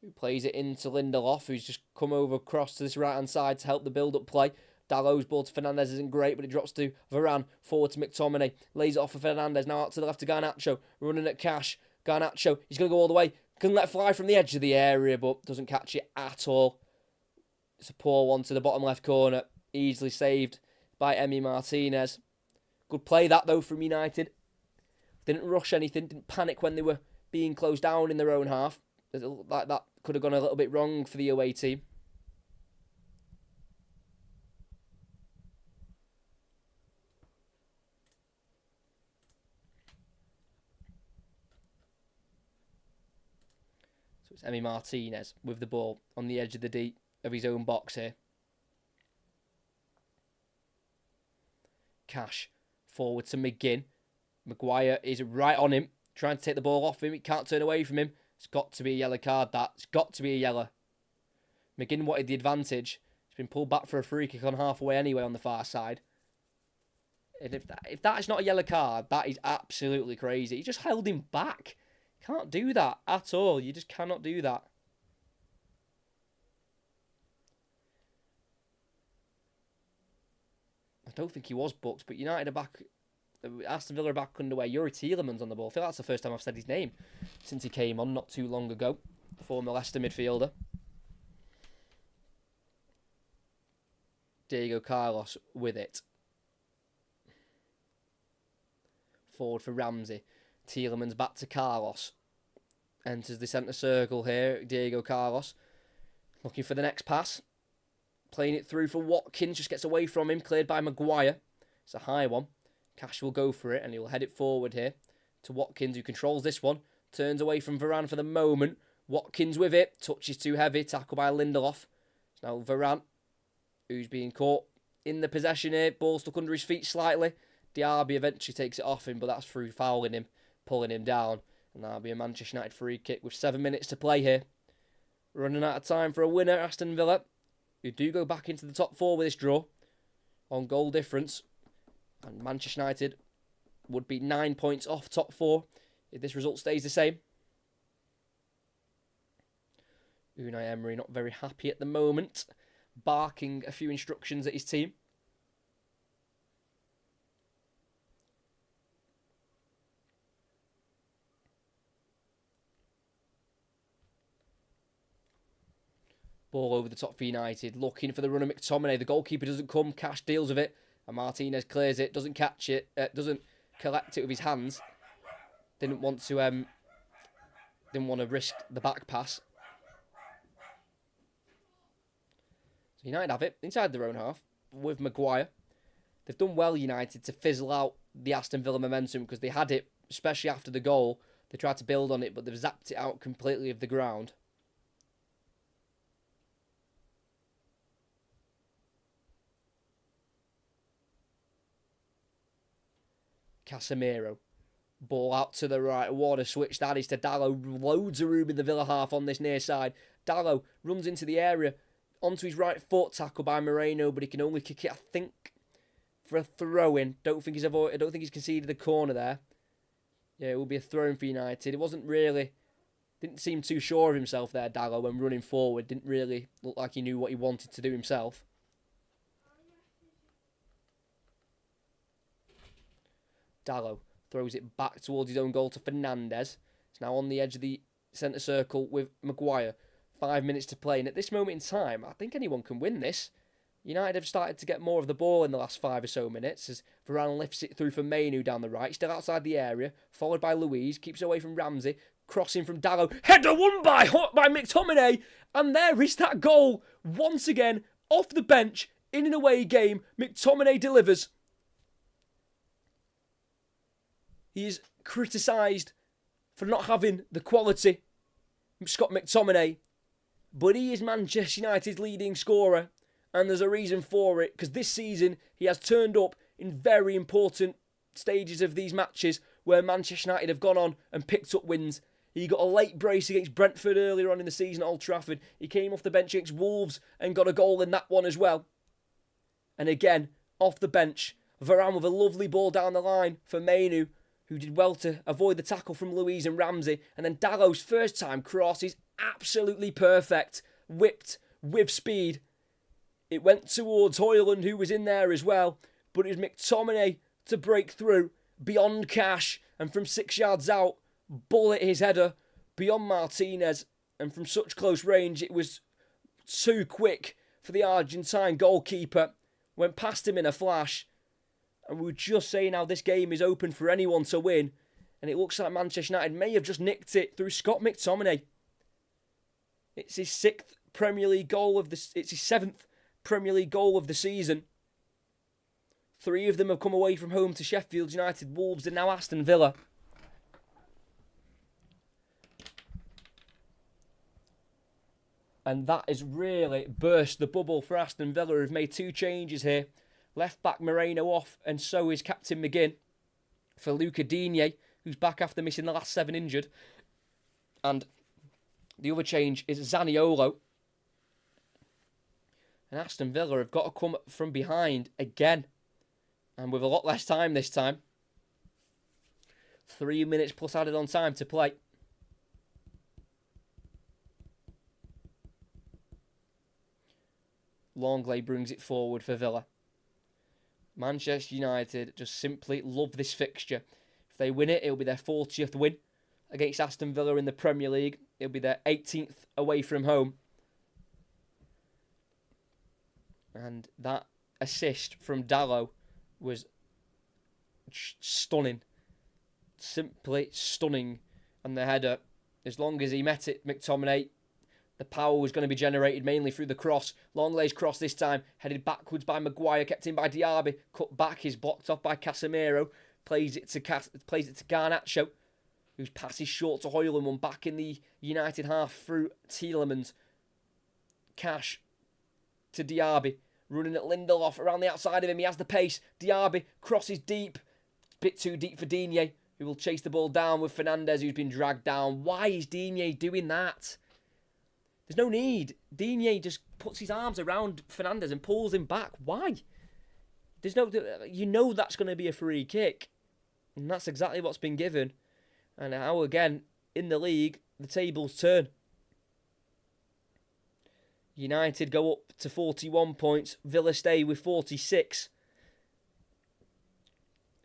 Who plays it into Lindelof. Who's just come over across to this right-hand side to help the build-up play. Dalot's ball to Fernandes isn't great, but it drops to Varane. Forward to McTominay. Lays it off for Fernandes. Now out to the left to Garnacho. Running at Cash. Garnacho. He's going to go all the way. Can let fly from the edge of the area, but doesn't catch it at all. It's a poor one to the bottom left corner. Easily saved by Emi Martinez. Good play that, though, from United. Didn't rush anything. Didn't panic when they were being closed down in their own half. Like that could have gone a little bit wrong for the away team. So it's Emi Martinez with the ball on the edge of of his own box here. Cash forward to McGinn. Maguire is right on him, trying to take the ball off him. He can't turn away from him. It's got to be a yellow card, that. It's got to be a yellow. McGinn wanted the advantage. He's been pulled back for a free kick on halfway anyway on the far side. And if that is not a yellow card, that is absolutely crazy. He just held him back. Can't do that at all. You just cannot do that. I don't think he was booked, but United are back. Aston Villa are back underway. Yuri Tielemans on the ball. I feel that's the first time I've said his name since he came on not too long ago. Former Leicester midfielder. Diego Carlos with it. Forward for Ramsey. Tielemans back to Carlos. Enters the centre circle here. Diego Carlos. Looking for the next pass. Playing it through for Watkins. Just gets away from him. Cleared by Maguire. It's a high one. Cash will go for it and he'll head it forward here to Watkins, who controls this one. Turns away from Varane for the moment. Watkins with it. Touch is too heavy. Tackle by Lindelof. It's now Varane, who's being caught in the possession here. Ball stuck under his feet slightly. Diaby eventually takes it off him, but that's through fouling him, pulling him down. And that'll be a Manchester United free kick with 7 minutes to play here. Running out of time for a winner, Aston Villa, who do go back into the top 4 with this draw. on goal difference. And Manchester United would be 9 points off top 4 if this result stays the same. Unai Emery not very happy at the moment, barking a few instructions at his team. Ball over the top for United, looking for the run of McTominay. The goalkeeper doesn't come, Cash deals with it, and Martinez clears it, doesn't catch it, doesn't collect it with his hands. Didn't want to risk the back pass. So United have it inside their own half with Maguire. They've done well, United, to fizzle out the Aston Villa momentum because they had it, especially after the goal. They tried to build on it, but they've zapped it out completely of the ground. Casemiro. Ball out to the right. What a switch that is to Dallo. Loads of room in the Villa half on this near side. Dallo runs into the area. Onto his right foot. Tackle by Moreno. But he can only kick it, I think, for a throw-in. I don't think he's conceded the corner there. Yeah, it will be a throw-in for United. It wasn't really... Didn't seem too sure of himself there, Dallo, when running forward. Didn't really look like he knew what he wanted to do himself. Dallo throws it back towards his own goal to Fernandes. It's now on the edge of the centre circle with Maguire. 5 minutes to play. And at this moment in time, I think anyone can win this. United have started to get more of the ball in the last 5 or so minutes as Varane lifts it through for Mainu down the right. Still outside the area. Followed by Luiz. Keeps away from Ramsey. Crossing from Dallo. Header won by McTominay. And there is that goal. Once again, off the bench, in an away game, McTominay delivers. He is criticised for not having the quality, Scott McTominay, but he is Manchester United's leading scorer, and there's a reason for it, because this season he has turned up in very important stages of these matches where Manchester United have gone on and picked up wins. He got a late brace against Brentford earlier on in the season at Old Trafford. He came off the bench against Wolves and got a goal in that one as well. And again, off the bench, Varane with a lovely ball down the line for Mainu, who did well to avoid the tackle from Luiz and Ramsey. And then Dallo's first time cross is absolutely perfect. Whipped with speed. It went towards Højlund, who was in there as well. But it was McTominay to break through beyond Cash. And from 6 yards out, bullet his header beyond Martinez. And from such close range, it was too quick for the Argentine goalkeeper. Went past him in a flash. And we were just saying how this game is open for anyone to win. And it looks like Manchester United may have just nicked it through Scott McTominay. It's his 6th Premier League goal it's his 7th Premier League goal of the season. 3 of them have come away from home to Sheffield United, Wolves and now Aston Villa. And that has really burst the bubble for Aston Villa, who've made 2 changes here. Left back Moreno off, and so is Captain McGinn for Luca Digne, who's back after missing the last 7 injured. And the other change is Zaniolo. And Aston Villa have got to come from behind again. And with a lot less time this time. 3 minutes plus added on time to play. Longley brings it forward for Villa. Manchester United just simply love this fixture. If they win it, it'll be their 40th win against Aston Villa in the Premier League. It'll be their 18th away from home. And that assist from Dallo was stunning. Simply stunning. And the header, as long as he met it, McTominay, the power was going to be generated mainly through the cross. Longley's cross this time, headed backwards by Maguire, kept in by Diaby, cut back, is blocked off by Casemiro, plays it to Garnacho, whose pass is short to Højlund, one back in the United half through Tielemans. Cash to Diaby, running at Lindelof around the outside of him, he has the pace. Diaby crosses deep, bit too deep for Digne, who will chase the ball down with Fernandes, who's been dragged down. Why is Digne doing that? There's no need. Digne just puts his arms around Fernandes and pulls him back. Why? There's no, you know that's going to be a free kick, and that's exactly what's been given. And now again in the league, the tables turn. United go up to 41 points. Villa stay with 46.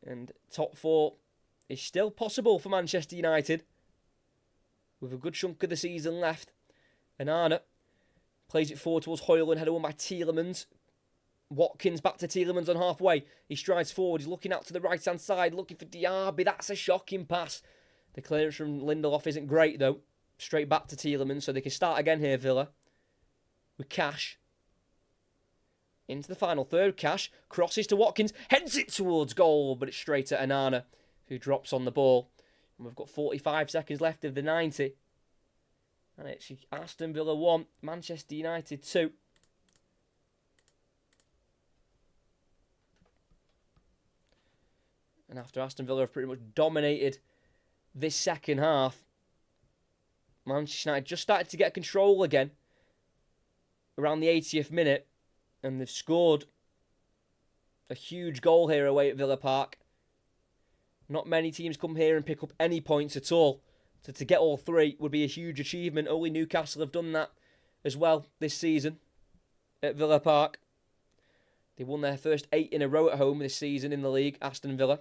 And top four is still possible for Manchester United, with a good chunk of the season left. And Arne plays it forward towards Højlund, header won by Tielemans. Watkins back to Tielemans on halfway. He strides forward. He's looking out to the right-hand side, looking for Diaby. That's a shocking pass. The clearance from Lindelof isn't great, though. Straight back to Tielemans, so they can start again here, Villa. With Cash. Into the final third. Cash crosses to Watkins. Heads it towards goal, but it's straight at Onana, who drops on the ball. And we've got 45 seconds left of the 90. And it's Aston Villa 1, Manchester United 2. And after Aston Villa have pretty much dominated this second half, Manchester United just started to get control again around the 80th minute, and they've scored a huge goal here away at Villa Park. Not many teams come here and pick up any points at all. So to get all three would be a huge achievement. Only Newcastle have done that as well this season at Villa Park. They won their first 8 in a row at home this season in the league, Aston Villa.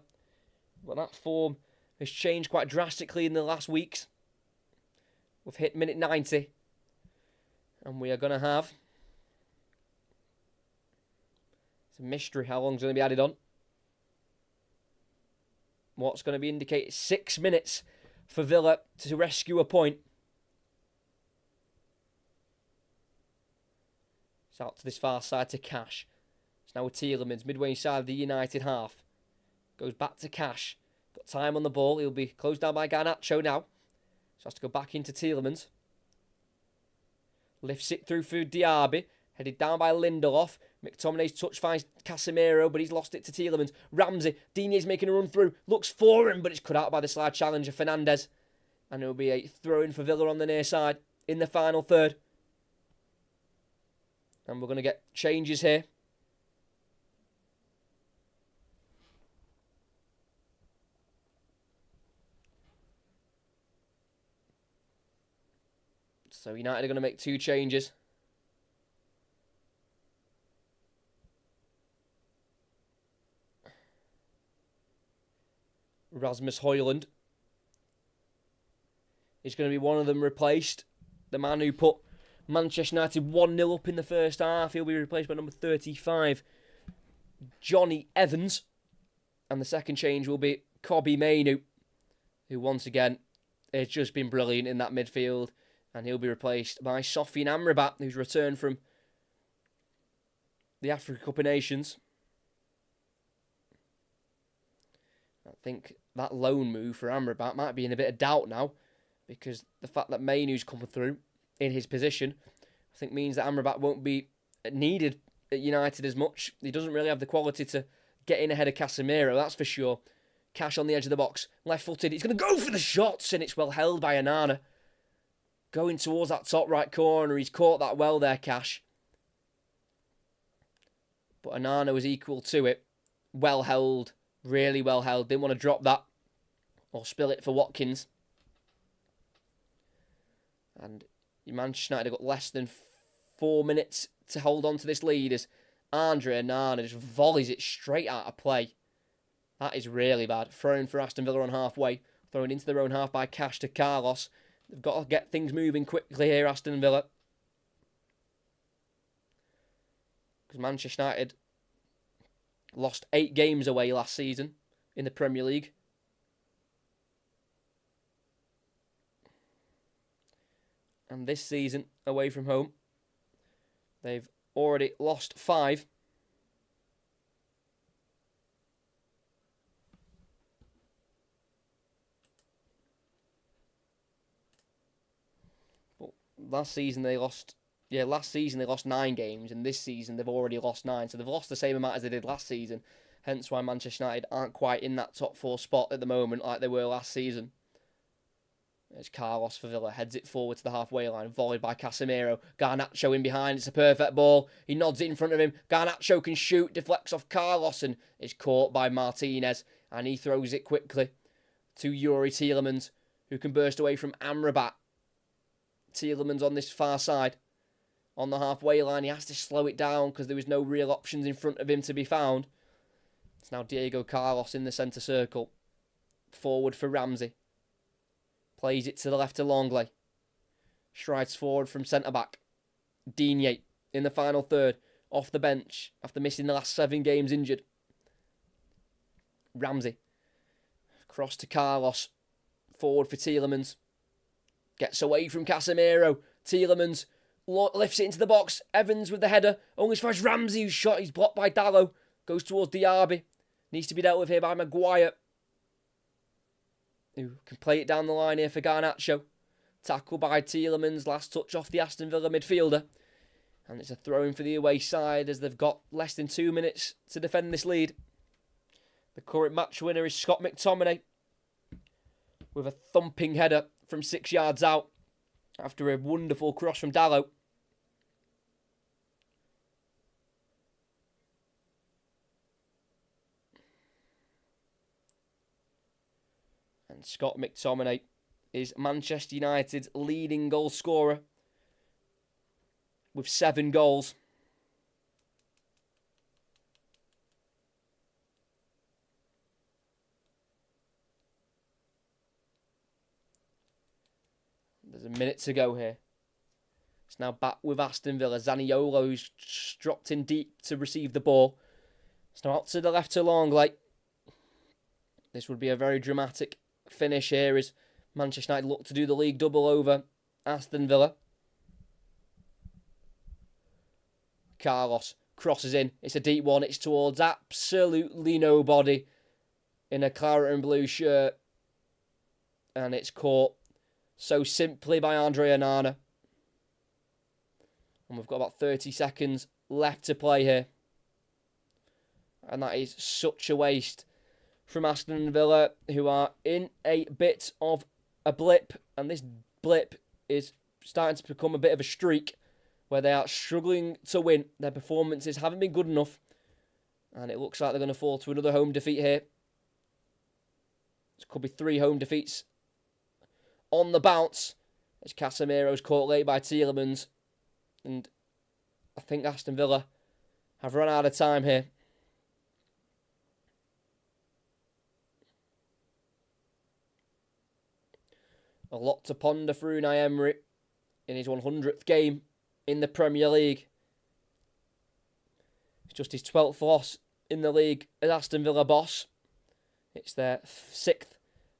But that form has changed quite drastically in the last weeks. We've hit minute 90. And we are going to have... It's a mystery how long is going to be added on. What's going to be indicated 6 minutes for Villa to rescue a point. It's out to this far side to Cash. It's now with Tielemans, midway inside of the United half. Goes back to Cash. Got time on the ball. He'll be closed down by Garnacho now. So has to go back into Tielemans. Lifts it through for Diaby. Headed down by Lindelof. McTominay's touch finds Casemiro, but he's lost it to Tielemans. Ramsey. Digne's making a run through. Looks for him, but it's cut out by the slide challenger, Fernandes. And it will be a throw-in for Villa on the near side in the final third. And we're going to get changes here. So United are going to make 2 changes. Rasmus Højlund is going to be one of them replaced. The man who put Manchester United 1-0 up in the first half. He'll be replaced by number 35, Johnny Evans. And the second change will be Kobbie Mainoo, who once again has just been brilliant in that midfield. And he'll be replaced by Sofian Amrabat, who's returned from the Africa Cup of Nations. I think that loan move for Amrabat might be in a bit of doubt now, because the fact that Mainoo's coming through in his position, I think means that Amrabat won't be needed at United as much. He doesn't really have the quality to get in ahead of Casemiro, that's for sure. Cash on the edge of the box, left-footed. He's going to go for the shots, and it's well held by Onana. Going towards that top right corner. He's caught that well there, Cash. But Onana was equal to it. Well held. Really well held. Didn't want to drop that or spill it for Watkins. And Manchester United have got less than 4 minutes to hold on to this lead as Andre Onana just volleys it straight out of play. That is really bad. Thrown for Aston Villa on halfway. Thrown into their own half by Cash to Carlos. They've got to get things moving quickly here, Aston Villa. Because Manchester United lost 8 games away last season in the Premier League. And this season, away from home, they've already lost 5. Last season they lost 9 games, and this season they've already lost 9. So they've lost the same amount as they did last season. Hence why Manchester United aren't quite in that top 4 spot at the moment like they were last season. As Carlos for Villa heads it forward to the halfway line, volleyed by Casemiro. Garnacho in behind, it's a perfect ball. He nods it in front of him. Garnacho can shoot, deflects off Carlos and is caught by Martinez. And he throws it quickly to Yuri Tielemans, who can burst away from Amrabat. Tielemans on this far side. On the halfway line, he has to slow it down because there was no real options in front of him to be found. It's now Diego Carlos in the centre circle. Forward for Ramsey. Plays it to the left to Longley. Strides forward from centre-back. Digne in the final third. Off the bench after missing the last 7 games injured. Ramsey. Cross to Carlos. Forward for Tielemans. Gets away from Casemiro. Tielemans lifts it into the box. Evans with the header. Only as far as Ramsey, who's shot. He's blocked by Dallo. Goes towards Diaby. Needs to be dealt with here by Maguire, who can play it down the line here for Garnacho. Tackle by Tielemans. Last touch off the Aston Villa midfielder. And it's a throw-in for the away side as they've got less than 2 minutes to defend this lead. The current match winner is Scott McTominay with a thumping header from 6 yards out after a wonderful cross from Dallo. And Scott McTominay is Manchester United's leading goal scorer with 7 goals. There's a minute to go here. It's now back with Aston Villa. Zaniolo, who's dropped in deep to receive the ball. It's now out to the left to Longley. This would be a very dramatic finish here as Manchester United look to do the league double over Aston Villa. Carlos crosses in. It's a deep one. It's towards absolutely nobody in a claret and blue shirt. And it's caught so simply by Andre Onana. And we've got about 30 seconds left to play here. And that is such a waste from Aston Villa, who are in a bit of a blip. And this blip is starting to become a bit of a streak where they are struggling to win. Their performances haven't been good enough. And it looks like they're going to fall to another home defeat here. It could be 3 home defeats on the bounce as Casemiro's caught late by Tielemans. And I think Aston Villa have run out of time here. A lot to ponder for Unai Emery in his 100th game in the Premier League. It's just his 12th loss in the league as Aston Villa boss. It's their 6th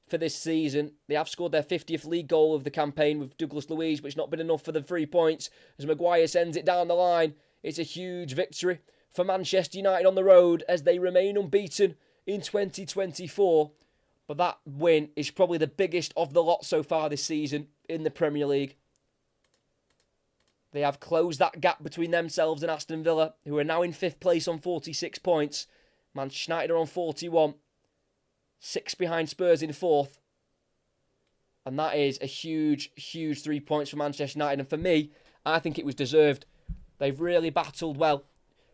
for this season. They have scored their 50th league goal of the campaign with Douglas Luiz, but it's not been enough for the 3 points as Maguire sends it down the line. It's a huge victory for Manchester United on the road as they remain unbeaten in 2024. But that win is probably the biggest of the lot so far this season in the Premier League. They have closed that gap between themselves and Aston Villa, who are now in 5th place on 46 points. Manchester United are on 41. 6 behind Spurs in 4th. And that is a huge, huge 3 points for Manchester United. And for me, I think it was deserved. They've really battled well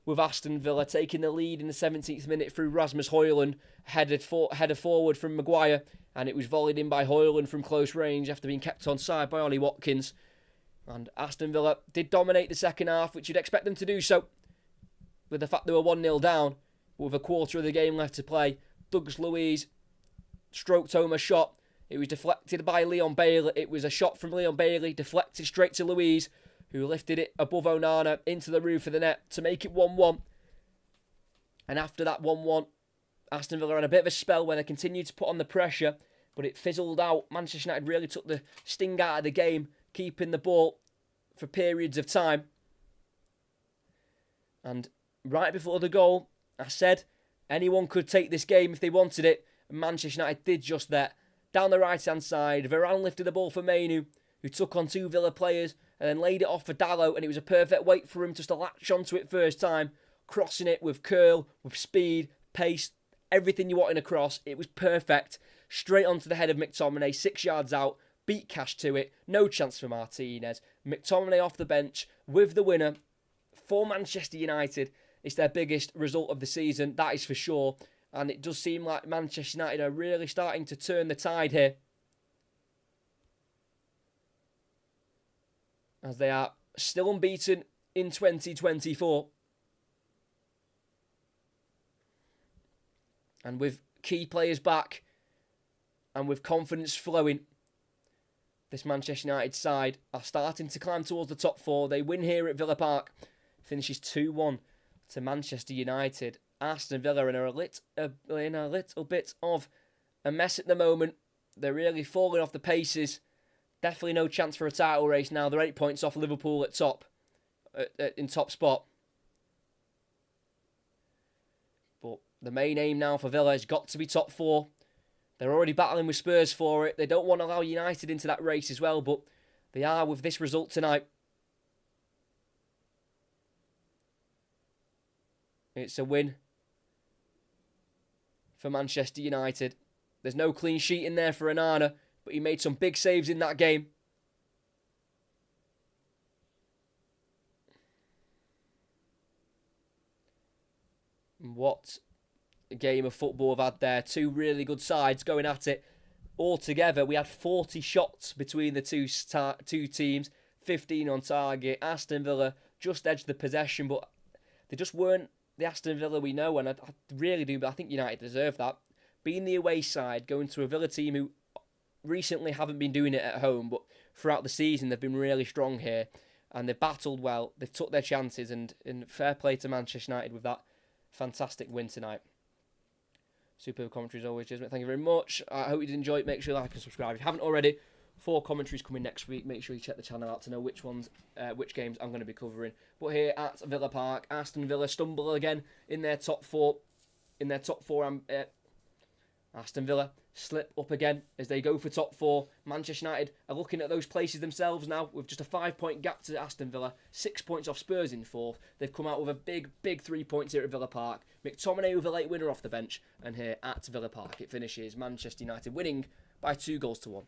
with Aston Villa, taking the lead in the 17th minute through Rasmus Højlund, header forward from Maguire, and it was volleyed in by Højlund from close range after being kept onside by Ollie Watkins. And Aston Villa did dominate the second half, which you'd expect them to do so, with the fact they were 1-0 down, with a quarter of the game left to play. Douglas Luiz stroked home a shot. It was deflected by Leon Bailey. It was a shot from Leon Bailey, deflected straight to Luiz, who lifted it above Onana into the roof of the net to make it 1-1. And after that 1-1, Aston Villa had a bit of a spell where they continued to put on the pressure, but it fizzled out. Manchester United really took the sting out of the game, keeping the ball for periods of time. And right before the goal, I said anyone could take this game if they wanted it. And Manchester United did just that. Down the right-hand side, Varane lifted the ball for Mainu, who took on 2 Villa players and then laid it off for Dallo, and it was a perfect weight for him just to latch onto it first time, crossing it with curl, with speed, pace, everything you want in a cross. It was perfect. Straight onto the head of McTominay, 6 yards out, beat Cash to it. No chance for Martinez. McTominay off the bench with the winner for Manchester United. It's their biggest result of the season, that is for sure. And it does seem like Manchester United are really starting to turn the tide here, as they are still unbeaten in 2024. And with key players back and with confidence flowing, this Manchester United side are starting to climb towards the top four. They win here at Villa Park, finishes 2-1 to Manchester United. Aston Villa are in a little bit of a mess at the moment. They're really falling off the paces. Definitely no chance for a title race now. They're 8 points off Liverpool at top, in top spot. But the main aim now for Villa has got to be top four. They're already battling with Spurs for it. They don't want to allow United into that race as well, but they are with this result tonight. It's a win for Manchester United. There's no clean sheet in there for Onana, but he made some big saves in that game. What a game of football we've had there. Two really good sides going at it. Altogether, we had 40 shots between the two teams, 15 on target. Aston Villa just edged the possession, but they just weren't the Aston Villa we know, and I really do, but I think United deserve that. Being the away side, going to a Villa team who recently haven't been doing it at home, but throughout the season they've been really strong here, and they've battled well, they've took their chances, and fair play to Manchester United with that fantastic win tonight. Superb commentary as always, Jismet. Thank you very much. I hope you did enjoy it. Make sure you like and subscribe if you haven't already. 4 commentaries coming next week. Make sure you check the channel out to know which games I'm going to be covering. But here at Villa Park, Aston Villa stumble again in their top four. Aston Villa slip up again as they go for top 4. Manchester United are looking at those places themselves now with just a 5-point gap to Aston Villa. 6 points off Spurs in 4th. They've come out with a big 3 points here at Villa Park. McTominay with a late winner off the bench. And here at Villa Park it finishes Manchester United winning by 2-1.